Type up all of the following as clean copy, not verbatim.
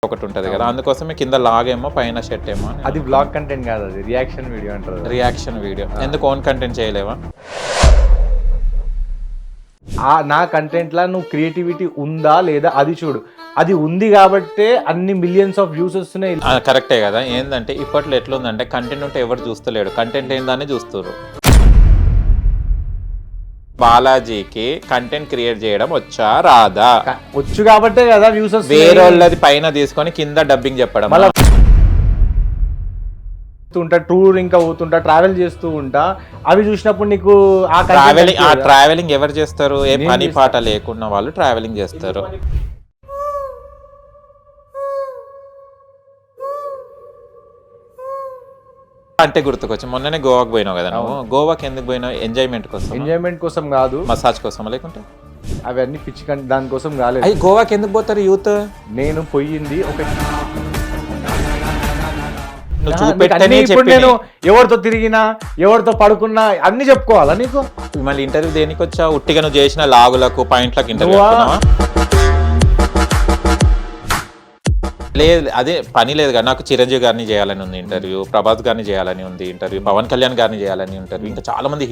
ఒకటి ఉంటది కదా, అందుకోసమే కింద లాగేమో పైన షర్ట్ ఏమో అని. అది బ్లాగ్ కంటెంట్ కాదు, అది రియాక్షన్ వీడియో అంటారు. రియాక్షన్ వీడియో ఎందుకు ఓన్ కంటెంట్ చేయలేవా? నా కంటెంట్ లా నువ్వు క్రియేటివిటీ ఉందా లేదా అది చూడు. అది ఉంది కాబట్టే అన్ని మిలియన్స్ ఆఫ్ వ్యూస్ వస్తున్నాయి. కరెక్టే కదా. ఏంటంటే ఇప్పట్లో ఎట్లుందంటే కంటెంట్ ఉంటే ఎవరు చూస్తలేడు, కంటెంట్ ఏందని చూస్తారు. బాలాజీకి కంటెంట్ క్రియేట్ చేయడం వచ్చా రాదా? వచ్చు కాబట్టే కదా వ్యూస్ వస్తాయి. వేరే వాళ్ళది పైన తీసుకొని కింద డబ్బింగ్ చెప్పడం. ఉంటా టూర్ ఇంకా పోతుంటా, ట్రావెల్ చేస్తూ ఉంటా, అవి చూసినప్పుడు నీకు ట్రావెలింగ్ ఎవరు చేస్తారు? ఏ పని పాట లేకున్న వాళ్ళు ట్రావెలింగ్ చేస్తారు. అంటే గుర్తుకొచ్చి మొన్ననే గోవాకి పోయినావు కదా నువ్వు. గోవాకి ఎందుకు పోయినావు? ఎంజాయ్మెంట్ కోసం? ఎంజాయ్మెంట్ కోసం కాదు, మసాజ్ కోసం లేకుంటే అవన్నీ పిచ్చి దానికోసం కాలేదు. అవి గోవాకి ఎందుకు పోతారు యూత్? నేను పోయింది ఒక నేను ఎవరితో తిరిగినా ఎవరితో పడుకున్నా అన్ని చెప్పుకోవాలా నీకు? మళ్ళీ ఇంటర్వ్యూ దేనికి వచ్చా? ఉట్టిగా నువ్వు చేసిన లాగులకు పాయింట్లకు ఇంటర్వ్యూ లేదు, అదే పని లేదు కదా. నాకు చిరంజీవి గారిని చేయాలని ఉంది ఇంటర్వ్యూ, ప్రభాస్ గారిని చేయాలని ఉంది ఇంటర్వ్యూ, పవన్ కళ్యాణ్ గారిని చేయాలని ఇంటర్వ్యూ, ఇంకా చాలా మంది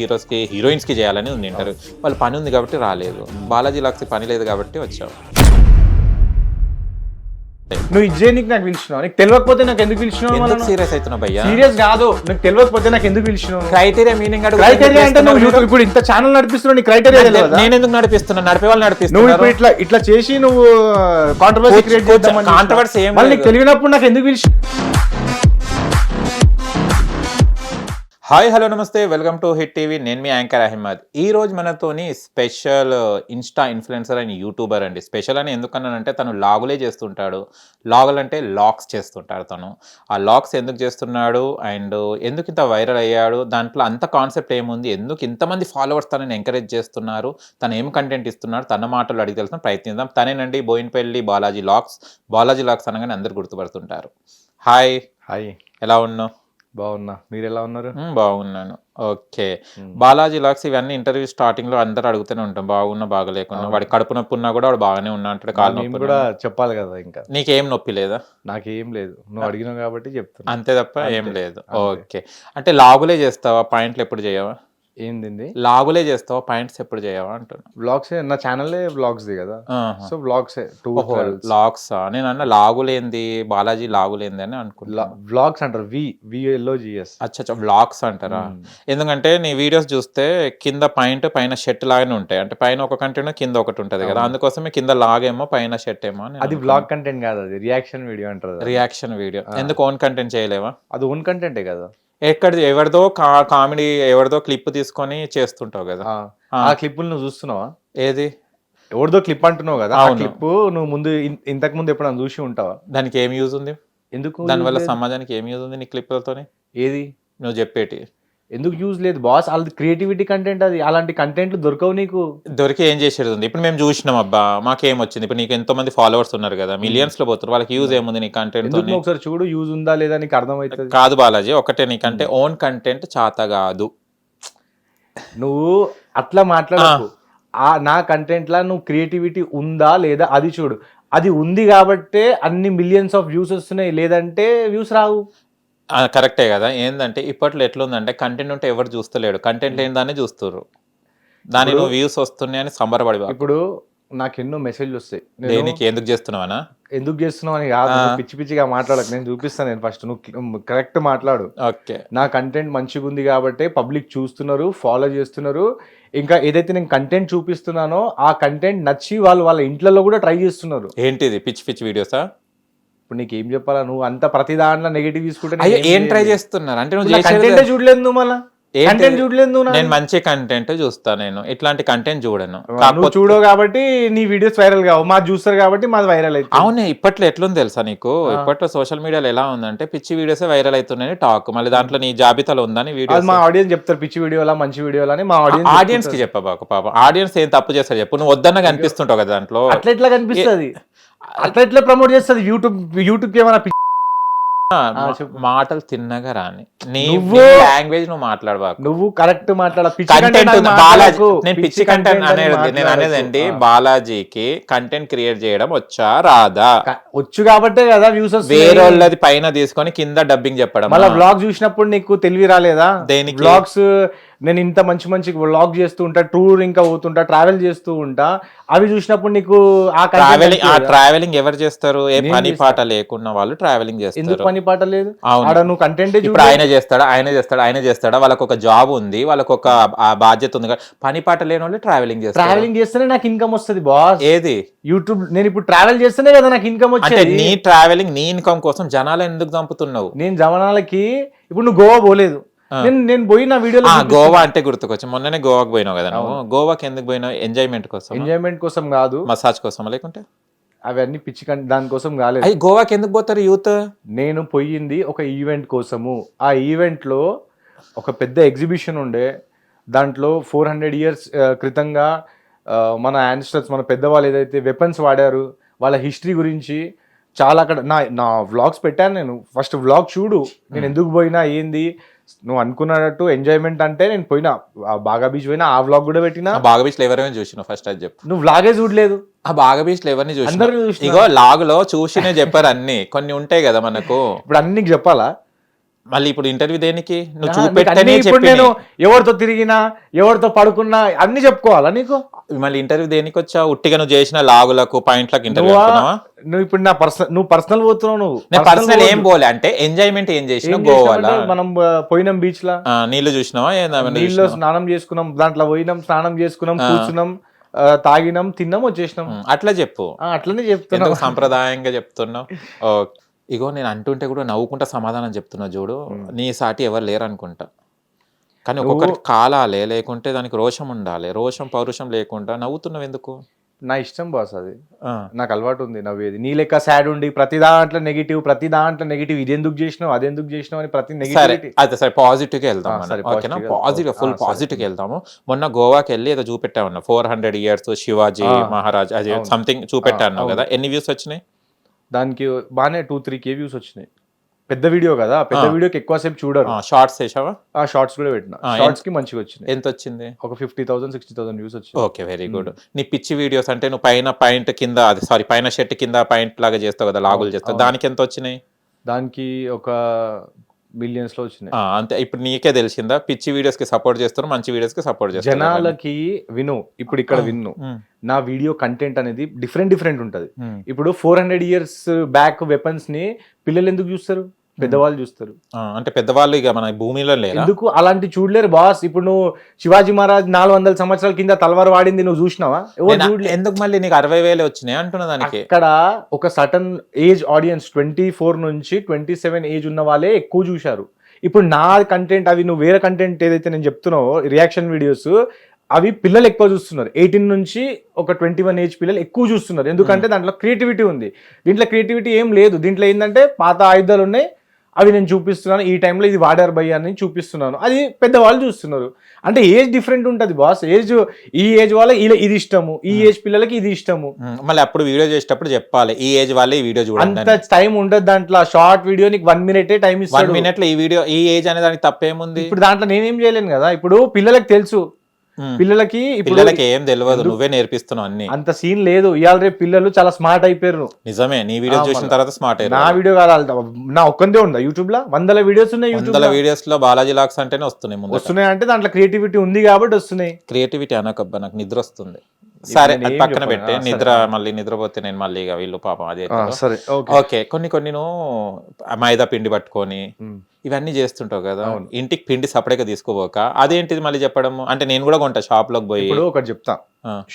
హీరోయిన్స్ కి చేయాలని ఉంది ఇంటర్వ్యూ. వాళ్ళు పని ఉంది కాబట్టి రాలేదు. బాలాజీ లాక్స్ పని లేదు కాబట్టి వచ్చావు. నువ్వు ఇజ్జే నీకు నాకు పిలిచినావు, నీకు తెలియకపోతే నాకు ఎందుకు పిలిచినావు? సీరియస్ అవుతున్నావు భయ్యా? సీరియస్ కాదు, నీకు తెలియకపోతే నాకు ఎందుకు పిలిచినావు? క్రైటీరియా మీనింగ్ క్రైటీరియా అంటే నువ్వు ఇప్పుడు ఇంత ఛానల్ నడిపిస్తున్నావు, నీ క్రైటీరియా తెలియదా? నేను ఎందుకు నడిపిస్తున్నా? నడిపే వాళ్ళు నడిపిస్తున్నా. నువ్వు ఇప్పుడు ఇట్లా చేసి నువ్వు కాంట్రవర్సీ క్రియేట్ చేద్దామని. కాంట్రవర్సీ ఏం మళ్ళీ నీకు తెలియనప్పుడు నాకు ఎందుకు పిలిచి? Hi hello namaste, welcome to Hit TV. నేను మీ యాంకర్ అహ్మద్. ఈ రోజు మనతోని special insta influencer and YouTuber అండి. స్పెషల్ అని ఎందుకన్నానంటే తను లాగులే చేస్తుంటాడు. లాగులు అంటే లాక్స్ చేస్తుంటాడు తను. ఆ లాక్స్ ఎందుకు చేస్తున్నాడు అండ్ ఎందుకు ఇంత వైరల్ అయ్యాడు, దాంట్లో అంత కాన్సెప్ట్ ఏముంది, ఎందుకు ఇంతమంది ఫాలోవర్స్ తనని ఎంకరేజ్ చేస్తున్నారు, తను ఏం కంటెంట్ ఇస్తున్నాడు, తన మాటలు అడిగి తెలుసుకుని ప్రయత్నిద్దాం. తనేనండి బోయినపల్లి బాలాజీ లాక్స్. బాలాజీ లాక్స్ అనగానే అందరు గుర్తుపడుతుంటారు. హాయ్. హాయ్, ఎలా ఉన్నావు? బాగున్నా, మీరు ఎలా ఉన్నారు? బాగున్నాను. ఓకే. బాలాజీ లాక్స్ ఇవన్నీ ఇంటర్వ్యూ స్టార్టింగ్ లో అందరు అడుగుతూనే ఉంటాం, బాగున్నా బాగలేకున్నా. వాడి కడుపు నొప్పి ఉన్నా కూడా వాడు బాగానే ఉన్నా అంటాడు. కాలు నొప్పి కూడా చెప్పాలి కదా. ఇంకా నీకేం నొప్పి లేదా? నాకేం లేదు, నువ్వు అడిగినావు కాబట్టి చెప్తున్నా, అంతే తప్ప ఏం లేదు. ఓకే. అంటే లాగులే చేస్తావా, పాయింట్లు ఎప్పుడు చేయవా? ఏంది లాగులే చేస్తావా, పాయింట్స్ ఎప్పుడు చేయవా అంటున్నా. బ్లాగ్స్ నా ఛానల్లే బ్లాగ్స్ కదా, సో బ్లాగ్స్ లాగ్స్. నేను అన్న లాగులేంది, బాలాజీ లాగులేంది అని అనుకున్నా. బ్లాగ్స్ అంటారు, VLOGS. అచ్చా, బ్లాగ్స్ అంటారా? ఎందుకంటే నీ వీడియోస్ చూస్తే కింద పాయింట్ పైన షర్ట్ లాగానే ఉంటాయి. అంటే పైన ఒక కంటెంట్ కింద ఒకటి ఉంటది కదా, అందుకోసమే కింద లాగేమో పైన షర్ట్ ఏమో అని. అది బ్లాగ్ కంటెంట్ కాదు, అది రియాక్షన్ వీడియో అంటారు. రియాక్షన్ వీడియో ఎందుకు ఓన్ కంటెంట్ చేయలేవా? అది ఓన్ కంటెంటే కదా. ఎక్కడ ఎవరిదో కామెడీ ఎవరిదో క్లిప్ తీసుకొని చేస్తుంటావు కదా, ఆ క్లిప్పులు నువ్వు చూస్తున్నావా? ఏది? ఎవరిదో క్లిప్ అంటున్నావు కదా, ఆ క్లిప్ నువ్వు ముందు ఇంతకు ముందు ఎప్పుడైనా చూసి ఉంటావా? దానికి ఏం యూజ్ ఉంది? ఎందుకు? దానివల్ల సమాజానికి ఏం యూజ్ ఉంది నీ క్లిప్లతోని? ఏది నువ్వు చెప్పేటి ఎందుకు యూజ్ లేదు బాస్? వాళ్ళది క్రియేటివిటీ కంటెంట్, అది అలాంటి కంటెంట్లు దొరకవు నీకు. దొరికి ఏం చేసేది ఉంది? ఇప్పుడు మేము చూసినాం, అబ్బా మాకేం వచ్చింది. ఇప్పుడు నీకు ఎంతో మంది ఫాలోవర్స్ ఉన్నారు కదా, మిలియన్స్ లో పోతారు, వాళ్ళకి యూజ్ ఏముంది నీ కంటెంట్? ఒకసారి చూడు, యూజ్ ఉందా లేదా నీకు అర్థమవుతుంది. కాదు బాలాజీ, ఒకటే నీకంటే ఓన్ కంటెంట్ చాత కాదు. నువ్వు అట్లా మాట్లాడకు. నా కంటెంట్ లా నువ్వు క్రియేటివిటీ ఉందా లేదా అది చూడు. అది ఉంది కాబట్టే అన్ని మిలియన్స్ ఆఫ్ వ్యూస్ వస్తున్నాయి, లేదంటే వ్యూస్ రావు. కరెక్టే కదా. ఏంటంటే ఇప్పట్లో ఎట్లుందంటే కంటెంట్ ఉంటే ఎవరు చూస్తలేడు, కంటెంట్ ఏందని చూస్తున్నారు. దాని నువ్వు వ్యూస్ వస్తున్నాయని సంబరపడి. ఇప్పుడు నాకు ఎన్నో మెసేజ్లు వస్తాయి, దేనికి ఎందుకు చేస్తున్నావనా? ఎందుకు చేస్తున్నావు అని కాదు, పిచ్చి పిచ్చిగా మాట్లాడకు. నేను చూపిస్తాను, నేను ఫస్ట్ నువ్వు కరెక్ట్ మాట్లాడు. ఓకే. నా కంటెంట్ మంచిగా ఉంది కాబట్టి పబ్లిక్ చూస్తున్నారు, ఫాలో చేస్తున్నారు. ఇంకా ఏదైతే నేను కంటెంట్ చూపిస్తున్నానో ఆ కంటెంట్ నచ్చి వాళ్ళు వాళ్ళ ఇంట్లో కూడా ట్రై చేస్తున్నారు. ఏంటిది పిచ్చి పిచ్చి వీడియోసా? ఇప్పుడు నీకు ఏం చెప్పాలా? నువ్వు అంత ప్రతి దాంట్లో నెగిటివ్ తీసుకుంటే ఏం ట్రై చేస్తున్నారు అంటే నువ్వు కంటెంట్ చూడలేదు, నువ్వు మళ్ళీ కంటెంట్ చూడలేదు. నేను మంచి కంటెంట్ చూస్తా, నేను ఇట్లాంటి కంటెంట్ చూడను. నువ్వు చూడవు కాబట్టి నీ వీడియోస్ వైరల్ కావు, మాది చూస్తారు కాబట్టి మాది వైరల్ అవుతుంది. అవునే, ఇప్పట్లో ఎట్లుంది తెలుసా నీకు? ఇప్పట్లో సోషల్ మీడియాలో ఎలా ఉందంటే పిచ్చి వీడియోస్ వైరల్ అవుతున్నాయని టాక్. మళ్ళీ దాంట్లో నీ జాబితాలో ఉందని వీడియో మా ఆడియన్స్ చెప్తారు, పిచ్చి వీడియోలా మంచి వీడియోలని. మా ఆడియన్స్ కి చెప్పబాకు పాపం. ఆడియన్స్ ఏం తప్పు చేస్తారు చెప్పు? నువ్వు వద్దన్న కనిపిస్తుంటావు కదా దాంట్లో. అట్లా ఎట్లా కనిపిస్తుంది? అట్లా ఎట్లా ప్రమోట్ చేస్తుంది? యూట్యూబ్ ఏమైనా మాటలు తిన్నగా రాని నీ లాంగ్వేజ్ నువ్వు మాట్లాడబాకు. నువ్వు కరెక్ట్ మాట్లాడ. కంటెంట్ బాలాజీ, నేను పిచ్చి కంటెంట్ నేను అనేదండి, బాలాజీకి కంటెంట్ క్రియేట్ చేయడం వచ్చా రాదా? వచ్చు కాబట్టే కదా వ్యూస్. వేరే వాళ్ళది పైన తీసుకొని కింద డబ్బింగ్ చెప్పడం. మళ్ళీ వ్లాగ్ చూసినప్పుడు నీకు తెలివి రాలేదా? దేనికి? వ్లాగ్స్ నేను ఇంత మంచి మంచి వ్లాగ్ చేస్తూ ఉంటా, టూర్ ఇంకా పోతుంటా, ట్రావెల్ చేస్తూ ఉంటా, అవి చూసినప్పుడు నీకు ఆ ట్రావెలింగ్ ఎవరు చేస్తారు? ఏ పని పాట లేకున్న వాళ్ళు ట్రావెలింగ్ చేస్తారు. ఎందుకు పని పాట లేదు? ఆడ నువ్వు కంటెంట్ ఇప్పుడు ఆయన చేస్తాడా, వాళ్ళకి ఒక జాబ్ ఉంది, వాళ్ళకి ఒక బాధ్యత ఉంది. పని పాట లేని వాళ్ళు ట్రావెలింగ్ చేస్తారు. ట్రావెలింగ్ చేస్తేనే నాకు ఇన్కమ్ వస్తుంది బాస్. ఏది? యూట్యూబ్. నేను ఇప్పుడు ట్రావెల్ చేస్తేనే కదా నాకు ఇన్కమ్ వచ్చేది. నీ ట్రావెలింగ్, నీ ఇన్కమ్ కోసం జనాలు ఎందుకు చంపుతున్నావు? నేను జనాలకి ఇప్పుడు నువ్వు గోవా పోలేదు, నేను పోయిన వీడియోలో. గోవా అంటే గుర్తుకొచ్చి మొన్ననే గోవాకి పోయినావు కదా నువ్వు. గోవాకి ఎందుకు పోయినావు? ఎంజాయ్మెంట్ కోసం? ఎంజాయ్మెంట్ కోసం కాదు, మసాజ్ కోసం. లేకుంటే అవన్నీ పిచ్చి దానికోసం కాలేదు. అయ్యి గోవాకి ఎందుకు పోతారు యూత్? నేను పోయింది ఒక ఈవెంట్ కోసము. ఆ ఈవెంట్ లో ఒక పెద్ద ఎగ్జిబిషన్ ఉండే, దాంట్లో 400 years క్రితంగా మన యాన్స్టర్స్, మన పెద్దవాళ్ళు ఏదైతే వెపన్స్ వాడారు వాళ్ళ హిస్టరీ గురించి చాలా అక్కడ నా వ్లాగ్స్ పెట్టాను. నేను ఫస్ట్ వ్లాగ్ చూడు, నేను ఎందుకు పోయినా ఏంది. నువ్వు అనుకున్నట్టు ఎంజాయ్మెంట్ అంటే నేను పోయినా బాగా బీచ్ పోయినా, ఆ వ్లాగ్ కూడా పెట్టినా. బాగా బీచ్ లో ఎవరైనా చూసినావు? ఫస్ట్ అది చెప్పు. నువ్వు వ్లాగే చూడలేదు. ఆ బాగా బీచ్ లో ఎవరిని చూసి? ఇగో లాగ్ లో చూసినే చెప్పారు అన్ని. కొన్ని ఉంటాయి కదా మనకు. ఇప్పుడు అన్ని చెప్పాలా? మళ్ళీ ఇప్పుడు ఇంటర్వ్యూ దేనికి? నువ్వు చూపెట్టని. ఇప్పుడు నేను ఎవరితో తిరిగినా, ఎవరితో పడుకున్నా అన్ని చెప్పుకోవాలా నీకు? మళ్ళీ ఇంటర్వ్యూ దేనికి వచ్చా? ఉట్టిగా నువ్వు చేసిన లాగులకు పాయింట్లకు ఇంటర్వ్యూ. నువ్వు ఇప్పుడు నువ్వు పర్సనల్ పోతున్నావు. నువ్వు పర్సనల్ ఏం పోలే అంటే ఎంజాయ్మెంట్ ఏం చేసినావు గోవాలో? మనం పోయినాం బీచ్ లా, నీళ్లు చూసినావా? నీళ్ళు స్నానం చేసుకున్నాం, దాంట్లో పోయినాం, స్నానం చేసుకున్నాం, కూర్చున్నాం, తాగినాం, తిన్నాం, వచ్చేసినాం. అట్లా చెప్పు. అట్లనే చెప్తున్నావు, సంప్రదాయంగా చెప్తున్నావు. ఇగో నేను అంటుంటే కూడా నవ్వుకుంటా సమాధానం చెప్తున్నా చూడు. నీ సాటి ఎవరు లేరు అనుకుంటా. కానీ ఒక్కొక్కరికి కాలాలే, లేకుంటే దానికి రోషం ఉండాలి. రోషం పౌరుషం లేకుండా నవ్వుతున్నావు ఎందుకు? నా ఇష్టం బాస్, అది నాకు అలవాటు ఉంది నవ్వేది. నీ లెక్క సాడ్ ఉండి ప్రతి దాంట్లో నెగిటివ్ ఇది ఎందుకు చేసినావు, అది ఎందుకు చేసినావు అని ప్రతి నెగిటివిటీ. అదే సరే, పాజిటివ్ గా వెళ్దాం. ఓకేనా? పాజిటివ్, ఫుల్ పాజిటివ్ గా వెళ్దాము. మొన్న గోవాకి వెళ్ళి ఏదో చూపెట్టామన్నా, 400 years శివాజీ మహారాజ్ అది సంథింగ్ చూపెట్టాను కదా. ఎన్ని వ్యూస్ వచ్చినాయి దానికి? బాగానే 2-3K వ్యూస్ వచ్చినాయి. పెద్ద వీడియో కదా, పెద్ద వీడియోకి ఎక్కువసేపు చూడరు. షార్ట్స్ వేసావా? షార్ట్స్ కూడా పెట్టిన. షార్ట్స్ కి మంచిగా వచ్చింది. ఎంత వచ్చింది? ఒక 50,000-60,000 వ్యూస్ వచ్చింది. Okay, very good. నీ పిచ్చి వీడియోస్ అంటే నువ్వు పైన పాయింట్ కింద, అది సారీ పైన షర్ట్ కింద పాయింట్ లాగా చేస్తావు కదా, లాగులు చేస్తావు, దానికి ఎంత వచ్చినాయి? దానికి ఒక మిలియన్స్ లో వచ్చినాయి. అంతే. ఇప్పుడు నీకే తెలిసిందా? పిచ్చి వీడియోస్ కి సపోర్ట్ చేస్తారు, మంచి వీడియోస్ కి సపోర్ట్ చేస్తారు. జనాలకి ఇప్పుడు ఇక్కడ నా వీడియో కంటెంట్ అనేది డిఫరెంట్ ఉంటది. ఇప్పుడు 400 years బ్యాక్ వెపన్స్ ని పిల్లలు ఎందుకు చూస్తారు? పెద్దవాళ్ళు చూస్తారు. అంటే పెద్దవాళ్ళు ఇక మన భూమిలో లేరు, ఎందుకు అలాంటి చూడలేరు బాస్. ఇప్పుడు నువ్వు శివాజీ మహారాజ్ 400 సంవత్సరాల కింద తలవారు వాడింది నువ్వు చూసినావా? ఎందుకు మళ్ళీ నీకు 60,000 వచ్చినాయి అంటున్నా దానికి? అక్కడ ఒక సటన్ ఏజ్ ఆడియన్స్ 24 నుంచి 27 ఏజ్ ఉన్న వాళ్ళే ఎక్కువ చూశారు. ఇప్పుడు నా కంటెంట్, అవి నువ్వు వేరే కంటెంట్ ఏదైతే నేను చెప్తున్నావో రియాక్షన్ వీడియోస్, అవి పిల్లలు ఎక్కువ చూస్తున్నారు. 18 నుంచి ఒక 21 ఏజ్ పిల్లలు ఎక్కువ చూస్తున్నారు. ఎందుకంటే దాంట్లో క్రియేటివిటీ ఉంది. దీంట్లో క్రియేటివిటీ ఏం లేదు. దీంట్లో ఏంటంటే పాత ఆయుధాలు ఉన్నాయి, అవి నేను చూపిస్తున్నాను, ఈ టైంలో ఇది వాడారు భయ్య అని చూపిస్తున్నాను, అది పెద్దవాళ్ళు చూస్తున్నారు. అంటే ఏజ్ డిఫరెంట్ ఉంటుంది బాస్. ఏజ్, ఈ ఏజ్ వాళ్ళకి ఇది ఇష్టము, ఈ ఏజ్ పిల్లలకి ఇది ఇష్టము. మళ్ళీ అప్పుడు వీడియో చేసేటప్పుడు చెప్పాలి ఈ ఏజ్ వాళ్ళే ఈ వీడియో చూడాలి. అంత టైం ఉండదు దాంట్లో. షార్ట్ వీడియో నీకు 1 minute టైం ఇస్తాడు. 1 minute లో ఈ వీడియో, ఈ ఏజ్ అనే దానికి తప్పేముంది? ఇప్పుడు దాంట్లో నేనేం చేయలేను కదా. ఇప్పుడు పిల్లలకి తెలుసు, పిల్లలకి ఏం తెలియదు, నువ్వే నేర్పిస్తున్నావు అన్ని. అంత సీన్ లేదు. ఇవాళ రేపు పిల్లలు చాలా స్మార్ట్ అయిపోయారు. నిజమే, నీ వీడియో చూసిన తర్వాత స్మార్ట్ అయ్యారు. నా వీడియో కాదు, నా ఒక్కందే ఉందా యూట్యూబ్ లో? 100 వీడియోస్ ఉన్నాయి. 100 వీడియోస్ లో బాలాజీ లాక్స్ అంటేనే వస్తున్నాయి అంటే దాంట్లో క్రియేటివిటీ ఉంది కాబట్టి వస్తున్నాయి. క్రియేటివిటీ అనకబ్బా, నాకు నిద్ర వస్తుంది. సరే, అది పక్కన పెట్టే. మళ్ళీ నిద్రపోతే నేను మళ్ళీ వీళ్ళు పాపం అదే. ఓకే, కొన్ని మైదా పిండి పట్టుకొని ఇవన్నీ చేస్తుంటావు కదా, ఇంటికి పిండి సపరేట్గా తీసుకోపోక అదేంటిది మళ్ళీ చెప్పడం అంటే? నేను కూడా కొంటా షాప్ లోకి పోయి. ఇప్పుడు ఒకటి చెప్తా,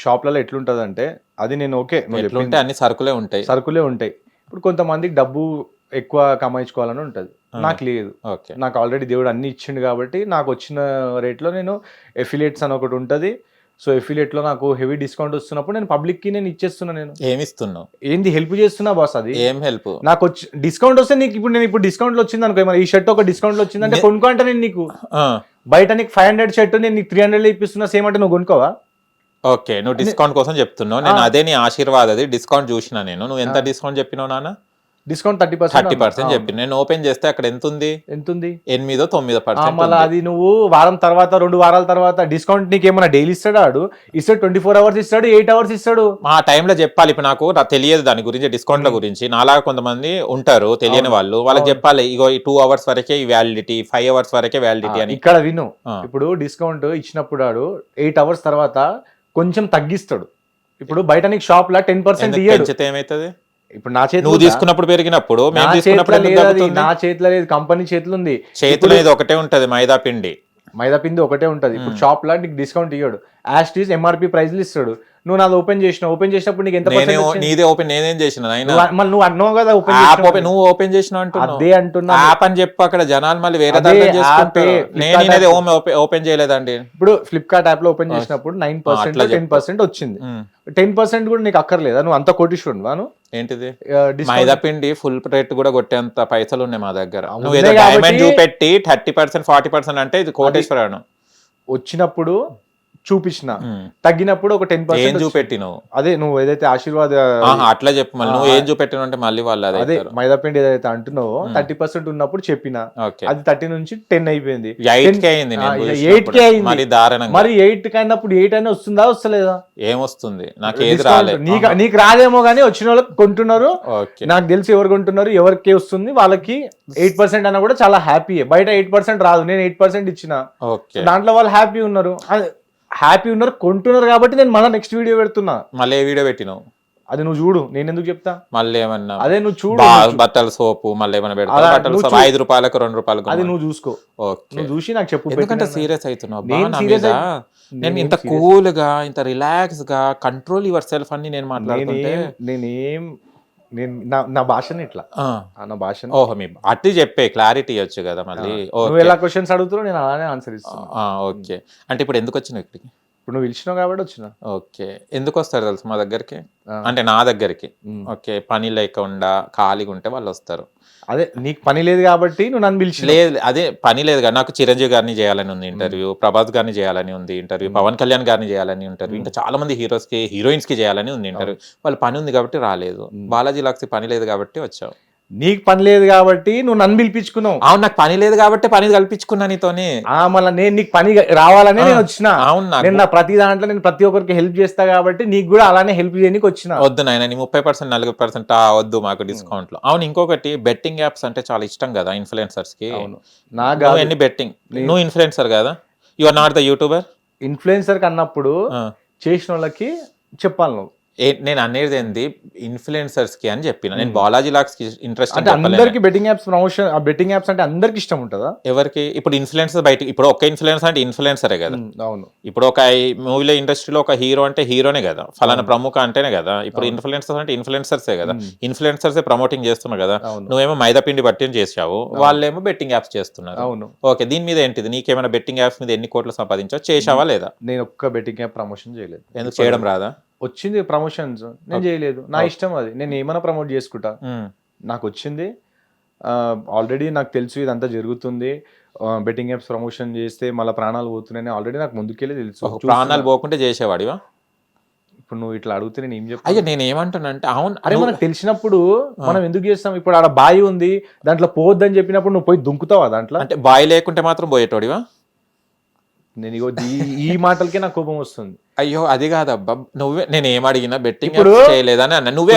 షాప్లలో ఎట్లుంటది అంటే, అది నేను ఓకే ఎట్లుంటే అన్ని సరుకులే ఉంటాయి. ఇప్పుడు కొంతమందికి డబ్బు ఎక్కువ కమాయించుకోవాలని ఉంటది, నాకు లేదు. నాకు ఆల్రెడీ దేవుడు అన్ని ఇచ్చిండు కాబట్టి నాకు వచ్చిన రేట్లో నేను ఎఫిలియేట్స్ అని ఒకటి ఉంటది. సో ఎఫిలియేట్ లో నాకు హెవీ డిస్కౌంట్ వస్తున్నప్పుడు నేను పబ్లిక్ కి నేను ఇచ్చేస్తున్నా. నేను ఏమిస్తున్నావు? ఏంది హెల్ప్ చేస్తున్నా బాస్. అది ఏం హెల్ప్? నాకు వచ్చి డిస్కౌంట్ వస్తే నీకు ఇప్పుడు డిస్కౌంట్ వచ్చింది అనుకో, ఈ షర్ట్ ఒక డిస్కౌంట్ లో వచ్చిందంటే కొనుక్కో అంటే నేను నీకు బయట నీకు 500 షర్ట్ నేను నీకు 300 ఇప్పిస్తున్నా, సేమ్ అంటే నువ్వు కొనుక్కోవా? ఓకే, నువ్వు డిస్కౌంట్ కోసం చెప్తున్నావు. నేను అదే నీ ఆశీర్వాద్, అది డిస్కౌంట్ చూసినా నేను. నువ్వు ఎంత డిస్కౌంట్ చెప్పినావు నాన్న? డిస్కౌంట్ 30% చెప్పి నేను ఓపెన్ చేస్తే అక్కడ ఎంత ఉంది? ఎంత ఉంది? 8-9%. మళ్ళీ అది నువ్వు వారం తర్వాత 2 వారాల తర్వాత డిస్కౌంట్ నీకు ఏమైనా డైలీ ఇస్తాడు? ఇస్తాడు 24 hours ఇస్తాడు, 8 hours ఇస్తాడు. ఆ టైంలో చెప్పాలి. ఇప్పుడు నాకు తెలియదు దాని గురించి, డిస్కౌంట్ల గురించి. నాలాగా కొంతమంది ఉంటారు తెలియని వాళ్ళు, వాళ్ళకి చెప్పాలి ఇగో ఈ 2 hours వరకే ఈ వ్యాలిడిటీ, 5 hours వరకే వ్యాలిడిటీ అని. ఇక్కడ విను, ఇప్పుడు డిస్కౌంట్ ఇచ్చినప్పుడు 8 hours తర్వాత కొంచెం తగ్గిస్తాడు. ఇప్పుడు బయట నీకు షాప్ లా 10% ఇయ్యడు. ఏమైతుంది? ఇప్పుడు నా చేతిలో నువ్వు తీసుకున్నప్పుడు పెరిగినప్పుడు, మేము తీసుకున్నప్పుడు నా చేతిలో లేదు, కంపెనీ చేతిలో ఉంది. చేతిలో ఇది ఒకటే ఉంటది, మైదా పిండి ఒకటే ఉంటది. ఇప్పుడు షాప్ లా నీకు డిస్కౌంట్ ఇయ్యడు, యాస్టీస్ ఎంఆర్పి ప్రైస్ ఇస్తాడు. నువ్వు నాది ఓపెన్ చేసినప్పుడు నీకు ఎంత నీదే ఓపెన్ నేనేం చేసిన? నువ్వు అన్నావు కదా నువ్వు ఓపెన్ చేసిన అదే అంటున్నా. యాప్ అని చెప్పు, అక్కడ జనాలు మళ్ళీ వేరే నేను ఓపెన్ చేయలేదండి. ఇప్పుడు ఫ్లిప్కార్ట్ యాప్ లో ఓపెన్ చేసినప్పుడు 9% 10% వచ్చింది. 10% కూడా నీకు అక్కర్లేదా? నువ్వు అంత కోటీశ్వరుడు వాను. ఏంటిది? మైదా పిండి ఫుల్ రేట్ కూడా కొట్టేంత పైసలు ఉన్నాయి మా దగ్గర. నువ్వు ఏదో డైమండ్ చూపెట్టి 30% 40% అంటే ఇది కోటేశ్వరాను. వచ్చినప్పుడు చూపించిన, తగ్గినప్పుడు ఒక 10% చూపెట్టినావు. అదే నువ్వు ఏదైతే ఆశీర్వాద్ అట్లా చెప్పు. మళ్ళీ నువ్వు ఏం చూపెట్టిన అంటే మళ్ళీ వాళ్ళు అదే మైదా పిండి ఏదైతే అంటున్నావో 30% ఉన్నప్పుడు చెప్పిన, అది 30 నుంచి 10 అయిపోయింది, 8 కి అయింది. 8 కి అయింది. మరి 8 కి అయినప్పుడు 8 అయినా వస్తుందా వస్తలేదా? ఏమొస్తుంది? నాకు ఏది రాలేదు. నీకు రాదేమో గానీ వచ్చిన వాళ్ళకి కొంటున్నారు. నాకు తెలిసి ఎవరు కొంటున్నారు, ఎవరికి వస్తుంది వాళ్ళకి 8% అన్న కూడా చాలా హ్యాపీ. బయట 8% రాదు, నేను 8% ఇచ్చిన, దాంట్లో వాళ్ళు హ్యాపీ ఉన్నారు. కొంటున్నారు కాబట్టి నేను మళ్ళీ నెక్స్ట్ వీడియో పెడుతున్నా. మళ్ళీ ఏ వీడియో పెట్టినావు? అది నువ్వు చూడు, నేను ఎందుకు చెప్తా? మళ్ళీ ఏమన్నా అదే నువ్వు చూడు, బట్టల సోపు మళ్ళీ ఏమన్నా పెడతా, బట్టల సోపు 5 రూపాయలకు 2 రూపాయలకు, అది నువ్వు చూసుకో. నువ్వు చూసి నాకు చెప్పు. ఎందుకంటే సీరియస్ అవుతున్నావు. నేను ఇంత కూల్ గా, ఇంత రిలాక్స్ గా, కంట్రోల్ యువర్ సెల్ఫ్ అని నేను మాట్లాడుతుంటే నా భాషని ఇట్లా నా భాష. ఓహో, మీ అట్టి చెప్పే క్లారిటీ ఇవ్వచ్చు కదా మళ్ళీ. నువ్వు ఎలా క్వశ్చన్స్ అడుగుతున్నావు నేను అలానే ఆన్సర్ ఇస్తాను. ఓకే, అంటే ఇప్పుడు ఎందుకు వచ్చినావు ఇక్కడికి? ఇప్పుడు నువ్వు పిలిచినావు కాబట్టి వచ్చిన. ఓకే, ఎందుకు వస్తారు తెలుసు మా దగ్గరికి? అంటే నా దగ్గరికి ఓకే, పని లేకుండా ఖాళీగా ఉంటే వాళ్ళు వస్తారు. అదే నీకు పని లేదు కాబట్టి నువ్వు నన్ను పిలిచి. లేదు, అదే పని లేదు కదా నాకు. చిరంజీవి గారిని చేయాలని ఉంది ఇంటర్వ్యూ, ప్రభాస్ గారిని చేయాలని ఉంది ఇంటర్వ్యూ, పవన్ కళ్యాణ్ గారిని చేయాలని ఇంటర్వ్యూ, ఇంకా చాలా మంది హీరోయిన్స్ కి చేయాలని ఉంది ఇంటర్వ్యూ. వాళ్ళు పని ఉంది కాబట్టి రాలేదు. బాలాజీ లాక్స్ పని లేదు కాబట్టి వచ్చావు. నీకు పని లేదు కాబట్టి నువ్వు నన్ను పిలిపించుకున్నావు. అవును, నాకు పని లేదు కాబట్టి పని కల్పించుకున్నా నీతోని. మళ్ళీ నేను నీకు పని రావాలని నేను వచ్చిన. అవును, నేను నా ప్రతి దాంట్లో నేను ప్రతి ఒక్కరికి హెల్ప్ చేస్తా కాబట్టి నీకు కూడా అలానే హెల్ప్ చేయడానికి వచ్చిన. వద్దు నాయన, నీ 30% 40% వద్దు మాకు డిస్కౌంట్ లో. అవును, ఇంకొకటి బెట్టింగ్ యాప్స్ అంటే చాలా ఇష్టం కదా ఇన్ఫ్లుయెన్సర్స్ కి. నాకు ఎన్ని బెట్టింగ్, నువ్వు ఇన్ఫ్లుయెన్సర్ కదా, you are not the YouTuber. Influencer కన్నప్పుడు చేసిన వాళ్ళకి చెప్పాలి నువ్వు. నేను అనేది ఏంది, ఇన్ఫ్లుయెన్సర్స్ కి అని చెప్పిన. నేను బాలాజీ లాక్స్ కి ఇంట్రెస్ట్ అంటే అందరికి betting apps promotion, betting apps అంటే అందరికి ఇష్టం ఉంటుందా? ఎవరికి? ఇప్పుడు ఇన్ఫ్లుయెన్సర్ బయట, ఇప్పుడు ఒక ఇన్ఫ్లుయెన్సర్ అంటే ఇన్ఫ్లుయెన్సరే కదా. అవును, ఇప్పుడు ఒక మూవీలో ఇండస్ట్రీలో ఒక హీరో అంటే హీరోనే కదా, ఫలానా ప్రముఖ అంటేనే కదా. ఇప్పుడు ఇన్ఫ్లుయెన్సర్స్ అంటే ఇన్ఫ్లుయెన్సర్సే కదా, ఇన్ఫ్లుయెన్సర్సే ప్రమోటింగ్ చేస్తున్నారు కదా. నువ్వేమో మైదా పిండి బట్టి చేసావు, వాళ్ళేమో బెట్టింగ్ యాప్స్ చేస్తున్నారు. అవును, ఓకే, దీని మీద ఏంటిది? నీకేమైనా బెట్టింగ్ యాప్స్ మీద ఎన్ని కోట్లు సంపాదించావు, చేసావా లేదా? నేను ఒక్క బెట్టింగ్ యాప్ ప్రమోషన్ చేయలేదు. ఎందుకు చేయడం రాదా? వచ్చింది ప్రమోషన్స్, నేను చేయలేదు. నా ఇష్టం అది, నేను ఏమైనా ప్రమోట్ చేసుకుంటా. నాకు వచ్చింది ఆల్రెడీ, నాకు తెలుసు ఇదంతా జరుగుతుంది. బెట్టింగ్ యాప్స్ ప్రమోషన్ చేస్తే మళ్ళీ ప్రాణాలు పోతున్నాయని ఆల్రెడీ నాకు ముందుకెళ్ళి తెలుసు. ప్రాణాలు పోకుంటే చేసేవాడివా? ఇప్పుడు నువ్వు ఇట్లా అడిగితే నేను ఏం చెప్పాను? అయ్యో, నేను ఏమంటానంటే, అవును అరే మనకు తెలిసినప్పుడు మనం ఎందుకు చేస్తాం? ఇప్పుడు ఆడ బావి ఉంది, దాంట్లో పోవద్దని చెప్పినప్పుడు నువ్వు పోయి దుంకుతావా దాంట్లో? అంటే బావి లేకుంటే మాత్రం పోయేటోడివా? నేను ఈ మాటలకే నాకు కోపం వస్తుంది. అయ్యో, అది కాదబ్బా, నువ్వే నేను ఏం అడిగినా బెట్టింగ్ చేయలేదని అన్న. నువ్వే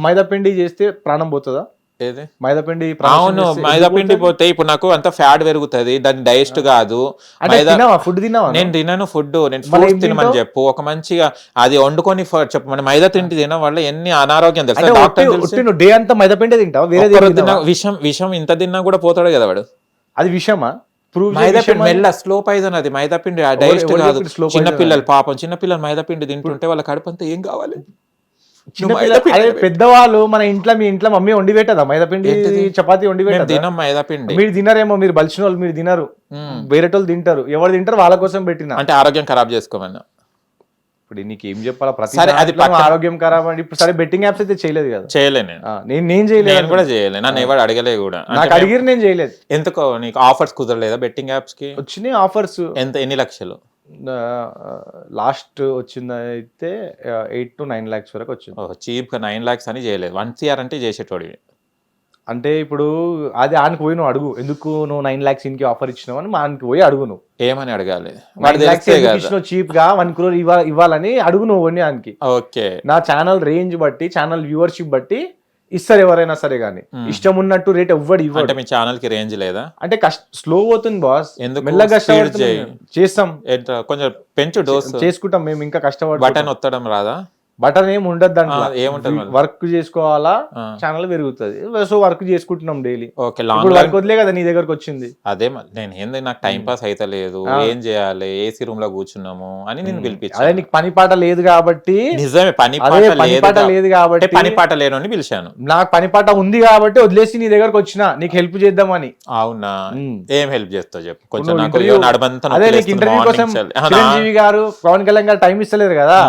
మైదాపిండి చేస్తే ప్రాణం పోతుందా? ఏది మైదాపిండి? అవును, మైదాపిండి పోతే ఇప్పుడు నాకు అంత ఫ్యాట్ పెరుగుతుంది, దాన్ని డైజెస్ట్ కాదు. ఫుడ్ తిన్నావా? నేను తినను ఫుడ్, నేను ఫ్రూట్స్ తినమని చెప్పు. ఒక మంచిగా అది వండుకొని చెప్పు. మన మైదా తిండి తినడం వల్ల ఎన్ని అనారోగ్యం తెలుసు. డాక్టర్ డే అంతా మైదాపిండి తింటావు, వేరే విషం ఇంత తిన్నా కూడా పోతాడు కదా వాడు. అది విషమా? మైదాపిండి మెల్ల స్లో పాయిజన్, అది మైదాపిండి డైజెస్ట్ కాదు. చిన్నపిల్లలు పాపం, చిన్నపిల్లలు మైదాపిండి తింటుంటే వాళ్ళ కడుపు అంతా ఏం కావాలి? పెద్దవాళ్ళు మన ఇంట్లో, మీ ఇంట్లో మమ్మీ వండి పెట్టదా మైదాపిండి, చపాతీ వండి పెట్టదా? తినం మైదాపిండి. మీరు తినరేమో, మీరు బలిసిన వాళ్ళు మీరు తినరు, వేరేటోళ్ళు తింటారు. ఎవరు తింటారు వాళ్ళ కోసం పెట్టిన. అంటే ఆరోగ్యం ఖరాబ్ చేసుకోమన్నా. ఇప్పుడు నీకు ఏం చెప్పాలా? ప్రతి ఆరోగ్యం ఖరాబ్ అండి. ఇప్పుడు సరే బెట్టింగ్ యాప్స్ అయితే చేయలేదు కదా. చేయలేదు నేను చేయలేదు, నేను కూడా చేయలేదు. నన్ను ఎవరు అడగలేదు కూడా. నాకు అడిగిరు, నేను చేయలేదు. ఎందుకో నీకు ఆఫర్స్ కుదరలేదా బెట్టింగ్ యాప్స్ కి? వచ్చినాయి ఆఫర్స్. ఎన్ని లక్షలు? లాస్ట్ వచ్చింది అయితే 8 to 9 lakhs వరకు వచ్చింది. చీప్గా 9 lakhs అని చేయలేదు. 1 CR అంటే చేసేటోడివి. అంటే ఇప్పుడు అది ఆనికి పోయి నువ్వు అడుగు, ఎందుకు నువ్వు 9 lakhs ఇన్కి ఆఫర్ ఇచ్చినావు అని ఆనికి పోయి అడుగు నువ్వు. ఏమని అడగాలి? 9 lakhs ఎందుకు ఇచ్చినావు చీప్ గా, 1 crore ఇవ్వాలని అడుగు నువ్వు ఆనికి. ఓకే, నా ఛానల్ రేంజ్ బట్టి, ఛానల్ వ్యూవర్షిప్ బట్టి ఇస్తారు ఎవరైనా సరే, కానీ ఇష్టం ఉన్నట్టు రేట్ ఎవ్వడు ఇవ్వడు. అంటే మీ ఛానల్ కి రేంజ్ లేదా? అంటే స్లో పోతుంది బాస్, ఎందుకు? మెల్లగా చేస్తాం, కొంచెం పెంచు డోస్ చేసుకుంటాం మేము, ఇంకా కష్టపడి. బటన్ ఒత్తడం రాదా? బటన్ ఏమి ఉండదు దాంట్లో, ఏముంటది? వర్క్ చేసుకోవాలా, ఛానల్ పెరుగుతుంది. సో వర్క్ చేసుకుంటున్నాం డైలీ. ఓకే, వర్క్ వదిలే కదా నీ దగ్గరకు వచ్చింది. అదే నేను ఏంది, నాకు టైం పాస్ అయితే లేదు, ఏం చేయాలి, ఏసీ రూమ్ లో కూర్చున్నాము అని నేను పిలిపించాను. అదే నీకు పని పాట లేదు కాబట్టి. నిజమే, పని పాట లేదు కాబట్టి, పని పాట లేను అని పిలిచాను. నాకు పని పాట ఉంది కాబట్టి వదిలేసి నీ దగ్గరకు వచ్చిన, నీకు హెల్ప్ చేద్దామని. అవునా, ఏం హెల్ప్ చేస్తావు చెప్పు కొంచెం. నాకు నడబంతా అదే నీకు ఇంటర్వ్యూ కోసం చిరంజీవి గారు, పవన్ కళ్యాణ్ గారు టైం ఇస్తలేరు కదా,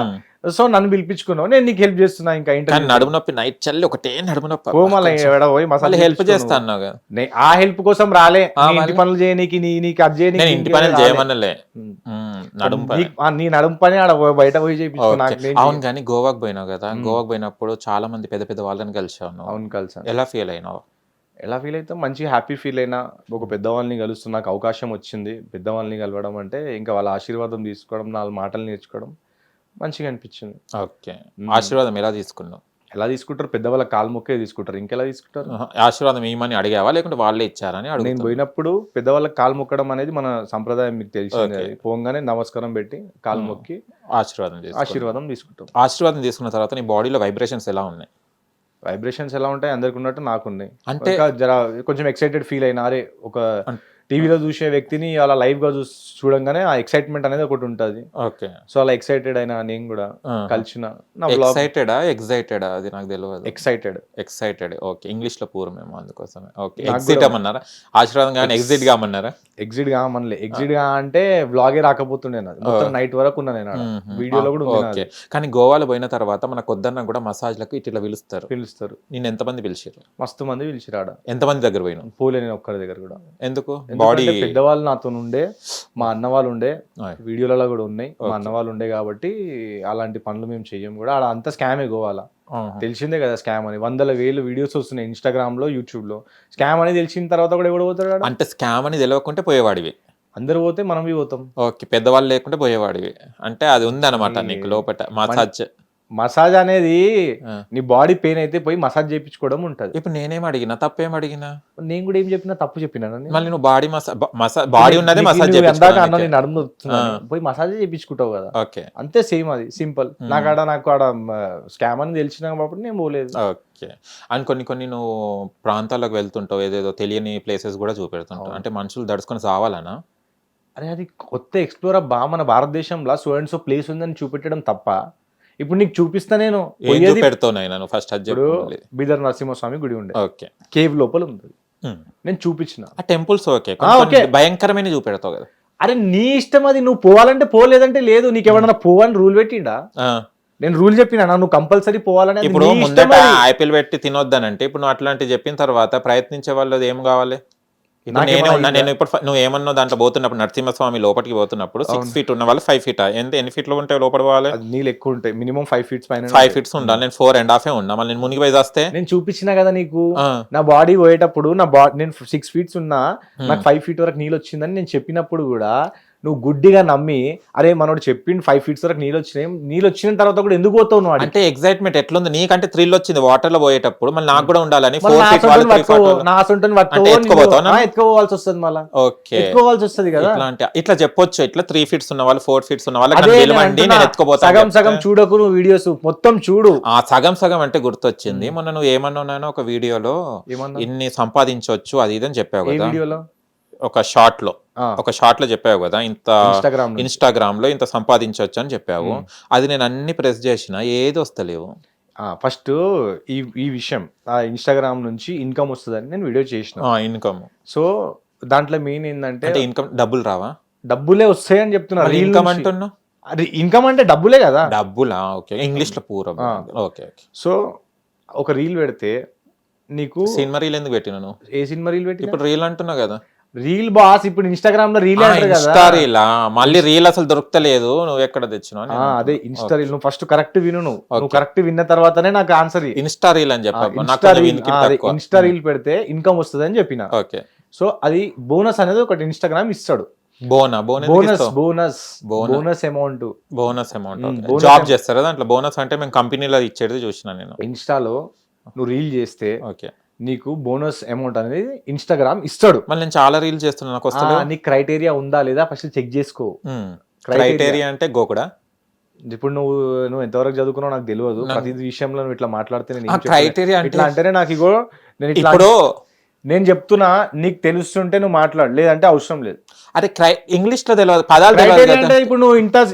సో నన్ను పిలిపించుకున్నావు, నేను నీకు హెల్ప్ చేస్తున్నా. ఇంకా ఇంటర్వ్యూ నడుము నొప్పి, నైట్ చల్లి ఒకటే నడుము నొప్పి, పోయి మసాలా హెల్ప్ చేస్తాను. ఆ హెల్ప్ కోసం రాలే, ఇంటి పనులు చేయనీకి, నీకు అది చేయనీకి. ఇంటి పనులు చేయమనలే, నడుము నీ నడుము పని ఆడ బయట పోయి చేయించుకున్నా. అవును, కానీ గోవాకి పోయినావు కదా, గోవాకి పోయినప్పుడు చాలా మంది పెద్ద పెద్ద వాళ్ళని కలిసావు. అవును, కలిసాను. ఎలా ఫీల్ అయినావు? ఎలా ఫీల్ అయితే మంచి హ్యాపీ ఫీల్ అయినా. ఒక పెద్దవాళ్ళని కలుస్తున్న నాకు అవకాశం వచ్చింది. పెద్దవాళ్ళని కలవడం అంటే ఇంకా వాళ్ళ ఆశీర్వాదం తీసుకోవడం, 4 మాటలు నేర్చుకోవడం మంచిగా అనిపించింది. ఓకే, ఆశీర్వాదం ఎలా తీసుకున్నావు? ఎలా తీసుకుంటారు, పెద్దవాళ్ళ కాలు మొక్కే తీసుకుంటారు, ఇంకెలా తీసుకుంటారు? ఆశీర్వాదం ఏమని అడిగావా, లేకుంటే వాళ్ళే ఇచ్చారని? నేను పోయినప్పుడు పెద్దవాళ్ళ కాలు మొక్కడం అనేది మన సంప్రదాయం, మీకు తెలిసింది. పోగానే నమస్కారం పెట్టి కాలు మొక్కి ఆశీర్వాదం తీసుకుంటాం. ఆశీర్వాదం తీసుకున్న తర్వాత నీ బాడీలో వైబ్రేషన్స్ ఎలా ఉన్నాయి? వైబ్రేషన్స్ ఎలా ఉంటాయి, అందరికి ఉన్నట్టు నాకున్నాయి. అంటే జర కొంచెం ఎక్సైటెడ్ ఫీల్ అయినా, అరే ఒక టీవీలో చూసే వ్యక్తిని అలా లైవ్ గా చూడంగానే ఆ ఎక్సైట్మెంట్ అనేది ఒకటి ఉంటుంది. ఓకే, సో అలా ఎక్సైటెడ్ అయినా నేను కూడా కలిసిన. ఎక్సైటెడా అది నాకు తెలియదు. ఎక్సైటెడ్ ఓకే, ఇంగ్లీష్ లో పూర్వమేమో అందుకోసమే. ఓకే, ఎగ్జిట్ అమ్మన్నారా? ఆశీర్వాదం కానీ ఎగ్జిట్ గా అమ్మన్నారా? ఎగ్జిట్ గా అమ్మలే. ఎగ్జిట్ గా అంటే వ్లాగే రాకపోతుండే, మొత్తం నైట్ వరకు ఉన్నా నేను వీడియోలో కూడా. ఓకే, కానీ గోవాలో పోయిన తర్వాత మనకు వద్దన్నా కూడా మసాజ్ లకు ఇట్లా పిలుస్తారు. నేను ఎంతమంది పిలిచారు? మస్తు మంది పిలిచిరు. ఆడ ఎంతమంది దగ్గర పోయినా? పోలే నేను ఒక్కరి దగ్గర కూడా. ఎందుకు? బాడీ పెద్దవాళ్ళు నాతో ఉండే, మా అన్న వాళ్ళు ఉండే, వీడియోలలో కూడా ఉన్నాయి, మా అన్న వాళ్ళు ఉండే కాబట్టి అలాంటి పనులు మేము చెయ్యం కూడా. ఆడ అంతా స్కామే గోవాలా, తెలిసిందే కదా స్కామ్ అని. 100,000 వీడియోస్ వస్తున్నాయి ఇన్స్టాగ్రామ్ లో, యూట్యూబ్ లో. స్కామ్ అని తెలిసిన తర్వాత కూడా ఎవడు పోతాడు? అంటే స్కామ్ అని తెలియకుంటే పోయేవాడివి, అందరు పోతే మనం పోతాం. ఓకే, పెద్దవాళ్ళు లేకుంటే పోయేవాడివి. అంటే అది ఉంది అనమాట నీకు లోపల మసాజ్. మసాజ్ అనేది నీ బాడీ పెయిన్ అయితే పోయి మసాజ్ చేయించుకోవడం ఉంటది. ఇప్పుడు నేనేం అడిగినా, తప్పేం అడిగినా? నేను కూడా ఏం చెప్పినా తప్పు చెప్పినా? మళ్ళీ నువ్వు బాడీ బాడీ ఉన్నదే మసాజ్ పోయి మసాజ్ చేయించుకుంటావు కదా. ఓకే, అంతే, సేమ్ అది సింపుల్. నాకు ఆడ స్కామ్ అని తెలిసిన కాబట్టి నేను పోలేదు. ఓకే, అండ్ కొన్ని నువ్వు ప్రాంతాలకు వెళ్తుంటావు, ఏదేదో తెలియని ప్లేసెస్ కూడా చూపెడుతుంటావు. అంటే మనుషులు దడుచుకొని సావాలనా? అరే అది కొత్త ఎక్స్ప్లోర్ అబ్బా, మన భారతదేశంలో సో అండ్ సో ప్లేస్ ఉందని చూపెట్టడం తప్ప. ఇప్పుడు నీకు చూపిస్తా నేను పెడతాను ఫస్ట్. బీదర్ నరసింహస్వామి గుడి ఉండే, ఓకే, కేవ్ లోపల ఉంది, నేను చూపించిన. ఆ టెంపుల్స్ ఓకే, భయంకరమైన చూపెడతావు కదా. అరే నీ ఇష్టం అది, నువ్వు పోవాలంటే పోలేదంటే లేదు. నీకు ఎవరన్నా పోవని రూల్ పెట్టిండా? నేను రూల్ చెప్పినా నువ్వు కంపల్సరీ పోవాలని. ఇప్పుడు ముందట ఐపీఎల్ పెట్టి తినొద్దానంటే, ఇప్పుడు నువ్వు అట్లాంటి చెప్పిన తర్వాత ప్రయత్నించే వాళ్ళు ఏం కావాలి? నేను ఇప్పుడు నువ్వు ఏమన్నా దాంట్లో పోతున్నప్పుడు, నరసింహస్వామి లోపలికి పోతున్నప్పుడు 6 feet ఉన్న వాళ్ళు 5 feet ఎన్ని feet లో ఉంటే లోపల పోవాలి? నీళ్ళు ఎక్కువ ఉంటాయి, మినిమం 5 feet పైన 5 feet ఉండాలి. నేను 4.5 ఉన్నా, మళ్ళీ నేను మునిగి పోయి వస్తే. నేను చూపించినా కదా నీకు, నా బాడీ పోయేటప్పుడు నేను 6 feet ఉన్నా, నాకు 5 feet వరకు నీళ్ళు వచ్చిందని నేను చెప్పినప్పుడు కూడా నువ్వు గుడ్డిగా నమ్మి, అరే మనోడు చెప్పిండు 5 feet వరకు నీళ్ళు వచ్చినాయి, నీళ్ళు వచ్చిన తర్వాత కూడా ఎందుకు పోతావు నువ్వు? అంటే ఎక్సైట్మెంట్ ఎట్లుంది నీకంటే? థ్రిల్ వచ్చింది వాటర్ లో పోయేటప్పుడు, మళ్ళీ నాకు కూడా ఉండాలని ఎత్తుకోవాల్సి వస్తుంది, మళ్ళీ ఎత్తుకోవాల్సి వస్తుంది కదా. ఇట్లా చెప్పొచ్చు, ఇట్లా 3 feet ఉన్న వాళ్ళు 4 feet ఉన్న వాళ్ళు సగం సగం చూడకు, నువ్వు వీడియోస్ మొత్తం చూడు. ఆ సగం అంటే గుర్తొచ్చింది, మొన్న నువ్వు ఏమన్నా ఒక వీడియోలో ఇన్ని సంపాదించవచ్చు అది ఇదని చెప్పావు కదా. వీడియోలో ఒక షార్ట్ లో చెప్పావు కదా, ఇంత ఇన్స్టాగ్రామ్ లో ఇంత సంపాదించవచ్చు అని చెప్పావు. అది నేను అన్ని ప్రెస్ చేసిన, ఏది వస్తలేవు. ఫస్ట్ ఈ విషయం ఇన్స్టాగ్రామ్ నుంచి ఇన్కమ్ వస్తుందని నేను వీడియో చేసిన. ఇన్కమ్, సో దాంట్లో మెయిన్ ఏంటంటే ఇన్కమ్, డబ్బులు రావా? డబ్బులే వస్తాయని చెప్తున్నా. ఇన్కమ్ అంటున్నా, ఇన్కమ్ అంటే డబ్బులే కదా. డబ్బులా, ఓకే, ఇంగ్లీష్ లో పూర్వం. ఓకే, సో ఒక రీల్ పెడితే నీకు సినిమా రీల్ ఎందుకు పెట్టినా నువ్వు? ఏ సినిమా రీల్ పెట్టి? ఇప్పుడు రీల్ అంటున్నావు కదా. రీల్ బాస్ ఇప్పుడు ఇన్స్టాగ్రామ్ లో రీల్ అంటారు కదా. ఇన్స్టా రీల్ మళ్ళీ రీల్ అసలు దొరకలేదు, నువ్వు ఎక్కడ తెచ్చినావు? అదే ఇన్స్టా రీల్. నువ్వు ఫస్ట్ కరెక్ట్ విను. నువ్వు కరెక్ట్ విన్న తర్వాతనే నాకు ఆన్సర్. ఇన్స్టా రీల్ అని చెప్పి ఇన్స్టా రీల్ పెడితే ఇన్కమ్ వస్తుంది అని చెప్పిన. ఓకే. సో అది బోనస్ అనేది ఒకటి ఇన్స్టాగ్రామ్ ఇస్తాడు. Bonus amount. జాబ్ చేస్తారా దాంట్లో? బోనస్ అంటే మేము కంపెనీలో ఇచ్చేది చూసిన నేను. ఇన్స్టాలో నువ్వు రీల్ చేస్తే ఓకే నీకు బోనస్ అమౌంట్ అనేది ఇన్స్టాగ్రామ్ ఇస్తాడు. మళ్ళీ నేను చాలా రీల్ చేస్తున్నా, నాకు వస్తుంది. నీ క్రైటీరియా ఉందా లేదా ఫస్ట్ చెక్ చేసుకో. క్రైటీరియా అంటే గోకుడా. ఇప్పుడు నువ్వు ఎంతవరకు చదువుకున్నావు నాకు తెలియదు. ప్రతి విషయంలో నువ్వు ఇట్లా మాట్లాడితే క్రైటీరియా ఇట్లా అంటేనే నాకు ఇగో నేను ఇప్పుడు నేను చెప్తున్నా, నీకు తెలుస్తుంటే నువ్వు మాట్లాడు, లేదంటే అవసరం లేదు. అరే ఇంగ్లీష్ లో తెలియదు పదాలు. అంటే ఇప్పుడు నువ్వు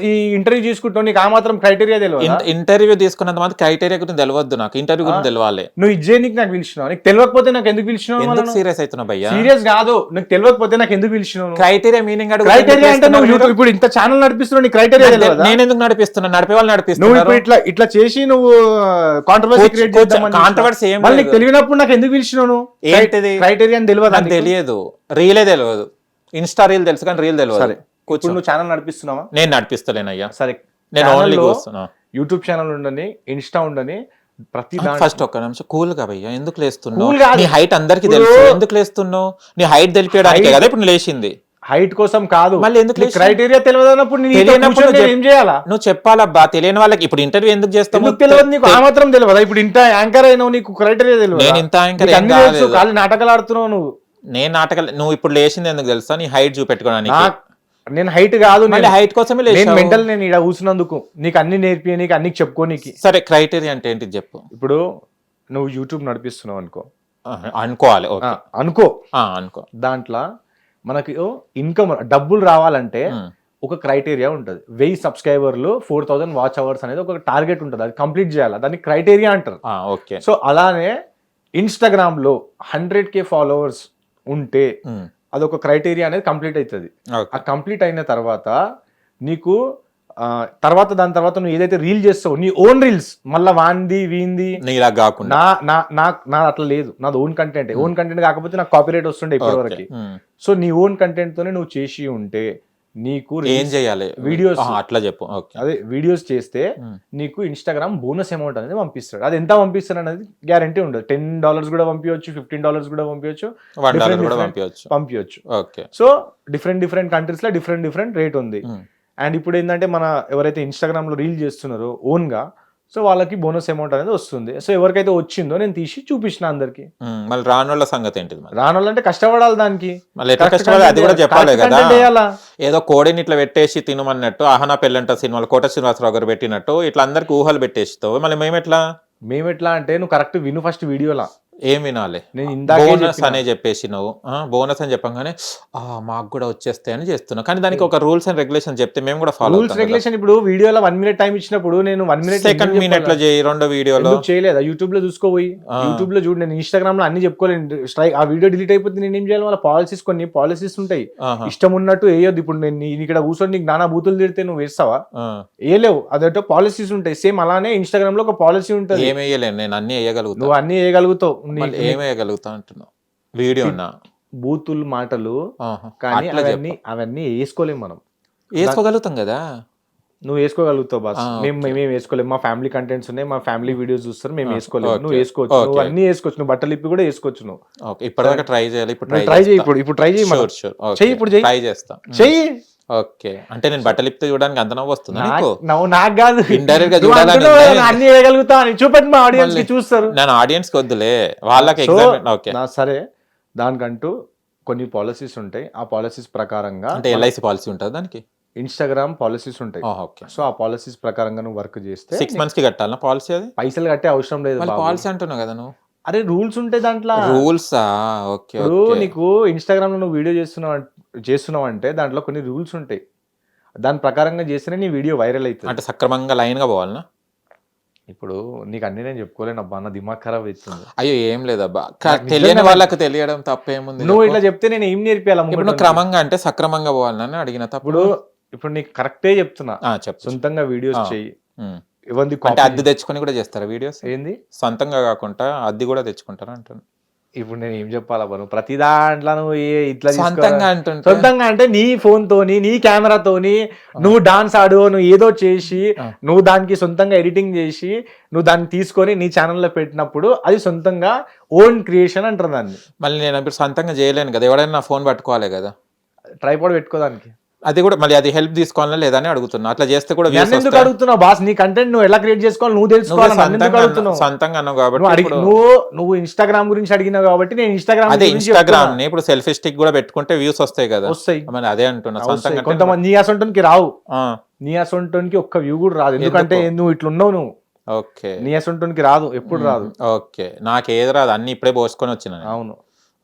ఇంటర్వ్యూ తీసుకుంటావు, నీకు ఆ మాత్రం క్రైటీరియా తెలియదు. ఇంటర్వ్యూ తీసుకున్నంత మాత్రం క్రైటీరియా గురించి తెలియదు నాకు. ఇంటర్వ్యూ గురించి తెలియాలి. నువ్వు ఇచ్చే నీకు నాకు పిలిచినావు, నీకు తెలియకపోతే నాకు ఎందుకు పిలిచినావు? ఎందుకు సీరియస్ అవుతున్నావు భయ్యా? సీరియస్ కాదు, నీకు తెలియకపోతే నాకు ఎందుకు పిలిచినావు? క్రైటీరియా మీనింగ్ అడుగు. క్రైటీరియా అంటే నువ్వు ఇప్పుడు ఇంత ఛానల్ నడిపిస్తున్నావు, నీ క్రైటీరియా తెలియదు. నేను ఎందుకు నడిపిస్తున్నా? నడిపే వాళ్ళు నడిపిస్తున్నావు. నువ్వు ఇప్పుడు ఇట్లా చేసి నువ్వు కాంట్రవర్సీ క్రియేట్ చేద్దామని కాంట్రవర్సీ ఏం మళ్ళీ నీకు తెలియనప్పుడు నాకు ఎందుకు పిలిచినావు? ఏంటిది క్రైటీరియా అని తెలియదు. నాకు తెలియదు, రీలే తెలియదు. ఇన్స్టా రీల్ తెలుసు కానీ రీల్ తెలియదు. సరే ఇప్పుడు నువ్వు ఛానల్ నడిపిస్తున్నావా? నేను నడిపిస్తలేనయ్యా. సరే నేను ఓన్లీ చూస్తున్నా. యూట్యూబ్ ఛానల్ ఉండని, ఇన్స్టా ఉండని, ప్రతి ఫస్ట్ ఒక్క నిమిషం కూల్ గా భయ్యా. ఎందుకు లేస్తున్నావు? నీ హైట్ అందరికి తెలుసు, ఎందుకు లేస్తున్నావు? నీ హైట్ తెలిపేయడానికి కదా ఇప్పుడు లేచింది. హైట్ కోసం కాదు, మళ్ళీ ఎందుకు క్రైటీరియా తెలియనప్పుడు ఏం చేయాలా? నువ్వు చెప్పాలబ్బా. తెలియని వాళ్ళకి ఇప్పుడు ఇంటర్వ్యూ ఎందుకు చేస్తావు? తెలియదు నీకు ఆ మాత్రం తెలియదా? ఇప్పుడు ఇంత యాంకర్ అయినావు, నీకు క్రైటీరియా తెలియదు. నేను ఇంత యాంకర్ ఖాళీ నాటకాలు ఆడుతున్నావు నువ్వు. నేను నాటకాలు. నువ్వు ఇప్పుడు లేచింది ఎందుకు తెలుసా? నీ హైట్ చూపెట్టుకోవడానికి. నేను హైట్ కాదు, హైట్ కోసమే నేను మెంటల్. నేను ఇక్కడ కూర్చున్నందుకు నీకు అన్ని నేర్పి, నీకు అన్ని చెప్పుకోనికి. సరే క్రైటీరియా అంటే ఏంటి చెప్పు. ఇప్పుడు నువ్వు యూట్యూబ్ నడిపిస్తున్నావు అనుకో, అనుకోవాలి. అనుకో దాంట్లో మనకి ఇన్కమ్ డబ్బులు రావాలంటే ఒక క్రైటీరియా ఉంటుంది. 1000 సబ్స్క్రైబర్లు 4000 వాచ్ అవర్స్ అనేది ఒక టార్గెట్ ఉంటుంది. అది కంప్లీట్ చేయాలి, దాన్ని క్రైటీరియా అంటారు. ఓకే. సో అలానే ఇన్స్టాగ్రామ్ లో 100K ఫాలోవర్స్ ఉంటే అదొక క్రైటీరియా అనేది కంప్లీట్ అవుతుంది. ఆ కంప్లీట్ అయిన తర్వాత నీకు దాని తర్వాత నువ్వు ఏదైతే రీల్ చేస్తావు, నీ ఓన్ రీల్స్, మళ్ళీ వాంది వీంది నా అట్లా లేదు. నాది ఓన్ కంటెంట్. ఓన్ కంటెంట్ కాకపోతే నాకు కాపీరైట్ వస్తుండే ఇప్పటివరకు. సో నీ ఓన్ కంటెంట్ తోనే నువ్వు చేసి ఉంటే నీకు ఏం చేయాలి? వీడియోస్ అట్లా చెప్పు. అదే వీడియోస్ చేస్తే నీకు ఇన్స్టాగ్రామ్ బోనస్ అమౌంట్ అనేది పంపిస్తాడు. అది ఎంత పంపిస్తాడు అనేది గ్యారంటీ ఉండదు. $10 కూడా పంపించవచ్చు, $15 కూడా పంపించవచ్చు, పంపించవచ్చు. సో డిఫరెంట్ కంట్రీస్ లో డిఫరెంట్ రేట్ ఉంది. అండ్ ఇప్పుడు ఏంటంటే మన ఎవరైతే ఇన్స్టాగ్రామ్ లో రీల్ చేస్తున్నారో ఓన్ గా, సో వాళ్ళకి బోనస్ అమౌంట్ అనేది వస్తుంది. సో ఎవరికైతే వచ్చిందో నేను తీసి చూపించిన అందరికి. మళ్ళీ రానోళ్ళ సంగతి ఏంటి? రానోళ్ళు అంటే కష్టపడాలి దానికి. అది కూడా చెప్పాలి కదా. ఏదో కోడిని ఇట్లా పెట్టేసి తినమన్నట్టు అహనా పెళ్ళంట సినిమాలు కోట శ్రీనివాసరావు గారు పెట్టినట్టు ఇట్లా అందరికి ఊహలు పెట్టేస్తావు. మళ్ళీ మేమెట్లా అంటే నువ్వు కరెక్ట్ విను ఫస్ట్ వీడియోలా. ఏం వినాలి? నేను బోనస్ అనే చెప్పేసి నువ్వు బోనస్ అని చెప్పగానే మాకు కూడా వచ్చేస్తాయి అని చేస్తున్నావు. కానీ దానికి ఒక రూల్స్ అండ్ రెగ్యులేషన్ చెప్తే మేము కూడా ఫాలో రూల్స్ రెగ్యులేషన్. ఇప్పుడు వీడియోలో 1 minute టైం ఇచ్చినప్పుడు నేను 1 minute సెకండ్ మినిట్ లో చేయి. రెండో వీడియోలో చేయలేదా? యూట్యూబ్ లో చూసుకోపోయి యూట్యూబ్ లో చూడు. నేను ఇన్స్టాగ్రామ్ లో అన్ని చెప్పుకోలేను. స్ట్రైక్ ఆ వీడియో డిలీట్ అయిపోతే నేను ఏం చేయాలి? వాళ్ళ కొన్ని పాలసీస్ ఉంటాయి. ఇష్టం ఉన్నట్టు వేయొద్దు. ఇప్పుడు నేను ఇక్కడ కూర్చొని నీకు నానా బూతులు తిడితే నువ్వు వేస్తావా? వేయలేవు. అదేటో పాలసీస్ ఉంటాయి. సేమ్ అలానే ఇన్స్టాగ్రామ్ లో ఒక పాలసీ ఉంటుంది. ఏం వేయలేను నేను, అన్ని వేయగలుగుతాను. నువ్వు అన్ని వేయగలుగుతావు. ఏమేయగలుగుతా అంటున్నావు? వీడియో బూతులు మాటలు కానీ అవన్నీ వేసుకోలేము. మనం వేసుకోగలుగుతాం కదా. నువ్వు వేసుకోగలుగుతావు బాస్. మేము వేసుకోలేము. మా ఫ్యామిలీ కంటెంట్స్ ఉన్నాయి, మా ఫ్యామిలీ వీడియోస్ చూస్తారు, మేము వేసుకోలేము. నువ్వు వేసుకోవచ్చు, నువ్వు అన్ని వేసుకోవచ్చు. నువ్వు బట్టలు ఇప్పి కూడా వేసుకోవచ్చు. నువ్వు ఇప్పటిదాకా ట్రై చేయాలి. ఇప్పుడు ట్రై చేయి. ఇప్పుడు ట్రై చేయి. చెయ్యి. ఇప్పుడు ట్రై చేస్తా. చెయ్యి. ఓకే. అంటే నేను బట్టలు ఇప్పితే చూడడానికి అంత నవ్వు వస్తుంది నాకు కాదు. ఇండైరెక్ట్ గా చూడాలని అన్ని వేయగలుగుతా అని చూపెట్టి మా ఆడియన్స్ కి చూస్తారు. నేను ఆడియన్స్ కి వద్దులే, వాళ్ళకి ఓకే సరే. దానికంటూ కొన్ని పాలసీస్ ఉంటాయి. ఆ పాలసీస్ ప్రకారంగా అంటే LIC పాలసీ ఉంటుంది, దానికి ఇన్స్టాగ్రామ్ పాలసీస్ ఉంటాయి. సో ఆ పాలసీస్ ప్రకారంగా నువ్వు వర్క్ చేస్తే 6 months కి కట్టాలన్నా పాలసీ? అది పైసలు కట్టే అవసరం లేదు. పాలసీ అంటున్నావు కదా నువ్వు. అరే రూల్స్ ఉంటాయి దాంట్లో. రూల్స్ నీకు ఇన్స్టాగ్రామ్ లో నువ్వు వీడియో చేస్తున్నావు అంటే దాంట్లో కొన్ని రూల్స్ ఉంటాయి. దాని ప్రకారంగా చేస్తేనే నీ వీడియో వైరల్ అవుతుంది. అంటే సక్రమంగా లైన్ గా పోవాలనా? ఇప్పుడు నీకు అన్ని నేను చెప్పుకోలేను అబ్బా, నా దిమాగ్ ఖరాబ్ అవుతుంది. అయ్యో ఏం లేదబ్బా, తెలియని వాళ్ళకి తెలియడం తప్పేముంది. నువ్వు ఇట్లా చెప్తే నేను ఏం నేర్పియాలి? ఇప్పుడు క్రమంగా అంటే సక్రమంగా పోవాలని అడిగిన. ఇప్పుడు నీకు కరెక్టే చెప్తున్నా. సొంతంగా వీడియోస్ చెయ్యి. అంటే అద్దె తెచ్చుకొని కూడా చేస్తారా వీడియోస్? ఏంది? సొంతంగా కాకుండా అద్దె కూడా తెచ్చుకుంటారా అంటాను. ఇప్పుడు నేను ఏం చెప్పాలా నువ్వు ప్రతి దాంట్లో నువ్వు ఇట్లా సొంతంగా అంటుంటే సొంతంగా అంటే నీ ఫోన్ తోని నీ కెమెరాతోని నువ్వు డాన్స్ ఆడు నువ్వు ఏదో చేసి నువ్వు దానికి సొంతంగా ఎడిటింగ్ చేసి నువ్వు దాన్ని తీసుకొని నీ ఛానల్లో పెట్టినప్పుడు అది సొంతంగా ఓన్ క్రియేషన్ అంటారు దాన్ని. మళ్ళీ నేను ఇప్పుడు సొంతంగా చేయలేను కదా, ఎవడైనా నా ఫోన్ పట్టుకోవాలి కదా, ట్రైపాడ్ పెట్టుకోదానికి. అది కూడా మళ్ళీ అది హెల్ప్ తీసుకోవాలా లేదా అని అడుగుతున్నా. అట్లా చేస్తే కూడా views ఎందుకు వస్తాయి. అడుగుతున్నావు బాస్? నీ కంటెంట్ నువ్వు ఎలా క్రియేట్ చేసుకోవాలి నువ్వు తెలుసుకోవాలి. నన్ను ఎందుకు అడుగుతున్నావు? సొంతంగా అన్నావు కాబట్టి ఇప్పుడు నువ్వు ఇన్స్టాగ్రామ్ గురించి అడిగినావు కాబట్టి నేను ఇన్స్టాగ్రామ్ అదే ఇన్స్టాగ్రామ్ ని ఇప్పుడు సెల్ఫీ స్టిక్ కూడా పెట్టుకుంటే వ్యూస్ వస్తాయి కదా, వస్తాయి. మరి అదే అంటున్నా. సొంతంగా కొంతమంది నీ అసొంటోనికి రావు, నీ అసొంటోనికి ఒక్క వ్యూ కూడా రాదు. ఎందుకంటే నువ్వు ఇట్లున్నావు, నువ్వు ఓకే నీ అసొంటోనికి రాదు, ఎప్పుడు రాదు. ఓకే, నాకు ఏది రాదు, అన్ని ఇప్పుడే పోసుకొని వచ్చిన. అవును.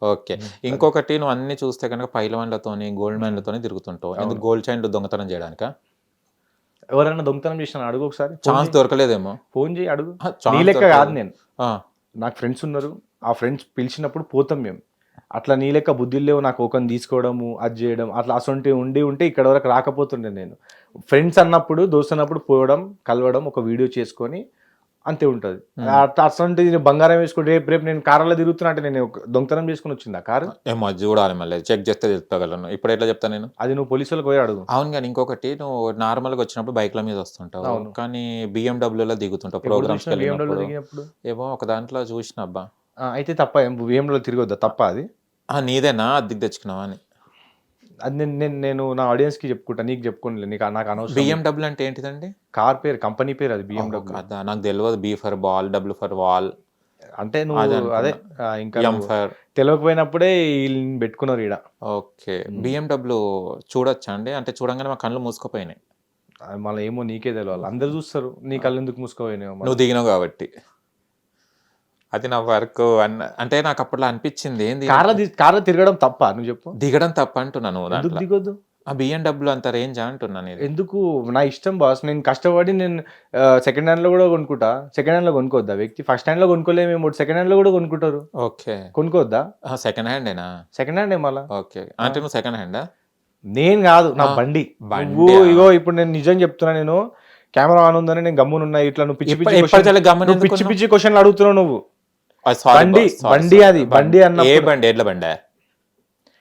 ఓకే, ఇంకొకటి నువ్వు అన్ని చూస్తే కనుక పైలవాన్లతోని గోల్డ్ మైన్లతోని తిరుగుతుంటావు. ఎందుకు గోల్డ్ చైన్లు దొంగతనం చేయడానికా? ఎవరైనా దొంగతనం చేసిన అడుగు ఒకసారి. ఛాన్స్ దొరకలేదేమో, ఫోన్ చేయి అడుగు. ఛాన్స్ నీ లెక్క కాదు నేను, ఆ, నాకు ఫ్రెండ్స్ ఉన్నారు, ఆ ఫ్రెండ్స్ పిలిచినప్పుడు పోతాం మేము. అట్లా నీ లెక్క బుద్ధులు లేవు నాకు ఒకరిని తీసుకోవడము అది చేయడం అట్లా అసొంటి ఉంటే ఇక్కడ వరకు రాకపోతుండే నేను. ఫ్రెండ్స్ అన్నప్పుడు దోస్త్ అన్నప్పుడు పోవడం కలవడం ఒక వీడియో చేసుకొని అంతే ఉంటుంది. అసలు బంగారం వేసుకుంటే రేపు నేను కారులో తిరుగుతున్నా అంటే నేను దొంగతనం చేసుకుని వచ్చిందా కారు? ఏమో చూడాలి, మళ్ళీ చెక్ చేస్తే చెప్పగలను. ఇప్పుడు ఎట్లా చెప్తా నేను? అది నువ్వు పోలీసులకు పోయి అడుగు. అవును, కానీ ఇంకొకటి నువ్వు నార్మల్గా వచ్చినప్పుడు బైక్ల మీద వస్తుంటావు, కానీ బిఎండబ్ల్యూలో దిగుతుంటావు ప్రోగ్రామ్స్కి వెళ్ళినప్పుడు. ఏమో ఒక దాంట్లో చూసిన అబ్బా. అయితే తప్ప బిఎండబ్ల్యూలో తిరగొద్దా? తప్ప అది నీదేనా అద్దెకి తెచ్చుకున్నావా అని? అది నేను నా ఆడియన్స్ కి చెప్పుకుంటా, నీకు చెప్పుకోండి, నీకు నాకు అనవసరం. బిఎండబ్ల్యూ అంటే ఏంటిదండి? కార్ పేరు, కంపెనీ పేరు అది బిఎండబ్ల్యూ. అదా నాకు తెలియదు. B for ball, W for wall అంటే నువ్వు అదే ఇంకా ఎం ఫర్ తెలియకపోయినప్పుడే వీళ్ళని పెట్టుకున్నారు ఈడ. ఓకే, బిఎండబ్ల్యూ చూడొచ్చా అండి? అంటే చూడంగానే మా కళ్ళు మూసుకుపోయినాయి. మళ్ళీ ఏమో నీకే తెలియాలి, అందరు చూస్తారు, నీ కళ్ళు ఎందుకు మూసుకోపోయినాయి? నువ్వు దిగినావు కాబట్టి. అది నా వర్క్ అంటే నాకు అప్పట్లో అనిపించింది, ఏంది కార్లో తిరగడం తప్ప? నువ్వు చెప్పు. దిగడం తప్ప అంటున్నాను. ఎందుకు దిగొద్దు? ఆ బిఎండబ్ల్యూ అంత రేంజ్ అంటున్నాను. ఎందుకు? నా ఇష్టం బాస్, నేను కష్టపడి నేను సెకండ్ హ్యాండ్ లో కూడా కొనుక్కుంటా. సెకండ్ హ్యాండ్ లో కొనుక్కోద్దా వ్యక్తి? ఫస్ట్ హ్యాండ్ లో కొనుక్కోలేమేమో, సెకండ్ హ్యాండ్ లో కూడా కొనుక్కుంటారు. ఓకే, కొనుక్కోద్దా? సెకండ్ హ్యాండేనా? సెకండ్ హ్యాండ్ మళ్ళా. ఓకే, అంటే నువ్వు సెకండ్ హ్యాండా? నేను కాదు, నా బండి. ఇగో ఇప్పుడు నేను నిజం చెప్తున్నా, నేను కెమెరా ఆన్ ఉందని నేను గమ్మునున్నా. ఇట్లా నువ్వు పిచ్చి పిచ్చి క్వశ్చన్లు అడుగుతున్నావు నువ్వు. బండి అది బండి అన్న ఏ బండి? ఎడ్ల బండి?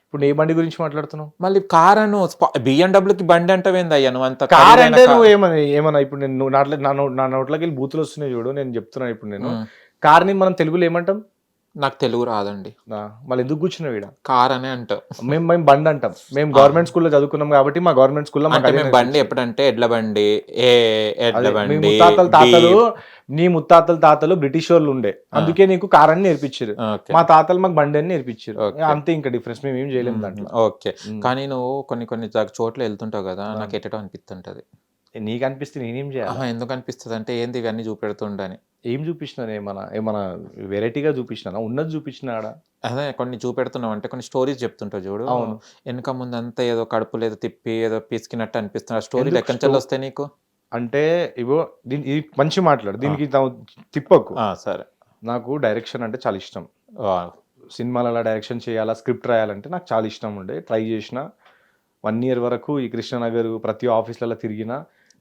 ఇప్పుడు ఏ బండి గురించి మాట్లాడుతున్నావు? మళ్ళీ కార్ అను బిఎండబ్ల్యూకి బండి అంటావేందయ్యా నువ్వు? అంత కార్ అంటే నువ్వు ఏమన్నా ఇప్పుడు నేను నా నోట్లోకి వెళ్ళి బూతులు వస్తున్నాయి చూడు. నేను చెప్తున్నాను ఇప్పుడు, నేను కార్ని మనం తెలుగులో ఏమంటాం? నాకు తెలుగు రాదండి. మళ్ళీ ఎందుకు కూర్చున్నావు ఈడ? కార్ అనే అంటాం మేము బండి అంటాం. మేము గవర్నమెంట్ స్కూల్లో చదువుకున్నాం కాబట్టి మా గవర్నమెంట్ స్కూల్లో బండి ఎప్పుడంటే ఎడ్ల బండి. నీ ముత్తాతల తాతలు బ్రిటిష్ వాళ్ళు ఉండే, అందుకే నీకు కార్ అని నేర్పించారు. మా తాతలు మాకు బండి అని నేర్పించారు, అంతే. ఇంకా డిఫరెన్స్ మేము ఏం చేయలేము దాంట్లో. ఓకే, కానీ నువ్వు కొన్ని చోట్ల వెళ్తుంటావు కదా, నాకు ఎట్టడం అనిపిస్తుంటది. నీకు అనిపిస్తే నేనేం చేయాలి? ఎందుకు అనిపిస్తుంది అంటే, ఏంది ఇవన్నీ చూపెడుతుండని. ఏం చూపించినా? ఏమన్నా వెరైటీగా చూపించినా? ఉన్నది చూపించినాడా? అదే కొన్ని చూపెడుతున్నావు అంటే, కొన్ని స్టోరీస్ చెప్తుంటావు చూడు. అవును, వెనక ముందు అంతా ఏదో కడుపు లేదో తిప్పి ఏదో పిసికినట్టు అనిపిస్తుంది. ఆ స్టోరీలు ఎక్కడి నుంచి వస్తాయి నీకు? అంటే ఇవో ఇది మంచి మాట్లాడు, దీనికి తిప్పకు. సరే, నాకు డైరెక్షన్ అంటే చాలా ఇష్టం. సినిమాలలో డైరెక్షన్ చేయాలా, స్క్రిప్ట్ రాయాలంటే నాకు చాలా ఇష్టం ఉండే. ట్రై చేసిన 1 year వరకు ఈ కృష్ణనగర్ ప్రతి ఆఫీస్లలో తిరిగిన,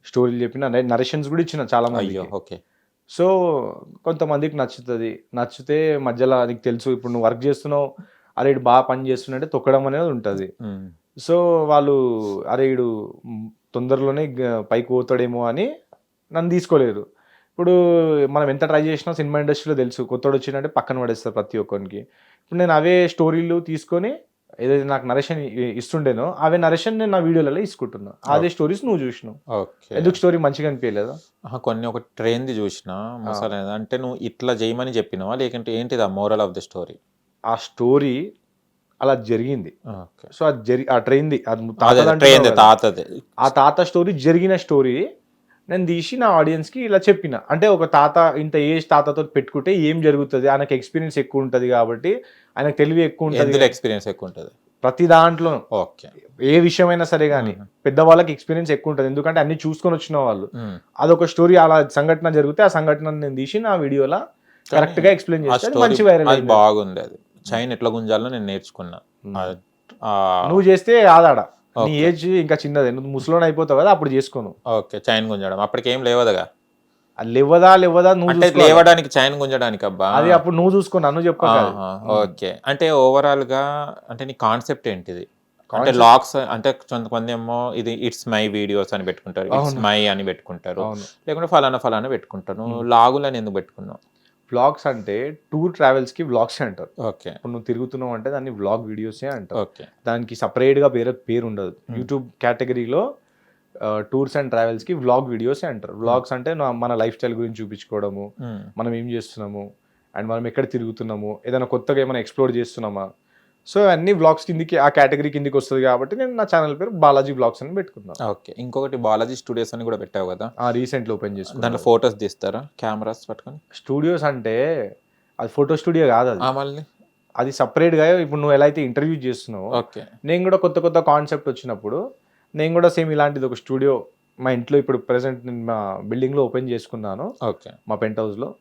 స్టోరీలు చెప్పిన, నరేషన్స్ కూడా ఇచ్చిన చాలా మంది. ఓకే, సో కొంతమందికి నచ్చితే మధ్యలో నీకు తెలుసు, ఇప్పుడు నువ్వు వర్క్ చేస్తున్నావు, అరే ఇడు బాగా పని చేస్తున్నట్టే తొక్కడం అనేది ఉంటుంది. సో వాళ్ళు అరే ఇడు తొందరలోనే పైకి పోతాడేమో అని నన్ను తీసుకోలేరు. ఇప్పుడు మనం ఎంత ట్రై చేసినా సినిమా ఇండస్ట్రీలో తెలుసు, కొత్తోడు వచ్చిందంటే పక్కన పడేస్తారు ప్రతి ఒక్కరికి. ఇప్పుడు నేను అవే స్టోరీలు తీసుకొని ఏదైతే నాకు నరేషన్ ఇస్తుండేనో అవే నరేషన్ నేను నా వీడియోలలో తీసుకుంటున్నా. అదే స్టోరీస్ నువ్వు చూసినావు. ఎందుకు స్టోరీ మంచిగా అనిపించలేదా? కొన్ని ఒక ట్రైన్ది చూసినా మసాలా అంటే నువ్వు ఇట్లా చేయమని చెప్పినావా, లేకుంటే ఏంటిది ఆ మోరల్ ఆఫ్ ద స్టోరీ? ఆ స్టోరీ అలా జరిగింది. సో ఆ ట్రైన్ది, ఆ తాత స్టోరీ జరిగిన స్టోరీ నేను తీసి నా ఆడియన్స్కి ఇలా చెప్పిన. అంటే ఒక తాత ఇంత ఏజ్ తాతతో పెట్టుకుంటే ఏం జరుగుతుంది, ఆయనకు ఎక్స్పీరియన్స్ ఎక్కువ ఉంటుంది కాబట్టి, ఆయనకు తెలివి ఎక్కువ ఉంటుంది, ఎక్స్పీరియన్స్ ఎక్కువ ఉంటుంది ప్రతి దాంట్లో. ఓకే, ఏ విషయమైనా సరే కానీ పెద్దవాళ్ళకి ఎక్స్పీరియన్స్ ఎక్కువ ఉంటుంది, ఎందుకంటే అన్ని చూసుకొని వచ్చిన వాళ్ళు. అదొక స్టోరీ, అలా సంఘటన జరిగితే ఆ సంఘటన నేను తీసి నా వీడియోలో కరెక్ట్ గా ఎక్స్ప్లెయిన్ చేస్తే మంచి వైరల్. బాగుంది అది. చైన్ ఎట్లా గుంజాలో నేను నేర్చుకున్నా. నువ్వు చేస్తే ఆదాడ నీ ఏజ్ ఇంకా చిన్నదే, నువ్వు ముసలోని అయిపోతావు కదా, అప్పుడు చేసుకోను. ఓకే, చైన్ గుంజడం అప్పటికేం లేవదుగా. అది లేవదా నువ్వు అంటే చూసుకోవాలి. లేవడానికి చైన్ గుంజడానికి అబ్బా. అది అప్పుడు నువ్వు చూసుకో, నన్ను చెప్పక. ఓకే. అంటే ఓవరాల్ గా అంటే నీ కాన్సెప్ట్ ఏంటిది? అంటే లాక్స్ అంటే కొంతమంది ఏమో ఇది ఇట్స్ మై వీడియోస్ అని పెట్టుకుంటారు, ఇట్స్ మై అని పెట్టుకుంటారు, అవును. లేకుంటే ఫలానా పెట్టుకుంటారు. నువ్వు లాగులని ఎందుకు పెట్టుకున్నావు? వ్లాగ్స్ అంటే టూర్ ట్రావెల్స్ కి వ్లాగ్స్ అంటారు. ఓకే. ఇప్పుడు నువ్వు తిరుగుతున్నావు అంటే దాన్ని వ్లాగ్ వీడియోసే అంటారు. ఓకే. దానికి సపరేట్ గా పేరు ఉండదు. యూట్యూబ్ కేటగిరీలో టూర్స్ అండ్ ట్రావెల్స్ కి వ్లాగ్ వీడియోసే అంటారు. వ్లాగ్స్ అంటే మన లైఫ్ స్టైల్ గురించి చూపించుకోవడము, మనం ఏం చేస్తున్నాము అండ్ మనం ఎక్కడ తిరుగుతున్నాము, ఏదైనా కొత్తగా ఏమైనా ఎక్స్ప్లోర్ చేస్తున్నామా, సో అన్ని వ్లాగ్స్ కిందికి ఆ కేటగిరీ కిందికి వస్తుంది కాబట్టి నేను నా ఛానల్ పేరు బాలాజీ వ్లాగ్స్ అని పెట్టుకున్నాను. ఓకే. ఇంకొకటి బాలాజీ స్టూడియోస్ అని కూడా పెట్టావు కదా? రీసెంట్లీ ఓపెన్ చేసుకున్నాను. దాంట్లో ఫొటోస్ తీస్తారా కెమెరాస్ పట్టుకొని? స్టూడియోస్ అంటే అది ఫోటో స్టూడియో కాదు, అది మళ్ళీ అది సపరేట్ గా. ఇప్పుడు నువ్వు ఎలా అయితే ఇంటర్వ్యూ చేస్తున్నావో, ఓకే, నేను కూడా కొత్త కాన్సెప్ట్ వచ్చినప్పుడు నేను కూడా సేమ్ ఇలాంటిది ఒక స్టూడియో మా ఇంట్లో ఇప్పుడు ప్రెసెంట్ నేను మా బిల్డింగ్ లో ఓపెన్ చేసుకున్నాను, ఓకే, మా పెంట్ హౌస్ లో.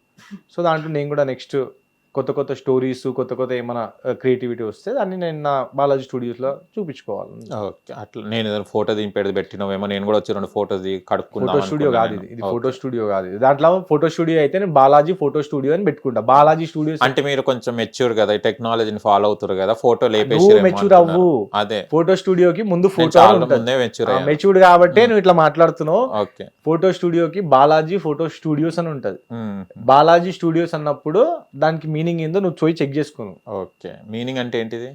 సో దాంట్లో నేను కూడా నెక్స్ట్ కొత్త స్టోరీస్, కొత్త ఏమైనా క్రియేటివిటీ వస్తే దాన్ని నేను నా బాలాజీ స్టూడియోస్ లో చూపించుకోవాలి. ఓకే. అట్లా నేను ఏదైనా ఫోటో దింపేది పెట్టినావేమో, నేను కూడా వచ్చి 2 ఫోటోస్ కడుక్కున్నా. ఫోటో స్టూడియో కాదు ఇది ఫోటో స్టూడియో కాదు ఇది. దాంట్లో ఫోటో స్టూడియో అయితే నేను బాలాజీ ఫోటో స్టూడియో అని పెట్టుకుంటా. బాలాజీ స్టూడియోస్ అంటే మీరు కొంచెం మెచ్యూర్ కదా, ఈ టెక్నాలజీని ఫాలో అవుతారు కదా, ఫోటో మెచ్యూర్ అవ్వు. అదే ఫోటో స్టూడియోకి ముందు ఫోటో మెచ్యూర్డ్ కాబట్టే నువ్వు ఇట్లా మాట్లాడుతున్నావు. ఓకే. ఫోటో స్టూడియోకి బాలాజీ ఫోటో స్టూడియోస్ అని ఉంటది. బాలాజీ స్టూడియోస్ అన్నప్పుడు దానికి మీనింగ్ ఏందో నువ్వు చెక్ చేసుకోను. ఓకే. మీనింగ్ అంటే ఏంటిది?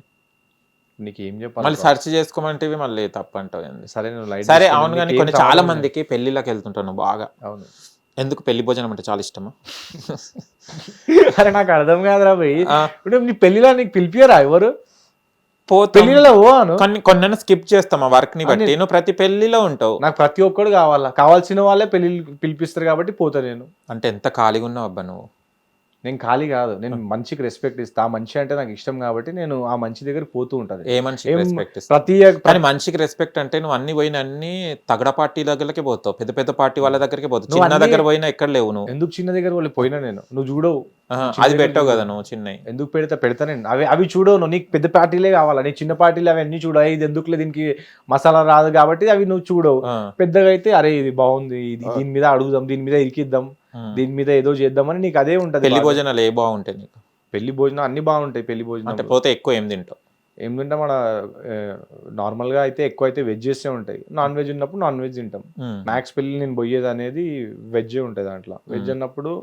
నీకు ఏం చెప్పాలి? మళ్ళీ సెర్చ్ చేసుకోమంటే మళ్ళీ తప్పు అంటావు. సరే నువ్వు లైట్ సరే, అవును. కానీ కొన్ని చాలా మందికి పెళ్లిళ్ళకి వెళ్తుంటాను బాగా. అవును. ఎందుకు పెళ్లి భోజనం అంటే చాలా ఇష్టమా? అరే నాకు అర్థం కాదురా భయ్. ఇప్పుడు నీ పెళ్లిలో నీకు పిలిపియరా ఎవరు? పెళ్లిలో కొన్ని స్కిప్ చేస్తాం ఆ వర్క్ ని బట్టి. నువ్వు ప్రతి పెళ్లిలో ఉంటావు. నాకు ప్రతి ఒక్కడు కావాల్సిన వాళ్ళే పెళ్లి పిలిపిస్తారు కాబట్టి పోతా నేను. అంటే ఎంత ఖాళీగా ఉన్నావు అబ్బా నువ్వు. నేను ఖాళీ కాదు, నేను మంచికి రెస్పెక్ట్ ఇస్తా. ఆ మనిషి అంటే నాకు ఇష్టం కాబట్టి నేను ఆ మనిషి దగ్గర పోతూ ఉంటది. ఏ మనిషికి రెస్పెక్ట్ ఇస్తా? కానీ మనిషికి రెస్పెక్ట్ అంటే నువ్వు అన్ని పోయిన అన్ని తగడ పార్టీ దగ్గరకే పోతావు, పెద్ద పార్టీ వాళ్ళ దగ్గరికి పోతావు. చిన్న దగ్గర పోయినా ఎక్కడ లేవు నువ్వు. ఎందుకు చిన్న దగ్గర వాళ్ళు పోయినా నేను నువ్వు చూడవు. అది పెట్టావు కదా నువ్వు చిన్న. ఎందుకు పెడతా నేను అవి చూడవు. నీకు పెద్ద పార్టీలే కావాలా? నీకు చిన్న పార్టీలు అవి అన్ని చూడవు. ఇది ఎందుకులే, దీనికి మసాలా రాదు కాబట్టి అవి నువ్వు చూడవు. పెద్దగా అయితే అరే ఇది బాగుంది, దీని మీద అడుగుదాం, దీని మీద ఇరికిద్దాం, దీని మీద ఏదో చేద్దామని నీకు అదే ఉంటది. పెళ్లి భోజనాలు ఏ బాగుంటాయి నీకు? పెళ్లి భోజనం అన్ని బాగుంటాయి. పెళ్లి భోజనం అంటే పోతే ఎక్కువ ఏం తింటావు? ఏం తింటాం మన నార్మల్ గా అయితే ఎక్కువ అయితే వెజ్జెసే ఉంటాయి. నాన్ వెజ్ ఉన్నప్పుడు నాన్ వెజ్ తింటాం. మ్యాక్స్ పెళ్లి నేను పోయేది అనేది వెజ్జే ఉంటాయి. దాంట్లో వెజ్ అన్నప్పుడు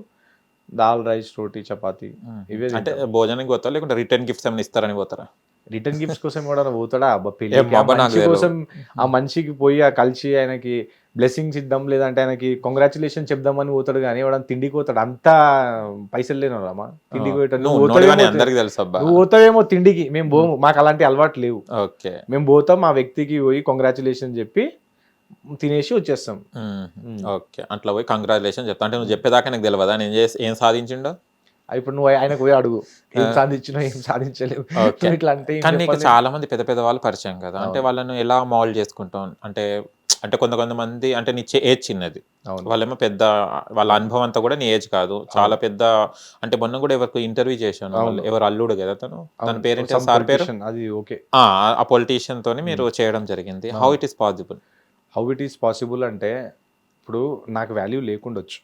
దాల్, రైస్, రోటీ, చపాతి ఇవే. అంటే భోజనానికి పోతారా లేకుంటే రిటర్న్ గిఫ్ట్స్ ఏమైనా ఇస్తారని పోతారా? రిటర్న్ గిఫ్ట్స్ కోసం కూడా పోతాడా అబ్బా పెళ్లి కోసం? ఆ మనిషికి పోయి ఆ కలిసి ఆయనకి బ్లెస్సింగ్స్ ఇద్దాం, లేదంటే ఆయనకి కంగ్రాచులేషన్ చెప్దామని పోతాడు. కానీ వాడు తిండికి పోతాడు. అంతా పైసలు లేనమ్మా తిండికి పోతాడు. నువ్వు పోతావేమో తిండికి, మేము పోము. మాకు అలాంటి అలవాటు లేవు. ఓకే. మేము పోతాం, ఆ వ్యక్తికి పోయి కంగ్రాచులేషన్ చెప్పి తినేసి వచ్చేస్తాం. ఓకే. అట్లా పోయి కంగ్రాచులేషన్ చెప్తా అంటే నువ్వు చెప్పేదాకా నాకు తెలియదా నేను ఏం సాధించిండో? ఇప్పుడు నువ్వు ఆయనకు పోయి అడుగు ఏం సాధించినా ఏం సాధించలేవు ఇట్లా అంటే. కానీ నీకు చాలా మంది పెద్ద వాళ్ళు పరిచయం కదా, అంటే వాళ్ళను ఎలా మౌల్డ్ చేసుకుంటాం? అంటే కొంతమంది అంటే నీ ఏజ్ చిన్నది, వాళ్ళేమో పెద్ద, వాళ్ళ అనుభవం అంతా కూడా నీ ఏజ్ కాదు, చాలా పెద్ద. అంటే మొన్న కూడా ఎవరికి ఇంటర్వ్యూ చేశాను, ఎవరు అల్లుడు కదా తన పేరేంటి, సార్ పేరు అది. ఓకే. ఆ పొలిటీషియన్ తోని మీరు చేయడం జరిగింది. హౌ ఇట్ ఈస్ పాసిబుల్ అంటే ఇప్పుడు నాకు వాల్యూ లేకుండొచ్చు,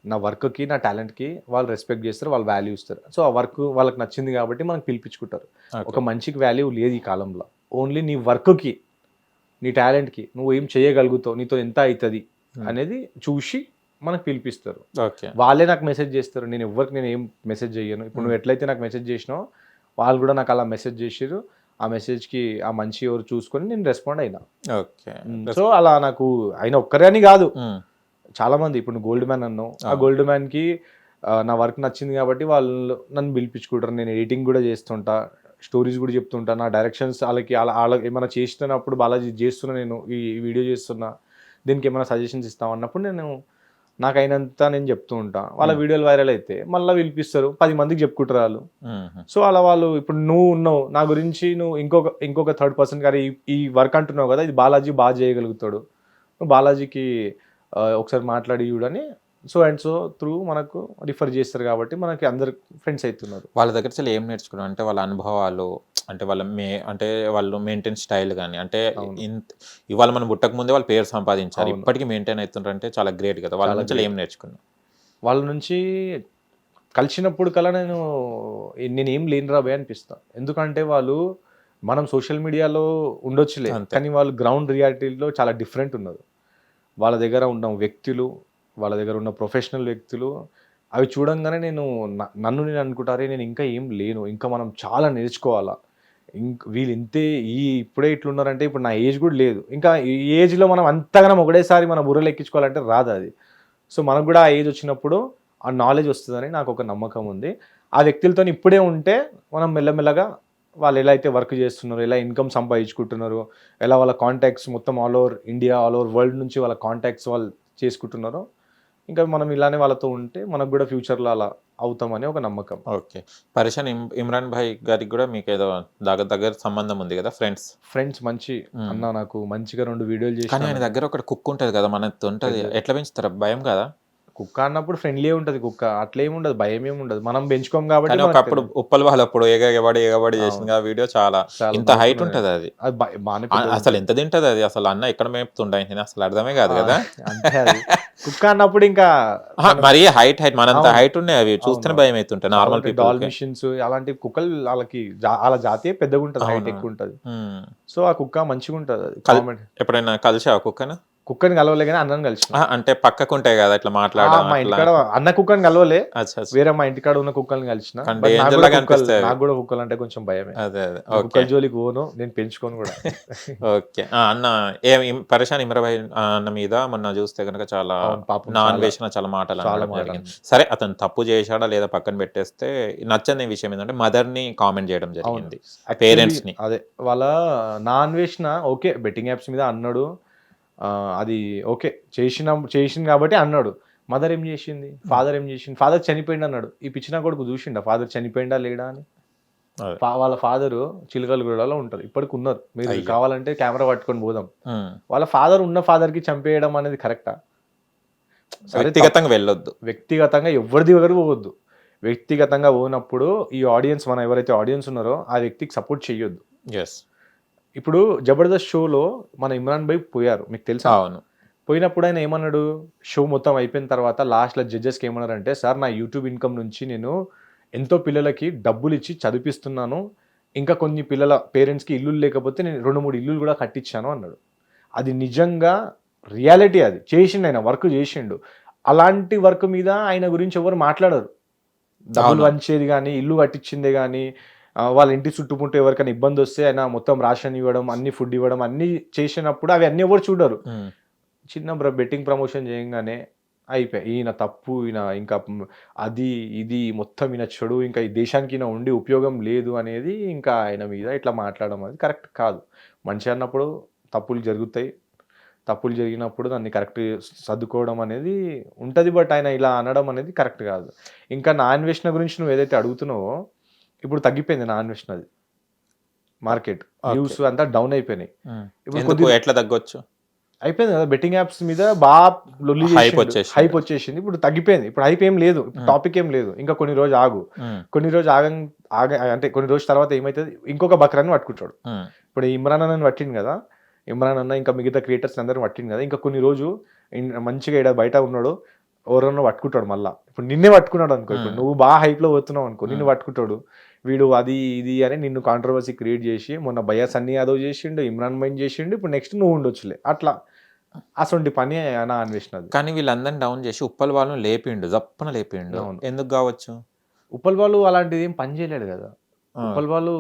నా వర్క్కి నా టాలెంట్కి వాళ్ళు రెస్పెక్ట్ చేస్తారు, వాళ్ళు వాల్యూ ఇస్తారు. సో ఆ వర్క్ వాళ్ళకి నచ్చింది కాబట్టి మనకు పిలిపించుకుంటారు. ఒక మనిషికి వాల్యూ లేదు ఈ కాలంలో. ఓన్లీ నీ వర్క్కి, నీ టాలెంట్కి, నువ్వు ఏం చేయగలుగుతావు, నీతో ఎంత అవుతుంది అనేది చూసి మనకు పిలిపిస్తారు. వాళ్ళే నాకు మెసేజ్ చేస్తారు. నేను ఏం మెసేజ్ చేయను. ఇప్పుడు నువ్వు ఎట్లయితే నాకు మెసేజ్ చేసినావు, వాళ్ళు కూడా నాకు అలా మెసేజ్ చేసారు. ఆ మెసేజ్కి ఆ మనిషి ఎవరు చూసుకొని నేను రెస్పాండ్ అయినా. సో అలా నాకు ఆయన ఒక్కరే అని కాదు, చాలా మంది. ఇప్పుడు గోల్డ్ మ్యాన్ అన్నావు, ఆ గోల్డ్ మ్యాన్ కి నా వర్క్ నచ్చింది కాబట్టి వాళ్ళు నన్ను పిలిపించుకుంటారు. నేను ఎడిటింగ్ కూడా చేస్తుంటా, స్టోరీస్ కూడా చెప్తుంటా, నా డైరెక్షన్స్ వాళ్ళకి ఏమైనా చేస్తున్నప్పుడు బాలాజీ చేస్తున్నా, నేను ఈ వీడియో చేస్తున్నా, దీనికి ఏమైనా సజెషన్స్ ఇస్తాం అన్నప్పుడు నాకు అయినంత నేను చెప్తూ ఉంటా. వాళ్ళ వీడియోలు వైరల్ అయితే మళ్ళీ పిలిపిస్తారు, 10 మందికి చెప్పుకుంటారు వాళ్ళు. సో అలా వాళ్ళు ఇప్పుడు నువ్వు ఉన్నావు నా గురించి, నువ్వు ఇంకొక థర్డ్ పర్సన్ గారు ఈ వర్క్ అంటున్నావు కదా, ఇది బాలాజీ బాగా చేయగలుగుతాడు, నువ్వు బాలాజీకి ఒకసారి మాట్లాడి చూడని సో అండ్ సో త్రూ మనకు రిఫర్ చేస్తారు కాబట్టి మనకి అందరు ఫ్రెండ్స్ అవుతున్నారు. వాళ్ళ దగ్గర చాలా ఏం నేర్చుకున్నాం అంటే వాళ్ళ అనుభవాలు, అంటే వాళ్ళు మెయింటైన్ స్టైల్ కానీ, అంటే ఇవాళ మనం పుట్టక ముందే వాళ్ళ పేరు సంపాదించారు, ఇప్పటికీ మెయింటైన్ అవుతుంటారు, అంటే చాలా గ్రేట్ కదా. వాళ్ళ నుంచి ఏం నేర్చుకున్నాం? వాళ్ళ నుంచి కలిసినప్పుడు కల్లా నేనేం లేనురా భయ్ అనిపిస్తాను. ఎందుకంటే వాళ్ళు మనం సోషల్ మీడియాలో ఉండొచ్చులే, అంతే. కానీ వాళ్ళు గ్రౌండ్ రియాలిటీలో చాలా డిఫరెంట్ ఉన్నారు. వాళ్ళ దగ్గర ఉన్న వ్యక్తులు, వాళ్ళ దగ్గర ఉన్న ప్రొఫెషనల్ వ్యక్తులు, అవి చూడంగానే నన్ను నేను అనుకుంటారే నేను ఇంకా ఏం లేను, ఇంకా మనం చాలా నేర్చుకోవాలా, వీళ్ళు ఇంతే ఇప్పుడే ఇట్లున్నారంటే ఇప్పుడు నా ఏజ్ కూడా లేదు, ఇంకా ఈ ఏజ్లో మనం అంతగానం ఒకటేసారి మన బుర్రలు ఎక్కించుకోవాలంటే రాదు అది. సో మనకు కూడా ఆ ఏజ్ వచ్చినప్పుడు ఆ నాలెడ్జ్ వస్తుందని నాకు ఒక నమ్మకం ఉంది. ఆ వ్యక్తులతో ఇప్పుడే ఉంటే మనం మెల్లమెల్లగా వాళ్ళు ఎలా అయితే వర్క్ చేస్తున్నారు, ఎలా ఇన్కమ్ సంపాదించుకుంటున్నారు, ఎలా వాళ్ళ కాంటాక్ట్స్ మొత్తం all over India, all over world నుంచి వాళ్ళ కాంటాక్ట్స్ వాళ్ళు చేసుకుంటున్నారో, ఇంకా మనం ఇలానే వాళ్ళతో ఉంటే మనకు కూడా ఫ్యూచర్లో అలా అవుతామని ఒక నమ్మకం. ఓకే. పరిషన్ ఇమ్రాన్ భాయ్ గారికి కూడా మీకు ఏదో దగ్గర సంబంధం ఉంది కదా, ఫ్రెండ్స్ మంచి అన్న, నాకు మంచిగా 2 వీడియోలు కానీ చేసి. ఆయన దగ్గర ఒకటి కుక్ ఉంటుంది కదా, మనతో ఉంటుంది, ఎట్లా పెంచుతారు? భయం కదా? కుక్క అన్నప్పుడు ఫ్రెండ్లీ ఉంటుంది కుక్క, అట్లా ఏముండదు, భయం ఏముండదు, మనం పెంచుకోం కాబట్టి. కానీ ఒకప్పుడు ఉప్పల్ వాళ్ళు అప్పుడు ఎగబడి చేసింది ఆ వీడియో, చాలా ఇంత హైట్ ఉంటుంది అది. అసలు ఎంత తింటది అది? అసలు అన్న ఎక్కడ మేపుతుండే అసలు అర్థమే కాదు కదా. అంటే అది కుక్క అన్నప్పుడు ఇంకా మరీ హైట్ మనంత హైట్ ఉన్నాయి, అవి చూస్తేనే భయం అవుతుంటాయి నార్మల్ పీపుల్. డాల్మిషన్స్ అలాంటి కుక్కలు వాళ్ళ జాతి పెద్దగా ఉంటుంది, హైట్ ఎక్కువ ఉంటుంది. సో ఆ కుక్క మంచిగా ఉంటుంది. అది ఎప్పుడైనా కలిసావా కుక్కను? కుక్కని కలవలే కానీ అన్నని కలిసి. అంటే పక్కకు ఉంటాయి కదా ఇట్లా మా మాట్లాడడం. ఇంటికాడ అన్న కుక్కని కలవలే, అచ్చా, అచ్చా. వేరే మా ఇంటికాడ ఉన్న కుక్కల్ని కలిసిన. అంటే But నాకు angel కూడా లాగా అనిపిస్తాయి అవి. నాకు కూడా కుక్కలు అంటే కొంచెం భయమే. అదే అదే. కుక్కల ఓకే జోలికి పోను, నేను పెంచుకోను కూడా. ఓకే. అన్న పరిశాన్ ఇమ్రాబాయ్ అన్న మీద మొన్న చూస్తే కనుక చాలా అవును, పాపం నాన్ వేసిన చాలా మాటలు చాలా అనడం మాటలు. జరిగింది. సరే అతను తప్పు చేశాడా లేదా పక్కన పెట్టేస్తే, నచ్చని విషయం ఏంటంటే మదర్ ని కామెంట్ చేయడం జరిగింది, పేరెంట్స్ ని. అదే వాళ్ళ నా అన్వేషణ ఓకే, బెట్టింగ్ యాప్స్ మీద అన్నాడు, అది ఓకే, చేసింది కాబట్టి అన్నాడు. మదర్ ఏం చేసింది, ఫాదర్ ఏం చేసింది? ఫాదర్ చనిపోయింది అన్నాడు. ఈ పిచ్చిన కొడుకు చూసిండా ఫాదర్ చనిపోయిందా లేడా అని? అదే. వాళ్ళ ఫాదరు చిలకలగూడలో ఉంటారు, ఇప్పటికి ఉన్నారు. మీరు అయ్యో. కావాలంటే కెమెరా పట్టుకొని పోదాం. ఉమ్. వాళ్ళ ఫాదర్ ఉన్న ఫాదర్ కి చంపేయడం అనేది కరెక్టా? సరే, వ్యక్తిగతంగా వెళ్ళొద్దు. వ్యక్తిగతంగా ఎవరిది ఎవరు పోవద్దు. వ్యక్తిగతంగా పోనప్పుడు ఈ ఆడియన్స్, మన ఎవరైతే ఆడియన్స్ ఉన్నారో ఆ వ్యక్తికి సపోర్ట్ చేయొద్దు. ఎస్. ఇప్పుడు జబర్దస్త్ షోలో మన ఇమ్రాన్ భాయ్ పోయారు, మీకు తెలుసా? అవును. పోయినప్పుడు ఆయన ఏమన్నాడు, షో మొత్తం అయిపోయిన తర్వాత లాస్ట్లో జడ్జెస్కి ఏమన్నారంటే, సార్ నా యూట్యూబ్ ఇన్కమ్ నుంచి నేను ఎంతో పిల్లలకి డబ్బులు ఇచ్చి చదివిస్తున్నాను, ఇంకా కొన్ని పిల్లల పేరెంట్స్కి ఇల్లులు లేకపోతే నేను 2-3 ఇల్లులు కూడా కట్టించాను అన్నాడు. అది నిజంగా రియాలిటీ, అది చేసిండు, ఆయన వర్క్ చేసిండు. అలాంటి వర్క్ మీద ఆయన గురించి ఎవరు మాట్లాడరు. డబ్బులు వంచేది కానీ, ఇల్లు కట్టించిందే కానీ, వాళ్ళ ఇంటి చుట్టుముట్టు ఎవరికైనా ఇబ్బంది వస్తే ఆయన మొత్తం రేషన్ ఇవ్వడం, అన్ని ఫుడ్ ఇవ్వడం, అన్ని చేసినప్పుడు అవి అన్ని ఎవరు చూడరు. చిన్న బెట్టింగ్ ప్రమోషన్ చేయగానే అయిపోయి ఈయన తప్పు, ఈయన ఇంకా అది ఇది మొత్తం ఈయన చెడు, ఇంకా ఈ దేశానికి ఈయన ఉండి ఉపయోగం లేదు అనేది ఇంకా ఆయన మీద ఇట్లా మాట్లాడడం అది కరెక్ట్ కాదు. మనిషి అన్నప్పుడు తప్పులు జరుగుతాయి, తప్పులు జరిగినప్పుడు దాన్ని కరెక్ట్ సర్దుకోవడం అనేది ఉంటుంది. బట్ ఆయన ఇలా అనడం అనేది కరెక్ట్ కాదు. ఇంకా నా అన్వేషణ గురించి నువ్వు ఏదైతే అడుగుతున్నావో, ఇప్పుడు తగ్గిపోయింది నా అన్వేషణ, అది మార్కెట్ వ్యూస్ అంతా డౌన్ అయిపోయినాయి. ఇప్పుడు ఎట్లా తగ్గొచ్చు? అయిపోయింది కదా, బెట్టింగ్ యాప్స్ మీద బాగా హైప్ వచ్చేసింది. ఇప్పుడు తగ్గిపోయింది, ఇప్పుడు హైప్ ఏం లేదు, టాపిక్ ఏం లేదు. ఇంకా కొన్ని రోజు ఆగు, కొన్ని రోజు అంటే కొన్ని రోజు తర్వాత ఏమవుతుంది, ఇంకొక బక్రాన్ని పట్టుకుంటాడు. ఇప్పుడు ఇమ్రాన్ అన్నని పట్టింది కదా, ఇమ్రాన్ అన్న ఇంకా మిగతా క్రియేటర్స్ అందరిని పట్టింది కదా, ఇంకా కొన్ని రోజు మంచిగా ఇక్కడ బయట ఉన్నాడు, ఎవరన్నా పట్టుకుంటాడు మళ్ళా. ఇప్పుడు నిన్నే పట్టుకున్నాడు అనుకో, ఇప్పుడు నువ్వు బాగా హైప్ లో పోతున్నావు అనుకో, నిన్ను పట్టుకుంటాడు వీడు, అది ఇది అని నిన్ను కాంట్రవర్సీ క్రియేట్ చేసి, మొన్న భయ్యా సన్నీ యాదవ్ చేసిండు, ఇమ్రాన్ మైన్ చేసిండు, ఇప్పుడు నెక్స్ట్ నువ్వు ఉండొచ్చులే. అట్లా అసలు పని నా అన్వేషణ. కానీ వీళ్ళందరినీ డౌన్ చేసి ఉప్పల్ వాళ్ళని లేపిండు, జప్పున లేపిండు. ఎందుకు కావచ్చు? ఉప్పల్ వాళ్ళు అలాంటిది ఏం పని చేయలేడు కదా. ఉప్పల్ వాళ్ళు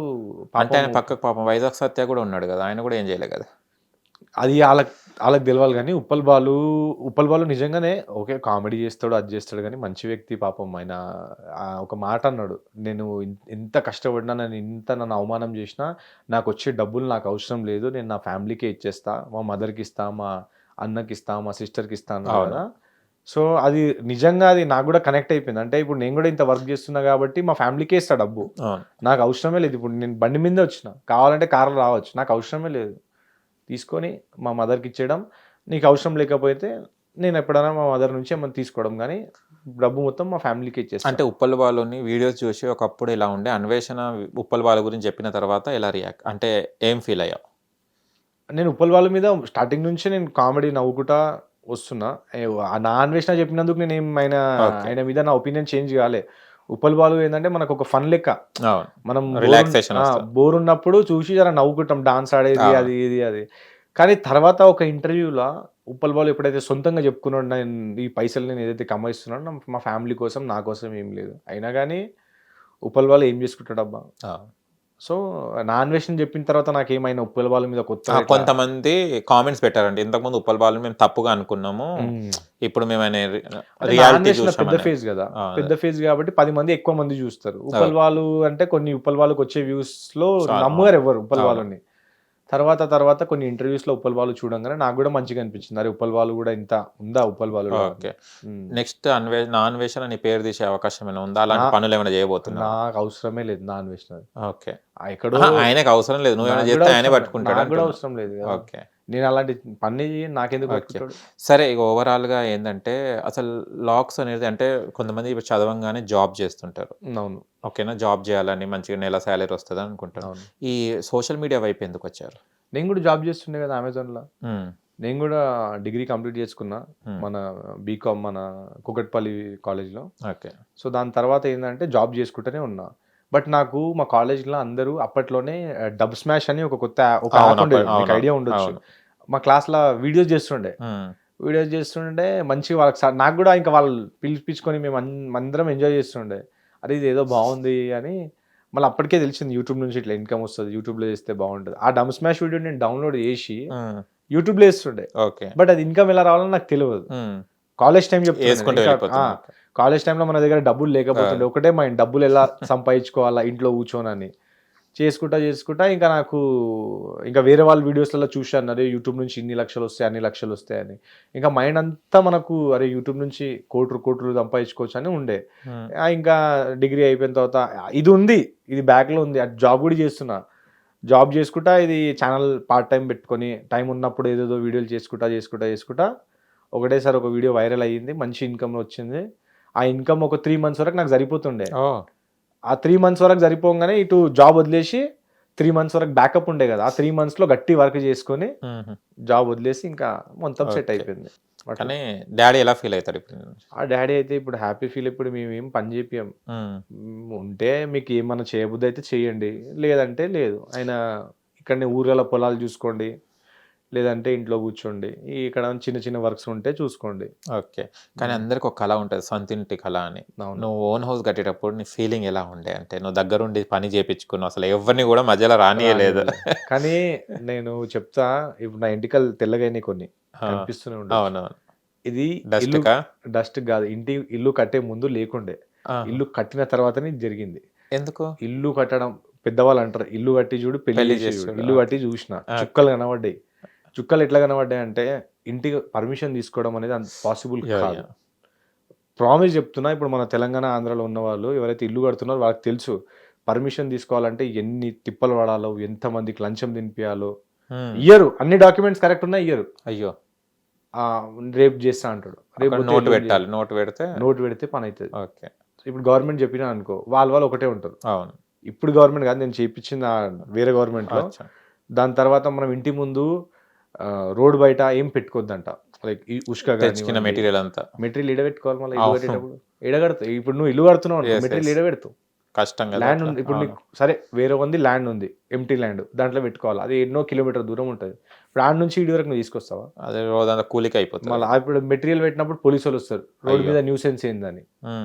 అంటే ఆయన పక్కకు పాపం వైజాగ్ సత్య కూడా ఉన్నాడు కదా, ఆయన కూడా ఏం చేయలేదు కదా. అది వాళ్ళకి తెలవాలి. కానీ ఉప్పల్ బాలు నిజంగానే ఓకే, కామెడీ చేస్తాడు, అది చేస్తాడు, కానీ మంచి వ్యక్తి పాపం. ఆయన ఒక మాట అన్నాడు, నేను ఎంత కష్టపడినా, నన్ను అవమానం చేసినా నాకు వచ్చే డబ్బులు నాకు అవసరం లేదు, నేను నా ఫ్యామిలీకే ఇచ్చేస్తా, మా మదర్కి ఇస్తా, మా అన్నకి ఇస్తా, మా సిస్టర్కి ఇస్తా అన్నాడు కదా. సో అది నిజంగా అది నాకు కూడా కనెక్ట్ అయిపోయింది. అంటే ఇప్పుడు నేను కూడా ఇంత వర్క్ చేస్తున్నా కాబట్టి మా ఫ్యామిలీకే ఇస్తా డబ్బు, నాకు అవసరమే లేదు. ఇప్పుడు నేను బండి మీదే వచ్చిన, కావాలంటే కార్లో రావచ్చు, నాకు అవసరమే లేదు, తీసుకొని మా మదర్కి ఇచ్చేయడం. నీకు అవసరం లేకపోతే నేను ఎప్పుడైనా మా మదర్ నుంచి ఏమైనా తీసుకోవడం, కానీ డబ్బు మొత్తం మా ఫ్యామిలీకి ఇచ్చేస్తాను. అంటే ఉప్పల్ వాళ్ళని వీడియోస్ చూసి ఒకప్పుడు ఇలా ఉండే అన్వేషణ ఉప్పల్ వాళ్ళ గురించి చెప్పిన తర్వాత ఎలా రియాక్ట్, అంటే ఏం ఫీల్ అయ్యావు? నేను ఉప్పల్ వాళ్ళ మీద స్టార్టింగ్ నుంచి నేను కామెడీ నవ్వుకుంటా వస్తున్నా నా అన్వేషణ చెప్పినందుకు నేను Okay. ఆయన మీద నా ఒపీనియన్ చేంజ్ కాలే. ఉప్పల్ బాలు ఏంటంటే మనకు ఒక ఫన్ లెక్క. అవును. మనం Relaxation వస్తది. బోర్ ఉన్నప్పుడు చూసి జర నవ్వుకుంటాం డాన్స్ ఆడేది అవును. అది ఇది అది. కానీ తర్వాత ఒక ఇంటర్వ్యూలో ఉప్పల్ బాలు ఎప్పుడైతే సొంతంగా చెప్పుకున్నాడు నేను ఈ పైసలు నేను ఏదైతే కమాయిస్తున్నానో మా ఫ్యామిలీ కోసం నా కోసం ఏం లేదు. అయినా కానీ ఉప్పల్ బాలు ఏం చేసుకుంటాడబ్బా. సో నా అన్వేషణ చెప్పిన తర్వాత నాకేమైనా ఉప్పల్ బాలు మీద కొత్త కొంతమంది కామెంట్స్ పెట్టారండి. ఇంతకుముందు ఉప్పల్ బాలు మేము తప్పుగా అనుకున్నాము. ఇప్పుడు మేము రియాలిటీ పెద్ద ఫేజ్ కదా, పెద్ద ఫేజ్ కాబట్టి 10 మంది ఎక్కువ మంది చూస్తారు. ఉప్పల్ బాలు అంటే కొన్ని ఉప్పల్ బాలుకి వచ్చే వ్యూస్ లో నమ్ముగారు ఎవరు ఉప్పల్ బాలుని. తర్వాత కొన్ని ఇంటర్వ్యూస్ లో ఉప్పల్ బాలు చూడంగానే నాకు కూడా మంచిగా అనిపించింది. అరే ఉప్పల్ బాలు కూడా ఇంత ఉందా ఉప్పల్ బాలు. ఓకే. నెక్స్ట్ నా అన్వేషణ నీ పేరు తీసే అవకాశం ఏమైనా ఉందా? అలాంటి పనులు ఏమైనా చేయబోతున్నా? నాకు అవసరమే లేదు నా అన్వేషణ. ఓకే. ఎక్కడో ఆయనకు అవసరం లేదు, నువ్వు ఏమైనా చేస్తే ఆయనే పట్టుకుంటాడు. నాకు కూడా అవసరం లేదు. ఓకే, నేను అలాంటి పని నాకెందుకు పట్టుకుంటాడు. సరే, ఇక ఓవరాల్ గా ఏంటంటే అసలు లాక్స్ అనేది అంటే కొంతమంది ఇప్పుడు చదవంగానే జాబ్ చేస్తుంటారు. అవును. ఓకేనా, జాబ్ చేయాలని మంచిగా నెల శాలరీ వస్తుంది అనుకుంటారు. ఈ సోషల్ మీడియా వైపు ఎందుకు వచ్చారు? నేను కూడా జాబ్ చేస్తుండే కదా అమెజాన్లో. నేను కూడా డిగ్రీ కంప్లీట్ చేసుకున్నా మన బీకామ్ మన కుకట్పల్లి కాలేజ్లో. ఓకే. సో దాని తర్వాత ఏంటంటే జాబ్ చేసుకుంటూనే ఉన్నా. బట్ నాకు మా కాలేజ్లో అందరూ అప్పట్లోనే డబ్ స్మాష్ అని ఒక కొత్త ఒక యాప్ ఉండేది, మీకు ఐడియా ఉండొచ్చు. మా క్లాస్లో వీడియోస్ చేస్తుండే మంచిగా వాళ్ళకి నాకు కూడా ఇంకా వాళ్ళు పిలిపించుకొని మేము అందరం ఎంజాయ్ చేస్తుండే. అరే ఇది ఏదో బాగుంది అని మళ్ళీ అప్పటికే తెలిసింది యూట్యూబ్ నుంచి ఇట్లా ఇన్కమ్ వస్తుంది, యూట్యూబ్లో చేస్తే బాగుంటుంది. ఆ డబ్ స్మాష్ వీడియో నేను డౌన్లోడ్ చేసి యూట్యూబ్లో వేస్తుండే. బట్ అది ఇన్కమ్ ఎలా రావాలో నాకు తెలియదు. కాలేజ్ టైం చెప్తున్నా, కాలేజ్ టైంలో మన దగ్గర డబ్బులు లేకపోతుండే. ఒకటే మైండ్, డబ్బులు ఎలా సంపాదించుకోవాలా ఇంట్లో కూర్చోనని చేసుకుంటా ఇంకా నాకు ఇంకా వేరే వాళ్ళ వీడియోస్లలో చూశాను, అరే యూట్యూబ్ నుంచి ఇన్ని లక్షలు వస్తాయి అన్ని లక్షలు వస్తాయని. ఇంకా మైండ్ అంతా మనకు అరే యూట్యూబ్ నుంచి కోట్లు సంపాదించుకోవచ్చు అని ఉండే. ఇంకా డిగ్రీ అయిపోయిన తర్వాత ఇది ఉంది, ఇది బ్యాక్లో ఉంది, అది జాబ్ కూడా చేస్తున్నా. జాబ్ చేసుకుంటా ఇది ఛానల్ పార్ట్ టైం పెట్టుకొని టైం ఉన్నప్పుడు ఏదేదో వీడియోలు చేసుకుంటా ఒకటేసారి ఒక వీడియో వైరల్ అయ్యింది, మంచి ఇన్కమ్ వచ్చింది. ఆ ఇన్కమ్ ఒక 3 months వరకు నాకు సరిపోతుండే. ఆ 3 months వరకు సరిపోగానే ఇటు జాబ్ వదిలేసి 3 months వరకు బ్యాకప్ ఉండే కదా, ఆ 3 months లో గట్టి వర్క్ చేసుకొని జాబ్ వదిలేసి ఇంకా మొత్తం సెట్ అయిపోయింది. కానీ డాడీ ఎలా ఫీల్ అవుతారు ఇప్పుడు? ఆ డాడీ అయితే ఇప్పుడు హ్యాపీ ఫీల్. ఇప్పుడు మేము ఏం పని చేపియం, ఉంటే మీకు ఏమన్నా చేయబుద్ధి అయితే చేయండి, లేదంటే లేదు. ఆయన ఇక్కడనే ఊర్ల పొలాలు చూసుకోండి, లేదంటే ఇంట్లో కూర్చోండి, ఇక్కడ చిన్న వర్క్స్ ఉంటే చూసుకోండి. ఓకే. కానీ అందరికి ఒక కళ ఉంటుంది, సొంత ఇంటి కళ అని. నువ్వు ఓన్ హౌస్ కట్టేటప్పుడు నీ ఫీలింగ్ ఎలా ఉండే? అంటే నువ్వు దగ్గరుండి పని చేయించుకున్నావు, అసలు ఎవరిని కూడా మధ్యలో రానియలేదు. కానీ నేను చెప్తా, ఇప్పుడు నా ఇంటికల్ తెల్లగైనా కొన్ని కనిపిస్తూనే ఉంటాయి. అవునవును. ఇది డస్ట్ కాదు, ఇల్లు కట్టే ముందు లేకుండే, ఇల్లు కట్టిన తర్వాతనే జరిగింది. ఎందుకు? ఇల్లు కట్టడం పెద్దవాళ్ళు అంటారు, ఇల్లు కట్టి చూడు పెళ్లి చేసి చూడు. ఇల్లు కట్టి చూసిన చుక్కలు కనబడ్డాయి. చుక్కలు ఎట్లా కనబడ్డాయి అంటే ఇంటికి పర్మిషన్ తీసుకోవడం అనేది అంత పాసిబుల్ కాదు. ప్రామిస్ చెప్తున్నా, ఇప్పుడు మన తెలంగాణ ఆంధ్రాలో ఉన్న వాళ్ళు ఎవరైతే ఇల్లు కడుతున్నారో వాళ్ళకి తెలుసు పర్మిషన్ తీసుకోవాలంటే ఎన్ని తిప్పలు పడాలో, ఎంతమందికి లంచం తినిపించాలో. ఇయ్యరు, అన్ని డాక్యుమెంట్స్ కరెక్ట్ ఉన్నా ఇయ్యరు. అయ్యో, రేపు చేస్తా అంటాడు, రేపు నోట్ పెట్టాలి, నోట్ పెడితే పని అవుతుంది. ఓకే. ఇప్పుడు గవర్నమెంట్ చెప్పినా అనుకో, వాళ్ళు ఒకటే ఉంటారు. అవును. ఇప్పుడు గవర్నమెంట్ కాదు, నేను చేయించింది వేరే గవర్నమెంట్ లో. దాని తర్వాత మనం ఇంటి ముందు రోడ్ బయట ఏం పెట్టుకోవద్దంట, లైక్ ఉష్క మెటీరియల్ ఎడబెట్టుకోవాలి. మళ్ళీ ఇల్లు కట్టేటప్పుడు ఎడగడతావు. ఇప్పుడు నువ్వు ఇల్లు కడుతున్నావు, మెటీరియల్ ఎడబెడతావు, కష్టం. ల్యాండ్ ఉంది ఇప్పుడు నీకు, సరే వేరే ఉంది ల్యాండ్ ఉంది, ఎంటీ ల్యాండ్, దాంట్లో పెట్టుకోవాలి. అది ఎన్నో కిలోమీటర్ దూరం ఉంటుంది. ఇప్పుడు ఆడ నుంచి ఇటు వరకు నువ్వు తీసుకొస్తావా? అదే రోజంతా కూలికి అయిపోతుంది. మళ్ళీ ఇప్పుడు మెటీరియల్ పెట్టినప్పుడు పోలీసు వాళ్ళు వస్తారు, రోడ్ మీద న్యూసెన్స్ ఏందని.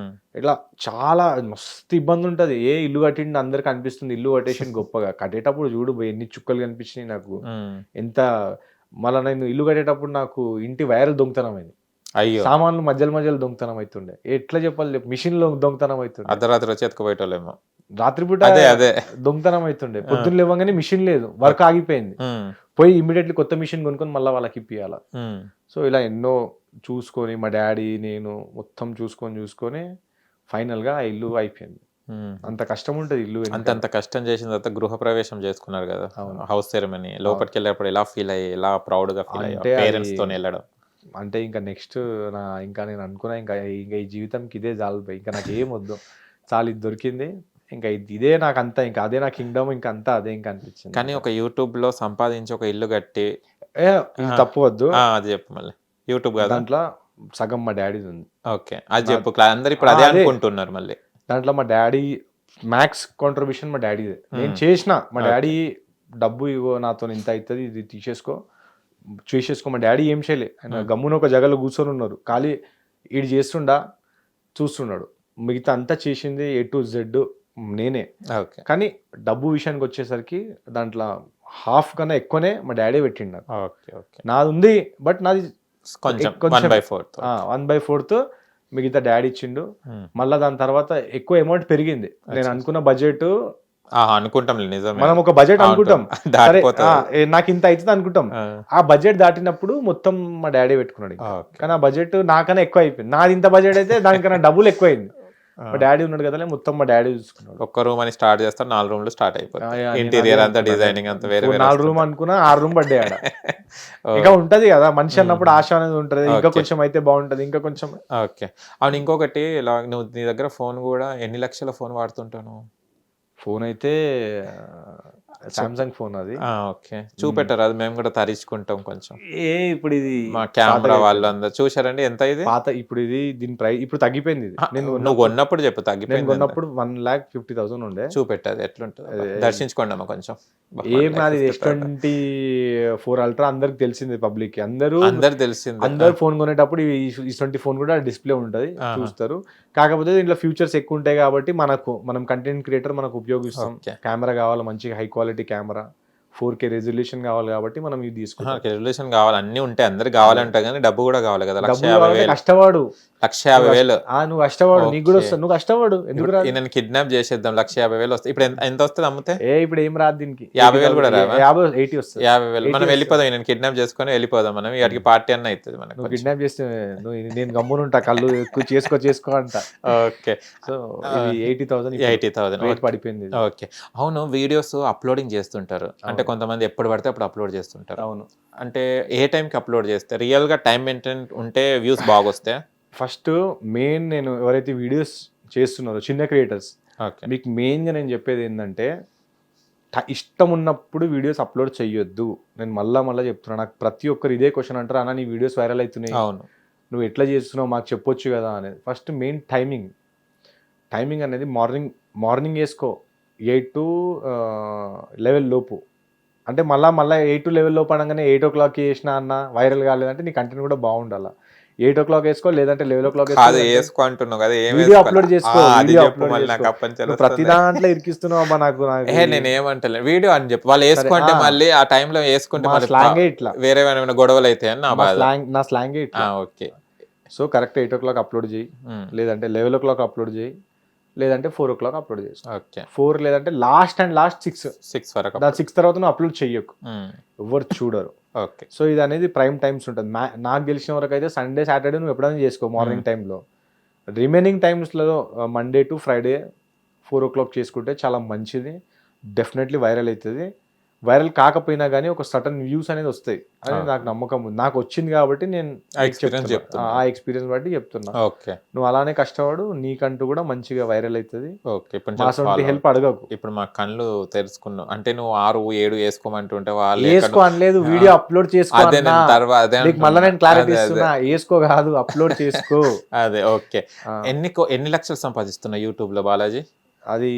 ఇట్లా చాలా మస్తు ఇబ్బంది ఉంటుంది. ఏ ఇల్లు కట్టిండి అందరికి అనిపిస్తుంది ఇల్లు కట్టేసి గొప్పగా, కట్టేటప్పుడు చూడు ఎన్ని చుక్కలు కనిపించినాయి నాకు, ఎంత. మళ్ళీ నేను ఇల్లు కట్టేటప్పుడు నాకు ఇంటి వైర్లు దొంగతనమైంది, అయ్యో, సామాన్లు మధ్యలో దొంగతనం అవుతుండే. ఎట్లా చెప్పాలి, మిషన్ లో దొంగతనం అవుతుండే, అర్ధరాత్రి వచ్చి ఎత్తుకుపోయేటోళ్ళేమో, రాత్రిపూట దొంగతనం అవుతుండే. పొద్దున్న లేవగానే మిషన్ లేదు, వర్క్ ఆగిపోయింది, పోయి ఇమ్మీడియట్లీ కొత్త మిషన్ కొనుక్కొని మళ్ళీ వాళ్ళకి ఇప్పియాల. సో ఇలా ఎన్నో చూసుకొని మా డాడీ నేను మొత్తం చూసుకొని ఫైనల్ గా ఆ ఇల్లు అయిపోయింది. అంత కష్టం ఉంటుంది ఇల్లు. అంత కష్టం చేసిన తర్వాత గృహప్రవేశం చేసుకున్నారు కదా, హౌస్ సెరమనీ, లోపలికి వెళ్ళేటప్పుడు ఎలా ఫీల్ అయ్యి, ఎలా ప్రౌడ్ గా ఫీల్ అయ్యి పేరెంట్స్ తో వెళ్ళడం? అంటే ఇంకా నెక్స్ట్ ఇంకా నేను అనుకున్నా, ఇంకా ఈ జీవితంకి ఇదే చాలు, ఇంకా నాకు ఏం వద్దు, చాలు ఇది దొరికింది, ఇంకా ఇదే నాకు అంతా, ఇంకా అదే నా కింగ్డమ్, ఇంకా అంతా అదే ఇంకా అనిపించింది. కానీ ఒక యూట్యూబ్ లో సంపాదించి ఒక ఇల్లు కట్టి తప్పు వద్దు, అది చెప్పు మళ్ళీ. యూట్యూబ్ కదా? దాంట్లో సగం మా డాడీది ఉంది. ఓకే, అది చెప్పు. అందరు ఇప్పుడు అదే అనుకుంటున్నారు మళ్ళీ. దాంట్లో మా డాడీ మ్యాక్స్ కాంట్రిబ్యూషన్ మా డాడీదే. నేను చేసిన మా డాడీ డబ్బు ఇగో నాతో ఇంత అవుతుంది, ఇది చేసేసుకో. మా డాడీ ఏం చేయలే, ఆయన గమ్మున ఒక జగలో కూర్చొని ఉన్నారు, ఖాళీ ఈడు చేస్తుండా చూస్తున్నాడు. మిగతా అంతా చేసింది A to Z నేనే. ఓకే, కానీ డబ్బు విషయానికి వచ్చేసరికి దాంట్లో హాఫ్ కన్నా ఎక్కువనే మా డాడీ పెట్టిండు. Okay, okay. నాది ఉంది, బట్ నాది కొంచెం కొంచెం 1/4. 1/4 మిగతా డాడీ ఇచ్చిండు. మళ్ళీ దాని తర్వాత ఎక్కువ అమౌంట్ పెరిగింది. నేను అనుకున్న బడ్జెట్, అనుకుంటాం నిజమే, మనం ఒక బడ్జెట్ అనుకుంటాం, సరే దాటిపోతుంది. నాకు ఇంత అవుతుంది అనుకుంటాం. ఆ బడ్జెట్ దాటినప్పుడు మొత్తం మా డాడీ పెట్టుకున్నాడు. కానీ ఆ బడ్జెట్ నాకన్నా ఎక్కువ అయిపోయింది. నాది ఇంత బడ్జెట్ అయితే దానికన్నా డబుల్ ఎక్కువ అయింది. మా డాడీ ఉన్నాడు కదా, మొత్తం మా డాడీ చూసుకున్నాడు. ఒక్క రూమ్ అని స్టార్ట్ చేస్తారు, 4 రూమ్లు స్టార్ట్ అయిపోతాయి. ఇంటీరియర్ అంతా, డిజైనింగ్ అంతా వేరే 4 రూమ్ అనుకున్నా 6 రూమ్ పడ్డాయి ఆడ. ఇంకా ఉంటది కదా మనిషి అన్నప్పుడు ఆశ అనేది ఉంటది, ఇంకా కొంచెం అయితే బాగుంటది, ఇంకా కొంచెం. ఓకే, అవును. ఇంకొకటి, ఇలా నువ్వు నీ దగ్గర ఫోన్ కూడా ఎన్ని లక్షల ఫోన్ వాడుతుంటాను? ఫోన్ అయితే సామ్సంగ్ ఫోన్ అది. ఓకే, చూపెట్టారు, అది మేము కూడా తరించుకుంటాం కొంచెం. ఇప్పుడు ఇది మా కెమెరా వాళ్ళు అందరు చూసారండి. ఎంత ఇది పాత, ఇప్పుడు ఇది దీని ప్రైస్ ఇప్పుడు తగ్గిపోయింది. ఇది నువ్వు కొన్నప్పుడు చెప్పు, తగ్గిపోయింది. కొన్నప్పుడు 1,50,000 ఉండే. చూపెట్టది ఎట్లుంటుంది, దర్శించుకోండి అమ్మ కొంచెం. ఏం నాది S24 అల్ట్రా అందరికి తెలిసింది, పబ్లిక్ అందరూ తెలిసింది. అందరు ఫోన్ కొనేటప్పుడు ఈ ఫోన్ కూడా డిస్ప్లే ఉంటది, చూస్తారు. కాకపోతే దీంట్లో ఫ్యూచర్స్ ఎక్కువ ఉంటాయి కాబట్టి మనం కంటెంట్ క్రియేటర్ మనకు ఉపయోగిస్తాం. కెమెరా కావాలి, మంచిగా high quality camera, 4K resolution కావాలి కాబట్టి మనం ఇది తీసుకుంటాం. రెజల్యూషన్ కావాలి, అన్ని ఉంటాయి, అందరికి కావాలంటే, కానీ డబ్బు కూడా కావాలి కదా. కష్టపడు 1,50,000. నువ్వు కష్టపడు, నీకు కూడా వస్తుంది, నువ్వు కష్టపడు. ఎందుకు రాదు? నేను కిడ్నాప్ చేసేద్దాం, 1,50,000 వస్తాయి. ఇప్పుడు ఎంత వస్తుంది అమ్మితే? ఇప్పుడు ఏం రాదు దీనికి. 50,000 కూడా రావా? 80 వస్తుంది. 50,000 మనం వెళ్ళిపోదాం, నేను కిడ్నాప్ చేసుకొని వెళ్ళిపోదాం మనం. ఇక్కడికి పార్టీ అన్న అవుతుంది మనకు. నువ్వు కిడ్నాప్ చేస్తే నేను గమ్మునుంటా, కళ్ళు ఎక్కువ చేసుకో అంట. ఓకే, సో 80,000 పడిపోయింది. ఓకే, అవును. వీడియోస్ అప్లోడింగ్ చేస్తుంటారు అంటే కొంతమంది ఎప్పుడు పడితే అప్పుడు అప్లోడ్ చేస్తుంటారు. అవును. అంటే ఏ టైంకి అప్లోడ్ చేస్తే రియల్ గా టైం మెయింటైన్ ఉంటే వ్యూస్ బాగా వస్తాయి? ఫస్ట్ మెయిన్, నేను ఎవరైతే వీడియోస్ చేస్తున్నారో చిన్న క్రియేటర్స్, మీకు మెయిన్గా నేను చెప్పేది ఏంటంటే, ఇష్టం ఉన్నప్పుడు వీడియోస్ అప్లోడ్ చెయ్యొద్దు. నేను మళ్ళా చెప్తున్నా, నాకు ప్రతి ఒక్కరు ఇదే క్వశ్చన్ అంటారు, అన్న నీ వీడియోస్ వైరల్ అవుతున్నాయి, అవును, నువ్వు ఎట్లా చేస్తున్నావు మాకు చెప్పొచ్చు కదా అనేది. ఫస్ట్ మెయిన్ టైమింగ్ అనేది మార్నింగ్ వేసుకో, 8 to 11 లోపు. అంటే మళ్ళీ 8 to 11 లోపు అనగానే 8 o'clock చేసిన అన్న వైరల్ కాలేదంటే నీ కంటెంట్ కూడా బాగుండాలి. 8 o'clock వేసుకో, లేదంటే 11 o'clock వేసుకో అంటున్నావు కదా. వీడియో అప్లోడ్ చేసుకో. ప్రతి దాంట్లో ఇరికిస్తున్నావు అబ్బా. నాకు నేను ఏమంటలే, వీడియో అని చెప్పి వాళ్ళు వేసుకుంటే మళ్ళీ ఆ టైంలో వేసుకుంటే స్లాంగే ఇట్లా, వేరే ఏమైనా గొడవలు అయితే నా స్లాంగే ఇట్లా. Okay, so correct 8 o'clock upload చేయి, లేదంటే 11 o'clock అప్లోడ్ చేయి, లేదంటే 4 o'clock అప్లోడ్ చేసుకో. 4 లేదంటే లాస్ట్ 6 వరకు. 6 తర్వాత నువ్వు అప్లోడ్ చెయ్యకు, ఎవరు చూడరు. ఓకే, సో ఇది అనేది ప్రైమ్ టైమ్స్ ఉంటుంది. నాకు తెలిసిన వరకు అయితే సండే సాటర్డే నువ్వు ఎప్పుడైనా చేసుకో మార్నింగ్ టైంలో. రిమైనింగ్ టైమ్స్లో మండే టు ఫ్రైడే 4 o'clock చేసుకుంటే చాలా మంచిది, డెఫినెట్లీ వైరల్ అవుతుంది. వైరల్ కాకపోయినా కానీ ఒక సటన్ వ్యూస్ అనేది వస్తాయి అని నాకు నమ్మకం ఉంది. నాకు వచ్చింది కాబట్టి నేను ఆ ఎక్స్పీరియన్స్ బట్టి చెప్తున్నా. నువ్వు అలానే కష్టపడు, నీకంటూ కూడా మంచిగా వైరల్ అవుతుంది. హెల్ప్ అడగకు. ఇప్పుడు మా కళ్ళు తెలుసుకున్నావు అంటే నువ్వు 6, 7 వేసుకోమంటుంటే వాళ్ళు వేసుకో అనలేదు, వీడియో అప్లోడ్ చేసుకో. మళ్ళీ నేను క్లారిటీ ఇస్తున్నా, వేసుకో కాదు అప్లోడ్ చేసుకో. అదే. ఓకే, ఎన్ని లక్షలు సంపాదిస్తున్నా యూట్యూబ్ లో బాలాజీ? అది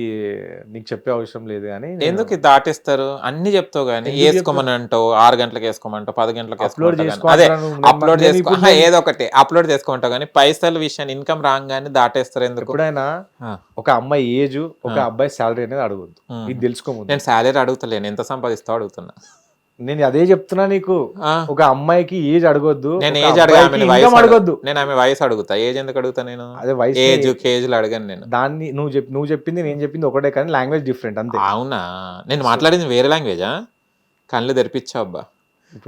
నీకు చెప్పే అవసరం లేదు. కానీ ఎందుకు దాటేస్తారు అన్ని చెప్తావు కానీ, వేసుకోమని అంటావు, 6 గంటలకు వేసుకోమంటావు, 10 గంటలకు వేసుకోమంటావు, అదే అప్లోడ్ చేసుకో, ఏదో ఒకటి అప్లోడ్ చేసుకోమంటావు కానీ పైసలు విషయాన్ని ఇన్కమ్ రాగానే దాటేస్తారు. ఎందుకు? ఎప్పుడైనా ఒక అమ్మాయి ఏజ్, ఒక అబ్బాయి శాలరీ అనేది అడగద్దు, ఇది తెలుసుకోమని. నేను శాలరీ అడుగుతలేను, ఎంత సంపాదిస్తావు అడుగుతున్నా. నేను అదే చెప్తున్నా నీకు, ఒక అమ్మాయికి ఏజ్ అడగొద్దు, నేను ఏజ్ అడగొద్దు, నేను ఆమె వయసు అడుగుతా. ఏజ్ ఎందుకు అడుగుతా? నేను అదే వయసు, ఏజ్ కేజీలు అడగను నేను. దాన్ని నువ్వు చెప్పింది నేను చెప్పింది ఒకటే, కానీ లాంగ్వేజ్ డిఫరెంట్ అంతే. అవునా? నేను మాట్లాడింది వేరే లాంగ్వేజా? కళ్ళు తెరిపించావు అబ్బా.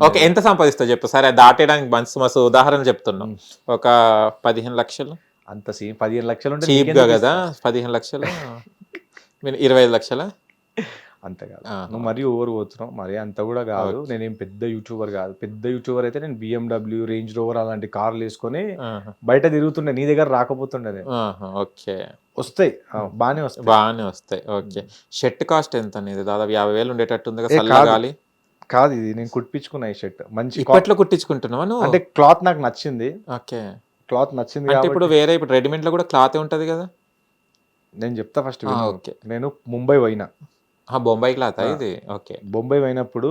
ఓకే, ఎంత సంపాదిస్తావు చెప్పు. సరే, దాటేయడానికి మస్తు ఉదాహరణ చెప్తున్నావు. ఒక 15 లక్షలు. అంత 15 లక్షలు చీప్ గా కదా? 15 లక్షలు, 25 లక్షల అంతే కాదు. నువ్వు మరీ ఓవర్ పోతున్నావు, మరీ అంత కూడా కాదు. నేనేం పెద్ద యూట్యూబర్ కాదు. పెద్ద యూట్యూబర్ అయితే నేను BMW, రేంజ్ రోవర్ అలాంటి కార్లు వేసుకొని బయట తిరుగుతుండే, నీ దగ్గర రాకపోతుండే. ఓకే, వస్తాయి, బాగానే వస్తాయి. ఓకే, షర్ట్ కాస్ట్ ఎంత అనేది? దాదాపు 50,000 ఉండేటట్టు ఉంది కదా? చల్లగాలి కాదు ఇది నేను కుట్టించుకున్నా ఈ షర్ట్ మంచి ఇప్పట్లో కుట్టించుకుంటున్నావా నువ్వు? అంటే క్లాత్ నాకు నచ్చింది, ఓకే. క్లాత్ నచ్చింది అంటే కాబట్టి ఇప్పుడు వేరే ఇప్పుడు రెడీమేడ్ లో కూడా క్లాత్ ఉంటది కదా. నేను చెప్తా ఫస్ట్. ఓకే. నేను ముంబై పోయినా, బొంబాయి క్లాత్ ఇది. ఓకే. బొంబై పోయినప్పుడు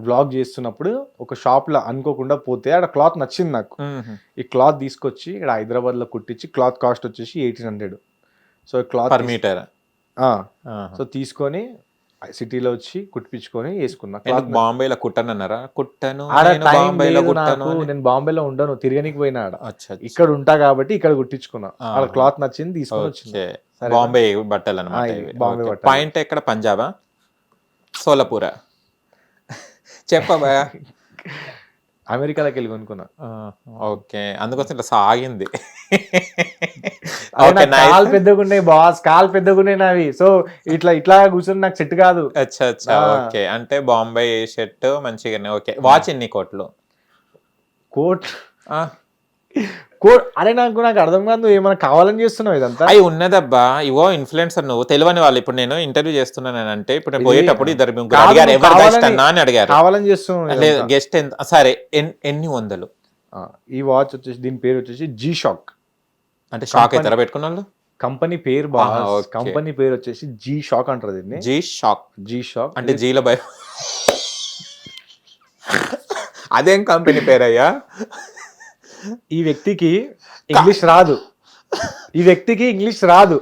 వ్లాగ్ చేస్తున్నప్పుడు ఒక షాప్ లో అనుకోకుండా పోతే ఆడ క్లాత్ నచ్చింది నాకు. ఈ క్లాత్ తీసుకొచ్చి ఇక్కడ హైదరాబాద్ లో కుట్టించి క్లాత్ కాస్ట్ వచ్చేసి 1800. So cloth per metre. So తీసుకొని సిటీలో వచ్చి కుట్టించుకొని వేసుకున్నా. బాంబేలో కుట్టను అన్నారా? కుట్టను ఆడ నేను టైం బాంబేలో లేదు కుట్టను నాకు, అని. నేను బాంబేలో ఉండను, తిరగనికి పోయినా ఆడ. అచ్చా, అచ్చా. ఇక్కడ ఉంటా కాబట్టి ఇక్కడ కుట్టించుకున్నా. ఆడ క్లాత్ నచ్చింది తీసుకొని వచ్చింది. ఓకే. సరేనా? బాంబే బట్టలు ఆ, ఇవి బాంబే అనమాట. బట్టలు. పాయింట్ ఎక్కడ? పంజాబా, సోలాపూరా? చెప్పబా. అమెరికాలోకి వెళ్ళి కొనుక్కున్నా. ఓకే, అందుకోసం ఇట్లా సాగింది. అరే ఓకే, నాకు నైస్. కాలు పెద్దగున్నాయి బాస్, కాలు పెద్దగున్నాయి నావి. సో ఇట్లా కూర్చొని నాకు సెట్ కాదు. అచ్చా అచ్చా. ఓకే, అంటే బాంబే షర్ట్ మంచిగానే. ఓకే. వాచ్ ఎన్ని కోట్లు? కోట్ ఆ, కోట్ అరే నాకు అర్థం కాదు, నువ్వు ఏమైనా కావాలని చేస్తున్నావు ఇదంతా. అయి ఉన్నదబ్బా. ఇవో ఇన్ఫ్లుయెన్సర్ నువ్వు తెలియని వాళ్ళు. ఇప్పుడు నేను ఇంటర్వ్యూ చేస్తున్నాను అంటే ఇప్పుడు నేను పోయేటప్పుడు ఇద్దరు ముగ్గురు కాదు, అడిగారు నువ్వు ఎవరు బెస్ట్ కావాలని- అన్నా అని అడిగారు. కావాలని చేస్తున్నావు లేదు, ఇదంతా. గెస్ట్ ఎంత? సరే, ఎన్ని వందలు? ఈ వాచ్ వచ్చేసి దీని పేరు వచ్చేసి జీ షాక్. అంటే షాక్ అవుతారా పెట్టుకున్న వాళ్ళు? కంపెనీ పేరు ఆహా, బాస్, ఓకే. కంపెనీ పేరు వచ్చేసి జీ షాక్ అంటారు దీన్ని. జీ షాక్ జీ షాక్ అంటే జీల భయ. అదేం కంపెనీ పేరయ్యా? ఈ వ్యక్తికి ఇంగ్లీష్ రాదు, ఈ వ్యక్తికి ఇంగ్లీష్ రాదు.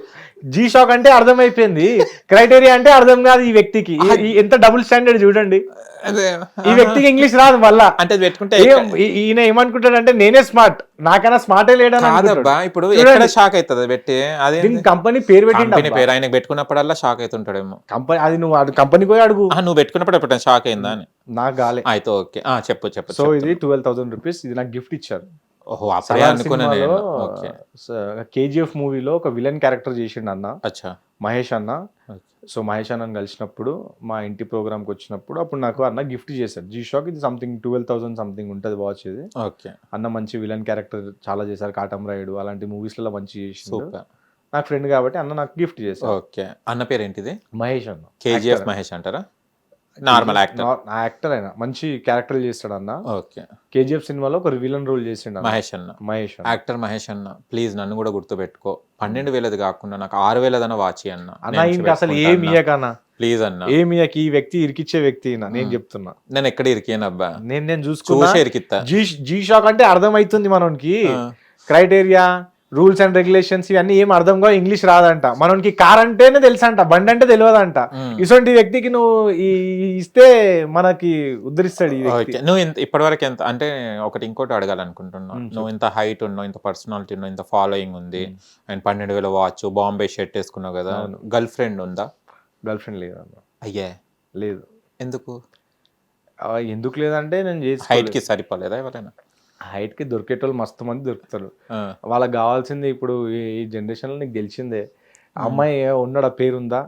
జీ షాక్ అంటే అర్థమైపోయింది, క్రైటీరియా అంటే అర్థం కాదు ఈ వ్యక్తికి. ఎంత డబుల్ స్టాండర్డ్ చూడండి. అదే, ఈ వ్యక్తికి ఇంగ్లీష్ రాదు మళ్ళా. అంటే అది పెట్టుకుంటే ఈయన ఏమనుకుంటాడు అంటే నేనే స్మార్ట్, నాకన్నా స్మార్టే లేడని కాదబ్బా. ఇప్పుడు చూడండి. ఎక్కడ షాక్ అవుతుంది పెట్టి? అదే దీని కంపెనీ పేరు కంపెనీ పెట్టిండు. పేరు ఆయనకు పెట్టుకున్నప్పుడల్లా షాక్ అవుతుంటాడేమో. కంపెనీ అది నువ్వు కంపెనీ పోయి అడుగు. నువ్వు పెట్టుకున్నప్పుడు ఎప్పుడు షాక్ అయిందా అని? నాకు గాలే. అయితే ఓకే. చెప్పు చెప్పు. సో ఇది 12,000 రూపీస్. ఇది నాకు గిఫ్ట్ ఇచ్చారు. ఓహో, అప్పుడే అనుకున్నా నేను. ఓకే. కేజీఎఫ్ మూవీలో ఒక విలన్ క్యారెక్టర్ చేసిండు అన్న, అచ్చా. మహేష్ అన్న. సో మహేష్ అన్నని కలిసినప్పుడు మా ఇంటి ప్రోగ్రామ్కి వచ్చినప్పుడు అప్పుడు నాకు అన్న గిఫ్ట్ చేశారు జీ షాక్. ఇది సంథింగ్ 12,000 సంథింగ్ ఉంటుంది వాచ్ ఇది. ఓకే. అన్న మంచి విలన్ క్యారెక్టర్ చాలా చేశారు, కాటం రాయుడు అలాంటి మూవీస్లలో మంచి చేసిండు. సూపర్. నాకు ఫ్రెండ్ కాబట్టి అన్న నాకు గిఫ్ట్ చేశారు. ఓకే. అన్న పేరు ఏంటిది? మహేష్ అన్న. కేజీఎఫ్ మహేష్ అంటారా? Normal actor. యాక్టర్ అయినా మంచి క్యారెక్టర్ చేస్తాడు అన్న. ఓకే. కేజీఎఫ్ సినిమాలో ఒక విలన్ రోల్ చేసిండు అన్న. మహేష్ అన్న. మహేష్ అన్న. యాక్టర్ మహేష్ అన్న, ప్లీజ్ నన్ను కూడా గుర్తు పెట్టుకో. 12,000 కాకుండా నాకు 6,000 వాచి అన్న. అన్న ఈయనకి అసలు ఏమి ఇయ్యకన్నా, ప్లీజ్ అన్న. ఏమి ఇయ్యక. ఈ వ్యక్తి ఇరికిచ్చే వ్యక్తి ఈయన, నేను చెప్తున్నా. నేను ఎక్కడ ఇరికేనబ్బా, నేను చూసుకున్నా. చూసే ఇరికిత్తా. జీ షాక్ అంటే అర్థమవుతుంది మనకి, క్రైటీరియా రూల్స్ అండ్ రెగ్యులేషన్స్ ఇవన్నీ ఏం అర్థం కావు, ఇంగ్లీష్ రాదంట మనకి. కార్ అంటేనే తెలుసంట, బండి అంటే తెలియదంట. ఇటువంటి వ్యక్తికి నువ్వు ఇస్తే మనకి ఉద్ధరిస్తాడు ఈ వ్యక్తి. ఓకే. నువ్వు ఇప్పటివరకు ఎంత అంటే ఒకటి ఇంకోటి అడగాలనుకుంటున్నావు. నువ్వు ఇంత హైట్ ఉన్నావు, ఇంత పర్సనాలిటీ ఉన్నావు, ఇంత ఫాలోయింగ్ ఉంది, అండ్ 12,000 వాచ్, బాంబే షర్ట్ వేసుకున్నావు కదా. గర్ల్ ఫ్రెండ్ ఉందా? గర్ల్ ఫ్రెండ్ లేదు అన్న. అయ్యే, లేదు. ఎందుకు? ఎందుకు లేదంటే నేను చేసి హైట్ కి సరిపోలేదా ఎవరైనా? హైట్ కి దొరికేటోళ్ళు మస్తు మంది దొరుకుతారు. వాళ్ళకి కావాల్సింది ఇప్పుడు ఈ జనరేషన్ లో నీకు తెలిసిందే. అమ్మాయి ఉన్నాడా, పేరుందా,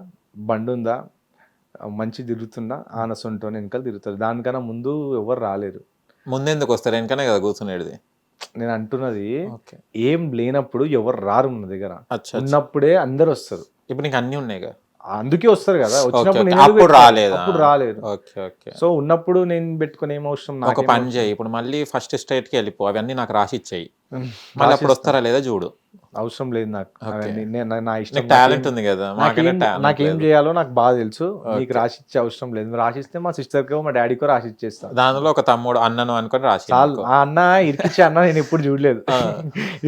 బండి ఉందా, మంచి తిరుగుతుందా, ఆనసంతో వెనకాల తిరుగుతారు. దానికన్నా ముందు ఎవరు రాలేరు. ముందెందుకు వస్తారు? వెనకనే కదా కూర్చునేది. నేను అంటున్నది ఏం లేనప్పుడు ఎవరు రారు మన దగ్గర, అచ్చా. ఉన్నప్పుడే అందరు వస్తారు. ఇప్పుడు నీకు అన్ని ఉన్నాయి. అందుకే వస్తారు కదా. వచ్చినప్పుడు నేను అప్పుడు ఎందుకు రాలేదా? అప్పుడు రాలేదు. Okay okay. సో ఉన్నప్పుడు నేను పెట్టుకుని ఏం అవసరం. ఒక పని చేయి, ఇప్పుడు మళ్ళీ ఫస్ట్ స్ట్రైట్ కి వెళ్ళిపో, అవన్నీ నాకు రాసి ఇచ్చేయి. మళ్ళీ అప్పుడు వస్తారా లేదా చూడు. అవసరం లేదు నాకు, నా ఇష్టం. టాలెంట్ ఉంది కదా. నాకేం చేయాలో నాకు బాగా తెలుసు. నీకు రాసిచ్చే అవసరం లేదు. రాసిస్తే మా సిస్టర్ కో మా డాడీకో రాసిచ్చేస్తా. దానిలో ఒక తమ్ముడు అన్నను అనుకొని రాసి చాలు. ఆ అన్న ఇరికిచ్చే అన్న నేను ఎప్పుడు చూడలేదు.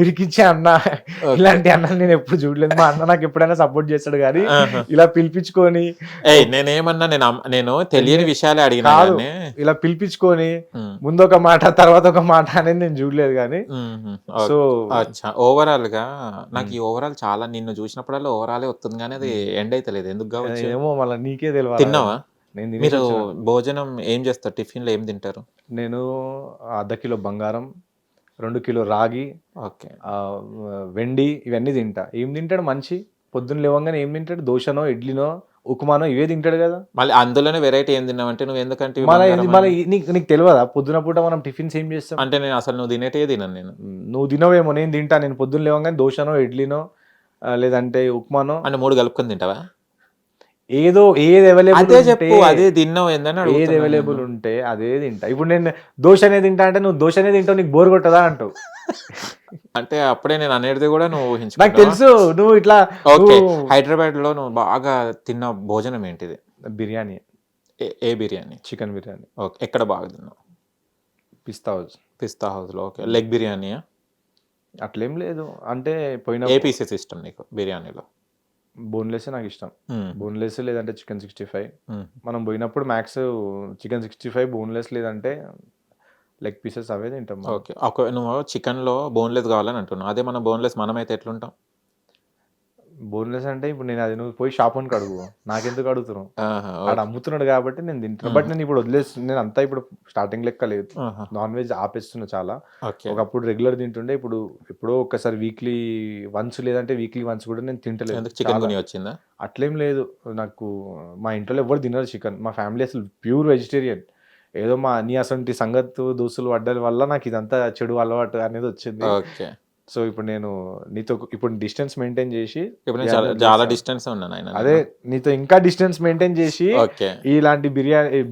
ఇరికిచ్చే అన్న ఇలాంటి అన్న నేను ఎప్పుడు చూడలేదు. మా అన్న నాకు ఎప్పుడైనా సపోర్ట్ చేస్తాడు కానీ ఇలా పిలిపించుకొని నేనేమన్నా నేను తెలియని విషయాలే అడిగినా. ఇలా పిలిపించుకొని ముందు ఒక మాట తర్వాత ఒక మాట అనేది నేను చూడలేదు కానీ. సో ఓవరాల్ గా నాకు ఈ ఓవరాల్ చాలా, నిన్ను చూసినప్పుడల్లా ఓవరాలే వస్తుంది కానీ అది ఎండ్ అయితే లేదు. ఎందుకు కావచ్చు ఏమో, మళ్ళీ నీకే తెలియదు. తిన్నావా? మీరు భోజనం ఏం చేస్తారు? టిఫిన్ లో ఏం తింటారు? నేను 1/2 కిలో బంగారం, 2 కిలో రాగి, ఓకే, వెండి ఇవన్నీ తింటా. ఏం తింటాడు మంచి? పొద్దున్న లేవంగానే ఏం తింటాడు? దోశనో, ఇడ్లీనో, ఉప్మానో ఇవే తింటాడు కదా. మళ్ళీ అందులోనే వెరైటీ ఏం తిన్నావంటే నువ్వు ఎందుకంటే మళ్ళీ నీకు తెలియదా పొద్దున పూట మనం టిఫిన్స్ ఏం చేస్తాం అంటే? నేను అసలు నువ్వు తినేటే తినను. నేను నువ్వు తినవేమో, నేను తింటా. నేను పొద్దున్న లేవగానే దోశనో, ఇడ్లీనో, లేదంటే ఉప్మానో. అంటే 3 కలుపుకొని తింటావా? ఏదో ఏది అవైలబుల్ అదే చెప్పు, అదే తిన్నావు ఏందని ఏది అడుగుతున్నా అవైలబుల్ నేను. ఉంటే అదే తింటా. ఇప్పుడు నేను దోశనే తింటా అంటే నువ్వు దోశనే తింటావు, నీకు బోర్ కొట్టదా అంటావు. అంటే అప్పుడే నేను అనేది కూడా నువ్వు నాకు ఊహించుకున్నావా? తెలుసు నువ్వు ఇట్లా ఓకే, హైదరాబాద్ లో నువ్వు బాగా తిన్న భోజనం ఏంటిది? బిర్యానీ, ఏ బిర్యానీ? చికెన్ బిర్యానీ, ఓకే, ఎక్కడ బాగా తిన్నావు? పిస్తా హౌస్. పిస్తా హౌస్ లో. ఓకే, లెగ్ బిర్యానీయా? అట్లేం లేదు అంటే పోయిన ఏ పీసెస్ ఇష్టం నీకు బిర్యానీలో? బోన్లెస్ నాకు ఇష్టం. బోన్లెస్ లేదంటే చికెన్ 65. మనం పోయినప్పుడు మ్యాక్స్ చికెన్ 65, బోన్లెస్ లేదంటే లెగ్ పీసెస్ అవే తింటాం. ఓకే, నువ్వు చికెన్లో బోన్లెస్ కావాలని అంటున్నావు. అదే మన బోన్లెస్ మనమైతే ఎట్లుంటాం? బోన్లెస్ అంటే ఇప్పుడు నేను అది నువ్వు పోయి షాప్ అని అడుగు, నాకెందుకు అడుగుతున్నావు? ఆహా, ఆడ అమ్ముతున్నాడు కాబట్టి నేను తింటున్నాను. బట్ నేను ఇప్పుడు నేను అంతా ఇప్పుడు స్టార్టింగ్ లెక్క లేదు, నాన్ వెజ్ ఆపేస్తున్నా చాలా. ఓకే. ఒకప్పుడు రెగ్యులర్ తింటుండే, ఇప్పుడు ఎప్పుడో ఒక్కసారి వీక్లీ వన్స్ లేదంటే వీక్లీ వన్స్ కూడా నేను తింటలేదు. ఎందుకు చికెన్ గుని వచ్చిందా? అట్లేం లేదు, నాకు మా ఇంట్లో ఎవరు తినరు చికెన్. మా ఫ్యామిలీ అసలు ప్యూర్ వెజిటేరియన్. ఏదో మా నీ అసలు సంగత్ దోస్తులు పడ్డల వల్ల నాకు ఇదంతా చెడు అలవాటు అనేది వచ్చింది. ఓకే. సో ఇప్పుడు నేను నీతో ఇప్పుడు డిస్టెన్స్ మెయింటైన్ చేసి, ఇప్పుడు నేను చాలా డిస్టెన్స్ ఉన్నాను ఆయన. అదే నీతో ఇంకా డిస్టెన్స్ మెయింటైన్ చేసి ఓకే, ఇలాంటి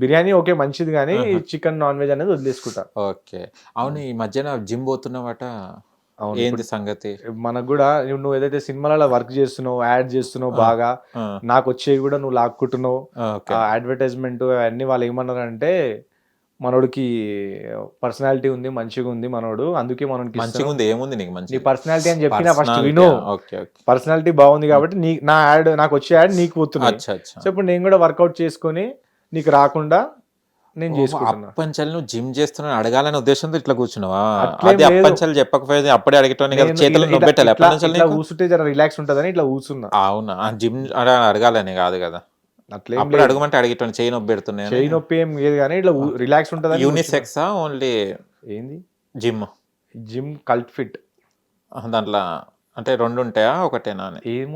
బిర్యానీ ఓకే మంచిది కానీ చికెన్ నాన్ వెజ్ అనేది వదిలేసుకుంటా. ఓకే. అవును, ఈ మధ్యన జిమ్ పోతున్నావట, అవును, ఏంది సంగతి? మనకు కూడా నువ్వు ఏదైతే సినిమాలలో వర్క్ చేస్తున్నావు, యాడ్ చేస్తున్నావు బాగా, నాకు వచ్చేవి కూడా నువ్వు లాక్కుంటున్నావు. అడ్వర్టైజ్మెంట్ అవన్నీ వాళ్ళు ఏమన్నారంటే మనోడికి పర్సనాలిటీ ఉంది, మంచిగా ఉంది మనోడు, అందుకే మనకి మంచిగా ఉంది. ఏముంది నీకు మంచి? నీ పర్సనాలిటీ అని చెప్పిన ఫస్ట్ విను. పర్సనాలిటీ బాగుంది కాబట్టి నా యాడ్, నాకు వచ్చే యాడ్ నీకు పోతుంది. సో ఇప్పుడు నేను కూడా వర్కౌట్ చేసుకొని నీకు రాకుండా నేను చేసుకుంటున్నా. అప్పంచలు నువ్వు జిమ్ చేస్తున్నా అడగాలనే ఉద్దేశంతో ఇట్లా కూర్చున్నావా? అది అప్పంచలు చెప్పకపోయేది అప్పుడే అడిగేటోని కదా, చేతులు నొబ్బెట్టాలి. ఇట్లా కూర్చుంటే జర రిలాక్స్ ఉంటుందని ఇట్లా కూర్చున్నా. అవునా? జిమ్ అడగాలని కాదు కదా, అట్లే అప్పుడు అడగమంటే అడిగేటోని. చేయి నొప్పి పెడుతున్నాయి. చేయి నొప్పి ఏం లేదు కానీ ఇట్లా రిలాక్స్ ఉంటుంది. యూనిసెక్సా ఓన్లీ? ఏంది జిమ్ కల్ట్ ఫిట్ దాంట్లో అంటే రెండు ఉంటాయా, ఒకటేనా?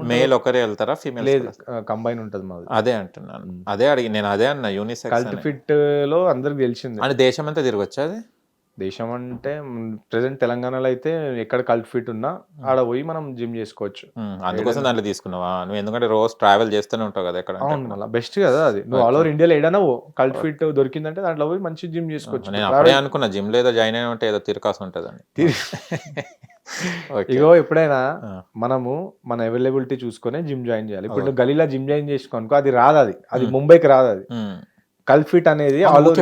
మేల్ ఒకరే వెళ్తారా, ఫీమేల్? లేదు, కంబైన్ ఉంటుంది మాది. అదే అంటున్నాను, అదే అడిగి నేను అదే అన్నా. యూనిసెక్స్ కల్ట్ ఫిట్ లో అందరికి తెలిసింది. అంటే దేశం అంతా తిరగచ్చా అది? దేశం అంటే ప్రెసెంట్ తెలంగాణలో అయితే ఎక్కడ కల్ట్ ఫిట్ ఉన్నా ఆడ పోయి మనం జిమ్ చేసుకోవచ్చు. అందుకోసం దాంట్లో తీసుకున్నావా నువ్వు? ఎందుకంటే రోజు ట్రావెల్ చేస్తూనే ఉంటావు కదా ఎక్కడ. అవును, మళ్ళీ బెస్ట్ కదా అది. నువ్వు ఆల్ ఓవర్ ఇండియాలో ఏడైనా కల్ట్ ఫిట్ దొరికిందంటే దాంట్లో పోయి మంచి జిమ్ చేసుకోవచ్చు. నేను అప్పుడే అనుకున్నా జిమ్ లేదో జాయిన్ అయినా ఉంటే ఏదో తిరకాసు ఉంటుందని. ఇగో ఎప్పుడైనా మనము మన అవైలబిలిటీ చూసుకొని జిమ్ జాయిన్ చేయాలి. ఇప్పుడు నువ్వు గలీలా జిమ్ జాయిన్ చేసుకోనుకో అది రాదు, అది ముంబైకి రాదు. అది కల్ట్ ఫిట్ అనేది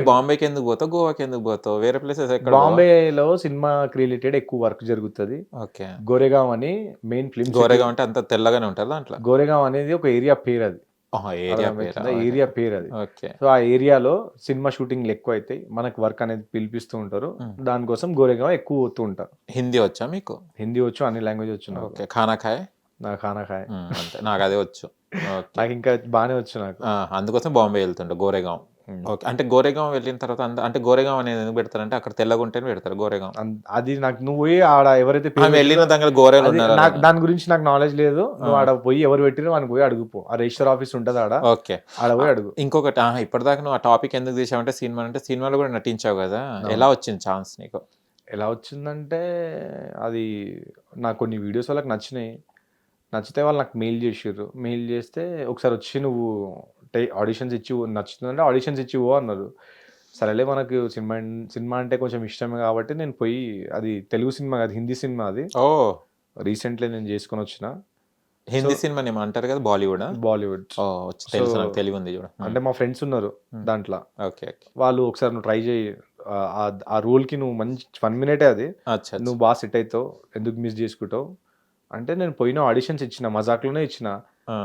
బాంబేకి ఎందుకు పోతావు, గోవాకి ఎందుకు పోతావు, వేరే ప్లేసెస్ ఎక్కడ? బాంబేలో సినిమా రిలేటెడ్ ఎక్కువ వర్క్ జరుగుతుంది. ఓకే. గోరేగాం అని మెయిన్ ఫిల్మ్. గోరేగాం అంటే అంత తెల్లగానే ఉంటుంది దాంట్లో? గోరేగాం అనేది ఒక ఏరియా పేరు, అది ఏరియా పేరు అది. సో ఆ ఏరియాలో సినిమా షూటింగ్లు ఎక్కువ అవుతాయి, మనకు వర్క్ అనేది పిలిపిస్తూ ఉంటారు. దానికోసం గోరేగాం ఎక్కువ పోతూ ఉంటారు. హిందీ వచ్చా మీకు? హిందీ వచ్చు, అన్ని లాంగ్వేజ్ వచ్చు. ఓకే. ఖానా ఖాయ్? నాకు ఖానా ఖాయ్ అంతే, నాకు అదే వచ్చు. నాకు ఇంకా బాగానే వచ్చు నాకు. అందుకోసం బాంబే వెళ్తుంటా, గోరేగాం. ఓకే. అంటే గోరేగాం వెళ్ళిన తర్వాత అంటే గోరేగాం అనేది ఎందుకు పెడతారంటే అక్కడ తెల్లగుంటేనే పెడతారు గోరేగాం. అది నాకు నువ్వు పోయి ఆడ ఎవరైతే వెళ్ళిన దగ్గర గోరేలు ఉన్నారు, దాని గురించి నాకు నాలెడ్జ్ లేదు. నువ్వు ఆడ పోయి ఎవరు పెట్టినా వానికి పోయి అడుగుపో. ఆ రిజిస్టర్ ఆఫీస్ ఉంటుంది ఆడ. ఓకే, ఆడ పోయి అడుగు. ఇంకొకటి, ఇప్పటిదాకా నువ్వు ఆ టాపిక్ ఎందుకు తీసావంటే సినిమా అంటే సినిమాలో కూడా నటించావు కదా, ఎలా వచ్చింది ఛాన్స్ నీకు? ఎలా వచ్చిందంటే అది నాకు కొన్ని వీడియోస్ వాళ్ళకి నచ్చితే వాళ్ళు నాకు మెయిల్ చేసారు. మెయిల్ చేస్తే ఒకసారి వచ్చి నువ్వు ఆడిషన్స్ ఇచ్చి నచ్చుతుందంటే ఆడిషన్స్ ఇచ్చి అన్నారు. సరేలే, మనకు సినిమా అంటే కొంచెం ఇష్టమే కాబట్టి నేను పోయి, అది తెలుగు సినిమా కాదు, హిందీ సినిమా. అది రీసెంట్లీ నేను చేసుకొని వచ్చిన. హిందీ సినిమా ఏమంటారు కదా, బాలీవుడ్? తెలుసు, నాకు తెలివి ఉంది చూడ. అంటే మా ఫ్రెండ్స్ ఉన్నారు దాంట్లో. ఓకే. వాళ్ళు ఒకసారి నువ్వు ట్రై చేయి, ఆ రోల్ కి నువ్వు మంచి 1 minute అది నువ్వు బాగా సెట్ అవుతావు, ఎందుకు మిస్ చేసుకుంటావు అంటే నేను పోయిన ఆడిషన్స్ ఇచ్చిన, మజాక్లోనే ఇచ్చిన.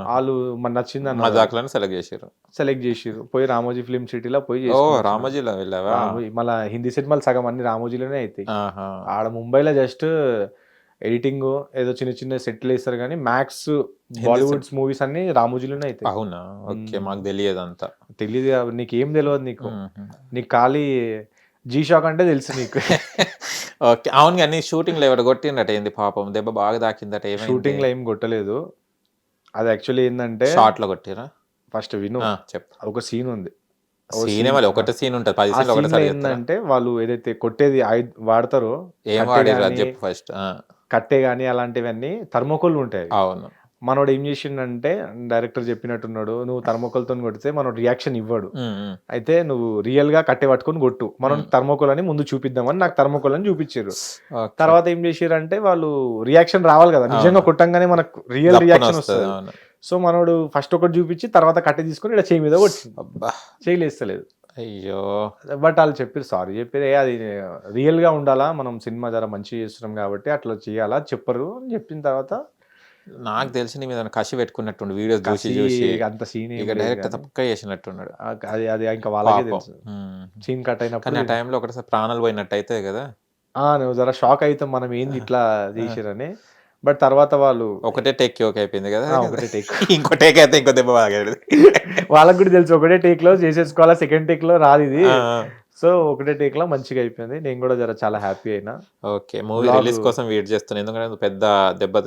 వాళ్ళు మన నచ్చింది అన్న మజాక్లను సెలెక్ట్ చేసిరు. పోయి రామోజీ ఫిల్మ్ సిటీలో పోయి రామోజీలో వెళ్ళావా? మళ్ళీ హిందీ సినిమాలు సగం అన్ని రామోజీలోనే అవుతాయి. ఆడ ముంబైలో జస్ట్ ఎడిటింగ్ ఏదో చిన్న చిన్న సెట్లు వేస్తారు కానీ మ్యాక్స్ బాలీవుడ్ మూవీస్ అన్ని రామోజీలోనే అవుతాయి. అవునా? ఓకే, మాకు తెలియదు అంతా. తెలియదు, నీకేం తెలియదు. నీకు ఖాళీ జీ షాక్ అంటే తెలుసు నీకు. ఓకే. అవును, కానీ షూటింగ్ లో ఎవరు కొట్టిందట, ఏంది పాపం దెబ్బ బాగా దాకిందట? షూటింగ్ లో ఏం కొట్టలేదు, అది యాక్చువల్లీ ఏంటంటే షార్ట్ లో కొట్టిరా. ఫస్ట్ విను, చెప్పు. ఒక సీన్ ఉంది. ఒకటే సీన్ ఉంటుంది, 10 సీన్లు ఒకటేసారి. ఏంటంటే వాళ్ళు ఏదైతే కొట్టేది వాడతారో, ఏం వాడిరా చెప్పు ఫస్ట్. కట్టే గానీ అలాంటివన్నీ థర్మోకోల్ ఉంటాయి. అవును. మనోడు ఏం చేసిండంటే డైరెక్టర్ చెప్పినట్టున్నాడు, నువ్వు థర్మోకోల్తో కొడితే మనోడు రియాక్షన్ ఇవ్వడు, అయితే నువ్వు రియల్ గా కట్టె పట్టుకొని కొట్టు, మనం థర్మోకోల్ అని ముందు చూపిద్దామని నాకు థర్మోకోల్ అని చూపించారు. తర్వాత ఏం చేసారంటే వాళ్ళు రియాక్షన్ రావాలి కదా, నిజంగా కొట్టంగానే మనకు రియల్ రియాక్షన్ వస్తుంది. సో మనోడు ఫస్ట్ ఒకటి చూపించి తర్వాత కట్టె తీసుకొని ఇలా చేయి మీద కొట్టింది, చేయలేస్తలేదు. అయ్యో. బట్ వాళ్ళు చెప్పారు, సారీ చెప్పారు, అది రియల్ గా ఉండాలా, మనం సినిమా జర మంచిగా చేస్తున్నాం కాబట్టి అట్లా చేయాలా చెప్పరు అని చెప్పిన తర్వాత నాకు తెలిసి నీ మీద కసి పెట్టుకున్నట్టుండు వీడియోస్ చూసి అంత సీన్ డైరెక్ట్ తప్పక చేసినట్టున్నాడు. అది అది ఇంకా వాళ్ళకే తెలుసు. సీన్ కట్ అయినప్పుడు ఆ టైంలో ఒకటిసారి ప్రాణాలు పోయినట్టు అయితే కదా, నువ్వు జర షాక్ అవుతాం మనం ఏంది ఇట్లా చేసిరని. బట్ తర్వాత వాళ్ళు ఒకటే టేక్ ఓకే అయిపోయింది కదా, ఒకటే టేక్, ఇంకో టేక్ అయితే ఇంకో దెబ్బ బాగాడు. వాళ్ళకి కూడా తెలుసు ఒకటే టేక్ లో చేసేసుకోవాలా, సెకండ్ టేక్ లో రాదు ఇది. సో ఒకటే టేక్ లో మంచిగా అయిపోయింది, నేను కూడా జర చాలా హ్యాపీ అయినా. ఓకే, మూవీ రిలీజ్ కోసం వెయిట్ చేస్తాను, ఎందుకంటే పెద్ద దెబ్బ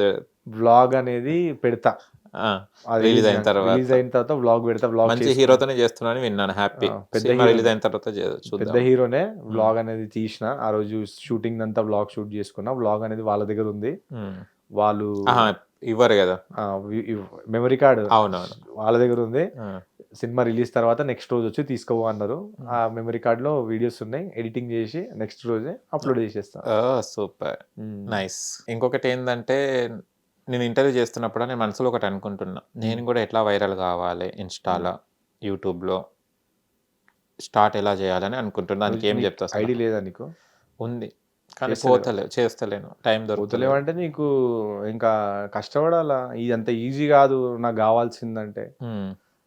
వ్లాగ్ అనేది పెడతా, రిలీజ్ అయిన తర్వాత వ్లాగ్ పెడతా. వ్లాగ్ మంచి హీరోతోనే చేస్తున్నాను విన్నాను, హ్యాపీ. పెద్ద రిలీజ్ అయిన తర్వాత పెద్ద హీరోనే వ్లాగ్ అనేది తీసిన, ఆ రోజు షూటింగ్ అంతా వ్లాగ్ షూట్ చేసుకున్నా. వ్లాగ్ అనేది వాళ్ళ దగ్గర ఉంది, వాళ్ళు ఇవ్వరు కదా మెమరీ కార్డ్, అవునవును వాళ్ళ దగ్గర ఉంది. సినిమా రిలీజ్ తర్వాత నెక్స్ట్ రోజు వచ్చి తీసుకోవో అన్నారు. ఆ మెమరీ కార్డ్ లో వీడియోస్ ఉన్నాయి, ఎడిటింగ్ చేసి నెక్స్ట్ రోజే అప్లోడ్ చేసేస్తాను. Super nice. ఇంకొకటి ఏంటంటే నేను ఇంటర్వ్యూ చేస్తున్నప్పుడు నేను మనసులో ఒకటి అనుకుంటున్నా, నేను కూడా ఎట్లా వైరల్ కావాలి ఇన్స్టాలో యూట్యూబ్లో స్టార్ట్ ఎలా చేయాలని అనుకుంటున్నా. దానికి ఏం చెప్తా? ఐడియా లేదా నీకు? ఉంది కానీ చేస్తలేను, టైం దొరుకుతలేవు. అంటే నీకు ఇంకా కష్టపడాలా, ఇదంతా ఈజీ కాదు నాకు కావాల్సిందంటే.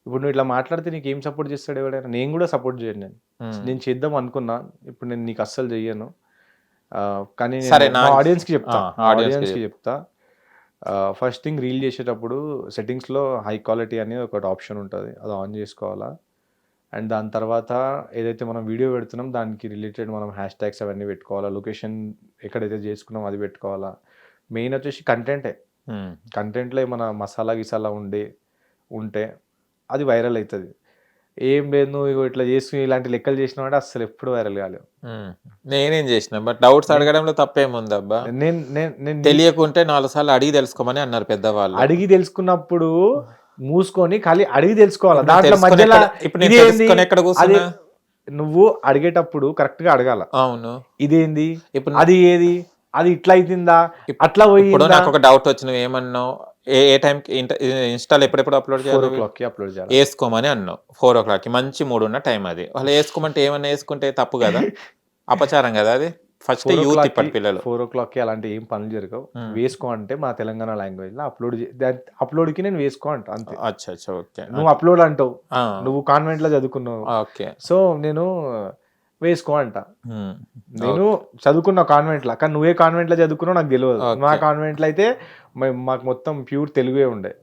ఇప్పుడు నువ్వు ఇట్లా మాట్లాడితే నీకు ఏం సపోర్ట్ చేస్తాడు ఎవడైనా? నేను కూడా సపోర్ట్ చేయను, నేను చేద్దాం అనుకున్నా, ఇప్పుడు నేను నీకు అస్సలు చెయ్యను. కానీ ఆడియన్స్ కి చెప్తా, ఫస్ట్ థింగ్ రీల్ చేసేటప్పుడు సెట్టింగ్స్లో హై క్వాలిటీ అనేది ఒకటి ఆప్షన్ ఉంటుంది, అది ఆన్ చేసుకోవాలా. అండ్ దాని తర్వాత ఏదైతే మనం వీడియో పెడుతున్నాం దానికి రిలేటెడ్ మనం హ్యాష్ ట్యాగ్స్ అవన్నీ పెట్టుకోవాలా, లొకేషన్ ఎక్కడైతే చేసుకున్నాం అది పెట్టుకోవాలా. మెయిన్ వచ్చేసి కంటెంట్లో ఏమైనా మసాలా గిసాలా ఉంటే అది వైరల్ అవుతుంది. ఏం లేదు నువ్వు ఇట్లా చేసుకుని ఇలాంటి లెక్కలు చేసినా అంటే అసలు ఎప్పుడు వైరల్ కాలేవు. నేనేం చేసిన బట్ డౌట్స్ అడగడంలో తప్పేముంది అబ్బా? నేను తెలియకుంటే 4 సార్లు అడిగి తెలుసుకోమని అన్నారు పెద్దవాళ్ళు. అడిగి తెలుసుకున్నప్పుడు మూసుకొని ఖాళీ అడిగి తెలుసుకోవాలి. దాంట్లో మధ్యలో నువ్వు అడిగేటప్పుడు కరెక్ట్ గా అడగాల. అవును, ఇదేంది, ఇప్పుడు అది ఏది, అది ఇట్లా అవుతుందా, అట్లా పోయి. నాకు ఒక డౌట్ వచ్చి నువ్వు ఏమన్నావు, ఏ టైంకి ఇన్స్టాల్ ఎప్పుడెప్పుడు అప్లోడ్ చేయాలి? 4 o'clock అప్లోడ్ చేయాలి. వేసుకోమని అన్నావు. 4 o'clock మంచి మూడు ఉన్న టైం అది. వాళ్ళు వేసుకోమంటే ఏమన్నా వేసుకుంటే తప్పు కదా, అపచారం కదా అది. ఫస్ట్ యూత్ ఇప్పటి పిల్లలు 4 o'clock అలాంటి ఏం పనులు జరగవు. వేసుకో అంటే మా తెలంగాణ లాంగ్వేజ్ లో అప్లోడ్ కి నేను వేసుకో అంట అంతే. అచ్చా ఓకే. నువ్వు అప్లోడ్ అంటావు, నువ్వు కాన్వెంట్ లో చదువుకున్నావు, ఓకే, సో నేను వేసుకో అంట. నేను చదువుకున్నా కాన్వెంట్ లో, కానీ నువ్వే కాన్వెంట్ లో చదువుకున్నావు నాకు తెలియదు. మా కాన్వెంట్ లో అయితే మాకు మొత్తం ప్యూర్ తెలుగే ఉండే.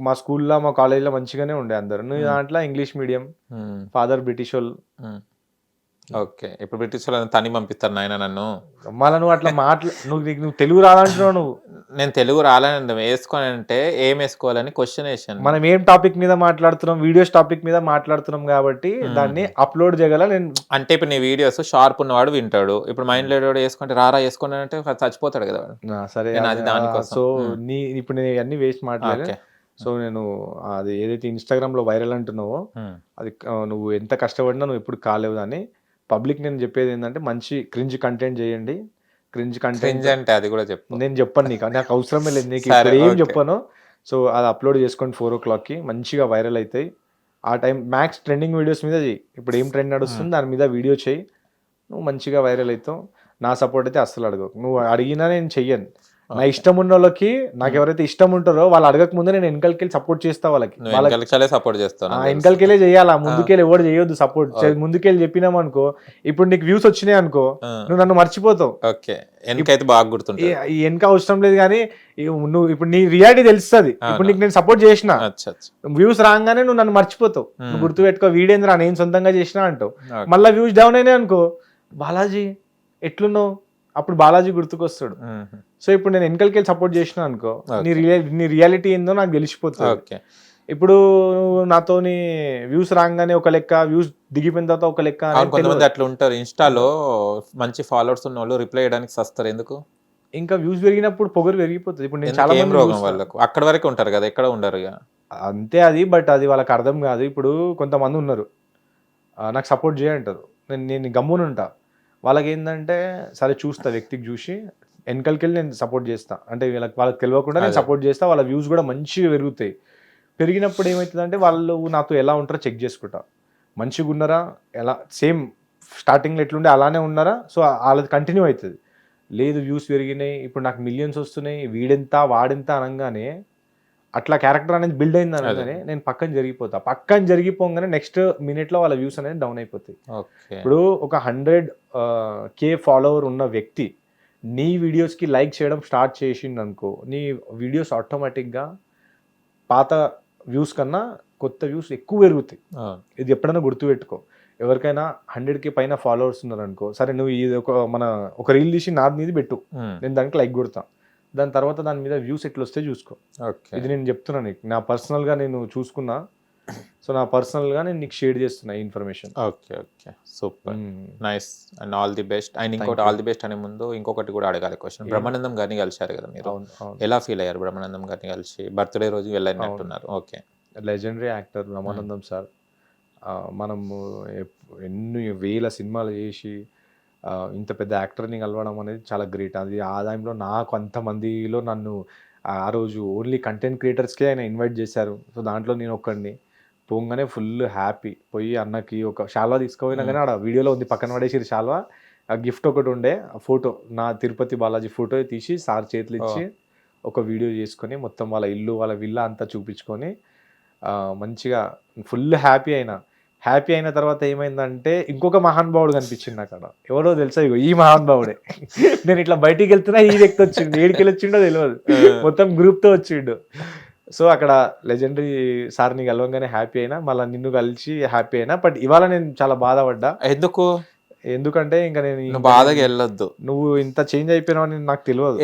మా స్కూల్లో మా కాలేజ్ లో మంచిగానే ఉండే అందరు. నువ్వు దాంట్లో ఇంగ్లీష్ మీడియం, ఫాదర్ బ్రిటిష్ వాళ్ళు. ఓకే, ఇప్పుడు బ్రిటిష్ వాళ్ళని తని పంపిస్తారు నాయన నన్ను. మళ్ళీ నువ్వు అట్లా నువ్వు తెలుగు రాదంటున్నావు. నువ్వు నేను తెలుగు రాలని వేసుకోని అంటే ఏం వేసుకోవాలని క్వశ్చన్ వేసాను. మనం ఏం టాపిక్ మీద మాట్లాడుతున్నాం, వీడియోస్ టాపిక్ మీద మాట్లాడుతున్నాం కాబట్టి దాన్ని అప్లోడ్ చేయగల. నేను అంటే ఇప్పుడు నీ వీడియోస్ షార్ప్ ఉన్నవాడు వింటాడు, ఇప్పుడు మైండ్ లేడు వేసుకుంటే రారా వేసుకున్నా అంటే చచ్చిపోతాడు కదా. సరే, సో ఇప్పుడు నేను అన్ని వేస్ట్ మాట్లాడే. సో నేను అది ఏదైతే ఇన్స్టాగ్రామ్ లో వైరల్ అంటున్నావో అది నువ్వు ఎంత కష్టపడినా నువ్వు ఎప్పుడు కాలేవు. దాన్ని పబ్లిక్ నేను చెప్పేది ఏంటంటే మంచి క్రింజ్ కంటెంట్ చేయండి. క్రింజ్ కంటెంట్ అంటే అది కూడా నేను చెప్పను నీకు, నాకు అవసరమే లేదు, నీకు ఏం చెప్పను. సో అది అప్లోడ్ చేసుకోండి 4 o'clock మంచిగా వైరల్ అవుతాయి. ఆ టైం మ్యాక్స్ ట్రెండింగ్ వీడియోస్ మీద చెయ్యి. ఇప్పుడు ఏం ట్రెండ్ నడుస్తుంది దాని మీద వీడియో చేయి, నువ్వు మంచిగా వైరల్ అవుతావు. నా సపోర్ట్ అయితే అస్సలు అడగవు. నువ్వు అడిగినా నేను చెయ్యను. నా ఇష్టం ఉన్న వాళ్ళకి, నాకు ఎవరైతే ఇష్టం ఉంటారో వాళ్ళు అడగక ముందే నేను వెనకాలకెళ్ళి సపోర్ట్ చేస్తా. వాళ్ళకి సపోర్ట్ చేస్తాను, వెనకాలకెళ్ళే చేయాలా, ముందుకెళ్ళి ఎవరు చేయొద్దు సపోర్ట్. ముందుకెళ్ళి చెప్పినాం అనుకో, ఇప్పుడు నీకు వ్యూస్ వచ్చినాయి అనుకో, నువ్వు నన్ను మర్చిపోతావు. బాగా గుర్తుంటుంది. వెనక అవసరం లేదు, కానీ నువ్వు ఇప్పుడు నీ రియాలిటీ తెలుస్తుంది. ఇప్పుడు నీకు నేను సపోర్ట్ చేసిన, వ్యూస్ రాగానే నువ్వు నన్ను మర్చిపోతావు. నువ్వు గుర్తుపెట్టుకో, వీడేంద్రా నేను సొంతంగా చేసినా అంటావు. మళ్ళీ వ్యూస్ డౌన్ అయినాయి అనుకో, బాలాజీ ఎట్లున్నావు, అప్పుడు బాలాజీ గుర్తుకొస్తాడు. సో ఇప్పుడు నేను వెనకలకెళ్ళి సపోర్ట్ చేసిన అనుకో, నీ రియాలిటీ ఏందో నాకు తెలిసిపోతుంది. ఇప్పుడు నాతోని వ్యూస్ రాగానే ఒక లెక్క, వ్యూస్ దిగిపోయిన తర్వాత ఒక లెక్క. కొంతమంది అట్లా ఉంటారు, ఇన్స్టాలో మంచి ఫాలోవర్స్ ఉన్న వాళ్ళు రిప్లై చేయడానికి వస్తారు. ఎందుకు ఇంకా వ్యూస్ పెరిగినప్పుడు పొగరు పెరిగిపోతుంది. ఇప్పుడు నేను చాలా ఏం మంది రోగం వాళ్ళకు అక్కడ వరకు ఉంటారు కదా, ఎక్కడ ఉండరు ఇక. అంతే అది, బట్ అది వాళ్ళకి అర్థం కాదు. ఇప్పుడు కొంతమంది ఉన్నారు నాకు సపోర్ట్ చేయంటారు, నేను గమ్మున ఉంటా. వాళ్ళకి ఏంటంటే సరే చూస్తా, వ్యక్తికి చూసి వెనకలికెళ్ళి నేను సపోర్ట్ చేస్తా, అంటే వాళ్ళకి తెలియకుండా నేను సపోర్ట్ చేస్తా. వాళ్ళ వ్యూస్ కూడా మంచిగా పెరుగుతాయి. పెరిగినప్పుడు ఏమవుతుందంటే వాళ్ళు నాతో ఎలా ఉంటారో చెక్ చేసుకుంటా, మంచిగా ఉన్నారా, ఎలా సేమ్ స్టార్టింగ్లో ఎట్లుండే అలానే ఉన్నారా, సో వాళ్ళది కంటిన్యూ అవుతుంది. లేదు వ్యూస్ పెరిగినాయి, ఇప్పుడు నాకు మిలియన్స్ వస్తున్నాయి, వీడెంత వాడెంత అనగానే అట్లా క్యారెక్టర్ అనేది బిల్డ్ అయింది అనగానే నేను పక్కన జరిగిపోగానే నెక్స్ట్ మినిట్లో వాళ్ళ వ్యూస్ అనేది డౌన్ అయిపోతాయి. ఇప్పుడు ఒక 100K ఫాలోవర్ ఉన్న వ్యక్తి నీ వీడియోస్కి లైక్ చేయడం స్టార్ట్ చేసిండు అనుకో, నీ వీడియోస్ ఆటోమేటిక్గా పాత వ్యూస్ కన్నా కొత్త వ్యూస్ ఎక్కువ పెరుగుతాయి. ఇది ఎప్పుడైనా గుర్తుపెట్టుకో. ఎవరికైనా 100K పైన ఫాలోవర్స్ ఉన్నారనుకో, సరే నువ్వు ఇది ఒక రీల్ తీసి నాది మీద పెట్టు, నేను దానికి లైక్ కొడతా, దాని తర్వాత దాని మీద వ్యూస్ ఎట్లా వస్తే చూసుకో. ఇది నేను చెప్తున్నా నీకు, నా పర్సనల్గా నేను చూసుకున్నా, సో నా పర్సనల్గా నేను నీకు షేర్ చేస్తున్నా ఈ information. Okay okay, super nice and all the best. And ఇంకోటి ఆల్ ది బెస్ట్ అనే ముందు ఇంకొకటి కూడా అడగాలి క్వశ్చన్. బ్రహ్మానందం గారిని కలిశారు కదా మీరు, ఎలా ఫీల్ అయ్యారు బ్రహ్మానందం గారిని కలిసి? బర్త్డే రోజు వెళ్ళినట్టున్నారు. Okay, legendary actor Brahmanandam sir. మనము ఎన్ని వేల సినిమాలు చేసి ఇంత పెద్ద యాక్టర్ని కలవడం అనేది చాలా గ్రేట్. అది ఆదాయంలో నాకు అంతమందిలో నన్ను ఆ రోజు ఓన్లీ కంటెంట్ క్రియేటర్స్కే ఆయన ఇన్వైట్ చేశారు. సో దాంట్లో నేను ఒక్కడిని పోగానే ఫుల్ హ్యాపీ. పోయి అన్నకి ఒక శాల్వా తీసుకుపోయినా కానీ ఆడ వీడియోలో ఉంది, పక్కన పడేసి శాల్వా. ఆ గిఫ్ట్ ఒకటి ఉండే, ఆ ఫోటో నా తిరుపతి బాలాజీ ఫోటో తీసి సార్ చేతులు ఇచ్చి ఒక వీడియో చేసుకొని మొత్తం వాళ్ళ ఇల్లు వాళ్ళ విల్లా అంతా చూపించుకొని మంచిగా ఫుల్ హ్యాపీ అయిన తర్వాత ఏమైందంటే ఇంకొక మహానుభావుడు కనిపించింది అక్కడ. ఎవరో తెలుసా, ఇగో ఈ మహానుభావుడే. నేను ఇట్లా బయటికి వెళ్తున్నా, ఈ వ్యక్తి వచ్చిండు, ఏడికెళ్ళి వచ్చిండో తెలియదు, మొత్తం గ్రూప్తో వచ్చిండు. సో అక్కడ లెజెండరీ సార్ని కలవంగానే హ్యాపీ అయినా, మళ్ళీ నిన్ను కలిసి హ్యాపీ అయినా. బట్ ఇవాళ నేను చాలా బాధపడ్డా. ఎందుకంటే ఇంకా నేను బాధగా వెళ్ళొద్దు, నువ్వు ఇంత చేంజ్ అయిపోయినావు అని నాకు తెలియదు.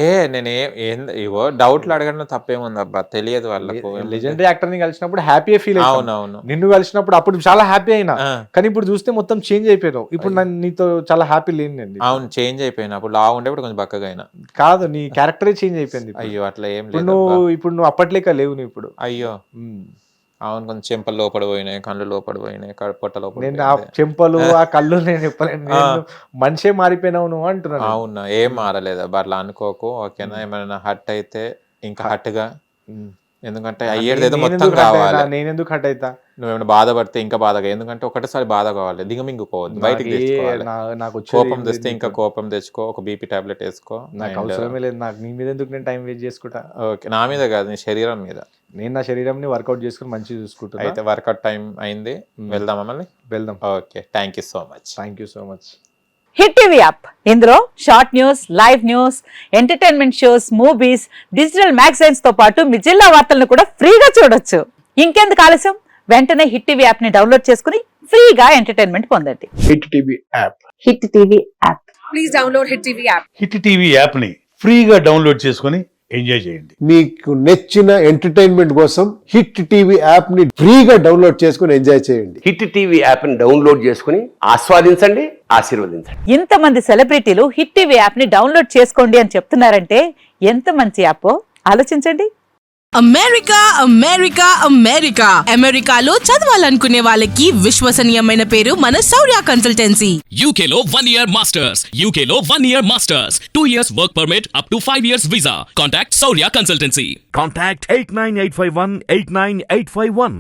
ఇవో డౌట్లు అడగడం తప్పేముంది అబ్బా, తెలియదు వాళ్ళకు. లెజెండరీ యాక్టర్ ని కలిసినప్పుడు హ్యాపీ ఫీల్ అవును, నిన్ను కలిసినప్పుడు అప్పుడు చాలా హ్యాపీ అయినా, కానీ ఇప్పుడు చూస్తే మొత్తం చేంజ్ అయిపోయినావు. ఇప్పుడు నేను నీతో చాలా హ్యాపీ లేని. అవును, చేంజ్ అయిపోయినా. అప్పుడు లా ఉండే కొంచెం బక్కగా అయినా. కాదు, నీ క్యారెక్టరే చేంజ్ అయిపోయింది. అయ్యో అట్లా ఏం లేదు. ఇప్పుడు నువ్వు అప్పట్లేక లేవు నువ్వు ఇప్పుడు. అయ్యో అవును, కొంచెం చెంపలు లోపడిపోయినాయి, కళ్ళు లోపడిపోయినాయి, పొట్ట లోపల. నేను ఆ చెంపలు ఆ కళ్ళు నేను చెప్పలేను, మనిషే మారిపోయినావు నువ్వు అంటున్నాను. అవునా, ఏం మారలేదు అట్లా అనుకోకు, ఓకేనా? ఏమైనా హట్ అయితే ఇంకా హట్గా, ఎందుకంటే అయ్యేది మొత్తం కావాలి. నేను ఎందుకు హట్ అవుతా? నువ్వేమైనా బాధపడితే ఇంకా బాధగా, ఎందుకంటే ఒకటేసారి బాధ కావాలి, దిగమింగుకోవద్దు, బయటికి తెచ్చుకోవాలి. నాకు కోపం తెస్తే ఇంకా కోపం తెచ్చుకో, ఒక బీపీ టాబ్లెట్ వేసుకో. నాకు అవసరమే లేదు, నాకు నీ మీద ఎందుకు నేను టైం వేస్ట్ చేసుకుంటా? ఓకే, నా మీద కాదు, నీ శరీరం మీద. నేను నా శరీరంని వర్కౌట్ చేసుకుని మంచిగా చూసుకుంటా. అయితే వర్కౌట్ టైం అయింది, వెళ్దామా మళ్ళీ? వెళ్దాం. Okay, thank you so much. Hit TV app, ఇందులో short news, live news, entertainment shows, movies, digital magazines తో పాటు మీ జిల్లా వార్తలను కూడా ఫ్రీగా చూడొచ్చు. ఇంకెందుకు ఆలస్యం, వెంటనే హిట్ టీవీ యాప్ ని డౌన్లోడ్ చేసుకుని ఫ్రీగా ఎంటర్టైన్మెంట్ పొందండి. Hit TV app. Hit TV app. Please download hit TV app. Hit TV app ని ఫ్రీగా డౌన్లోడ్ చేసుకొని ఎంజాయ్ చేయండి. మీకు నచ్చిన ఎంటర్టైన్మెంట్ కోసం హిట్ టీవీ యాప్ ని ఫ్రీగా డౌన్లోడ్ చేసుకుని ఎంజాయ్ చేయండి. హిట్ టీవీ యాప్ ని డౌన్లోడ్ చేసుకుని ఆస్వాదించండి, ఆశీర్వదించండి. ఇంతమంది సెలబ్రిటీలు హిట్ టీవీ యాప్ ని డౌన్లోడ్ చేసుకోండి అని చెప్తున్నారంటే ఎంత మంచి యాప్ ఆలోచించండి. అమెరికా అమెరికా అమెరికా అమెరికాలో చదవాలనుకునే వాళ్ళకి విశ్వసనీయమైన పేరు మన శౌర్య కన్సల్టెన్సీ. UK లో 1 year masters, UK లో 1 year masters, 2 years work permit up to 5 years visa. Contact Saurya Consultancy. Contact 89851 89851.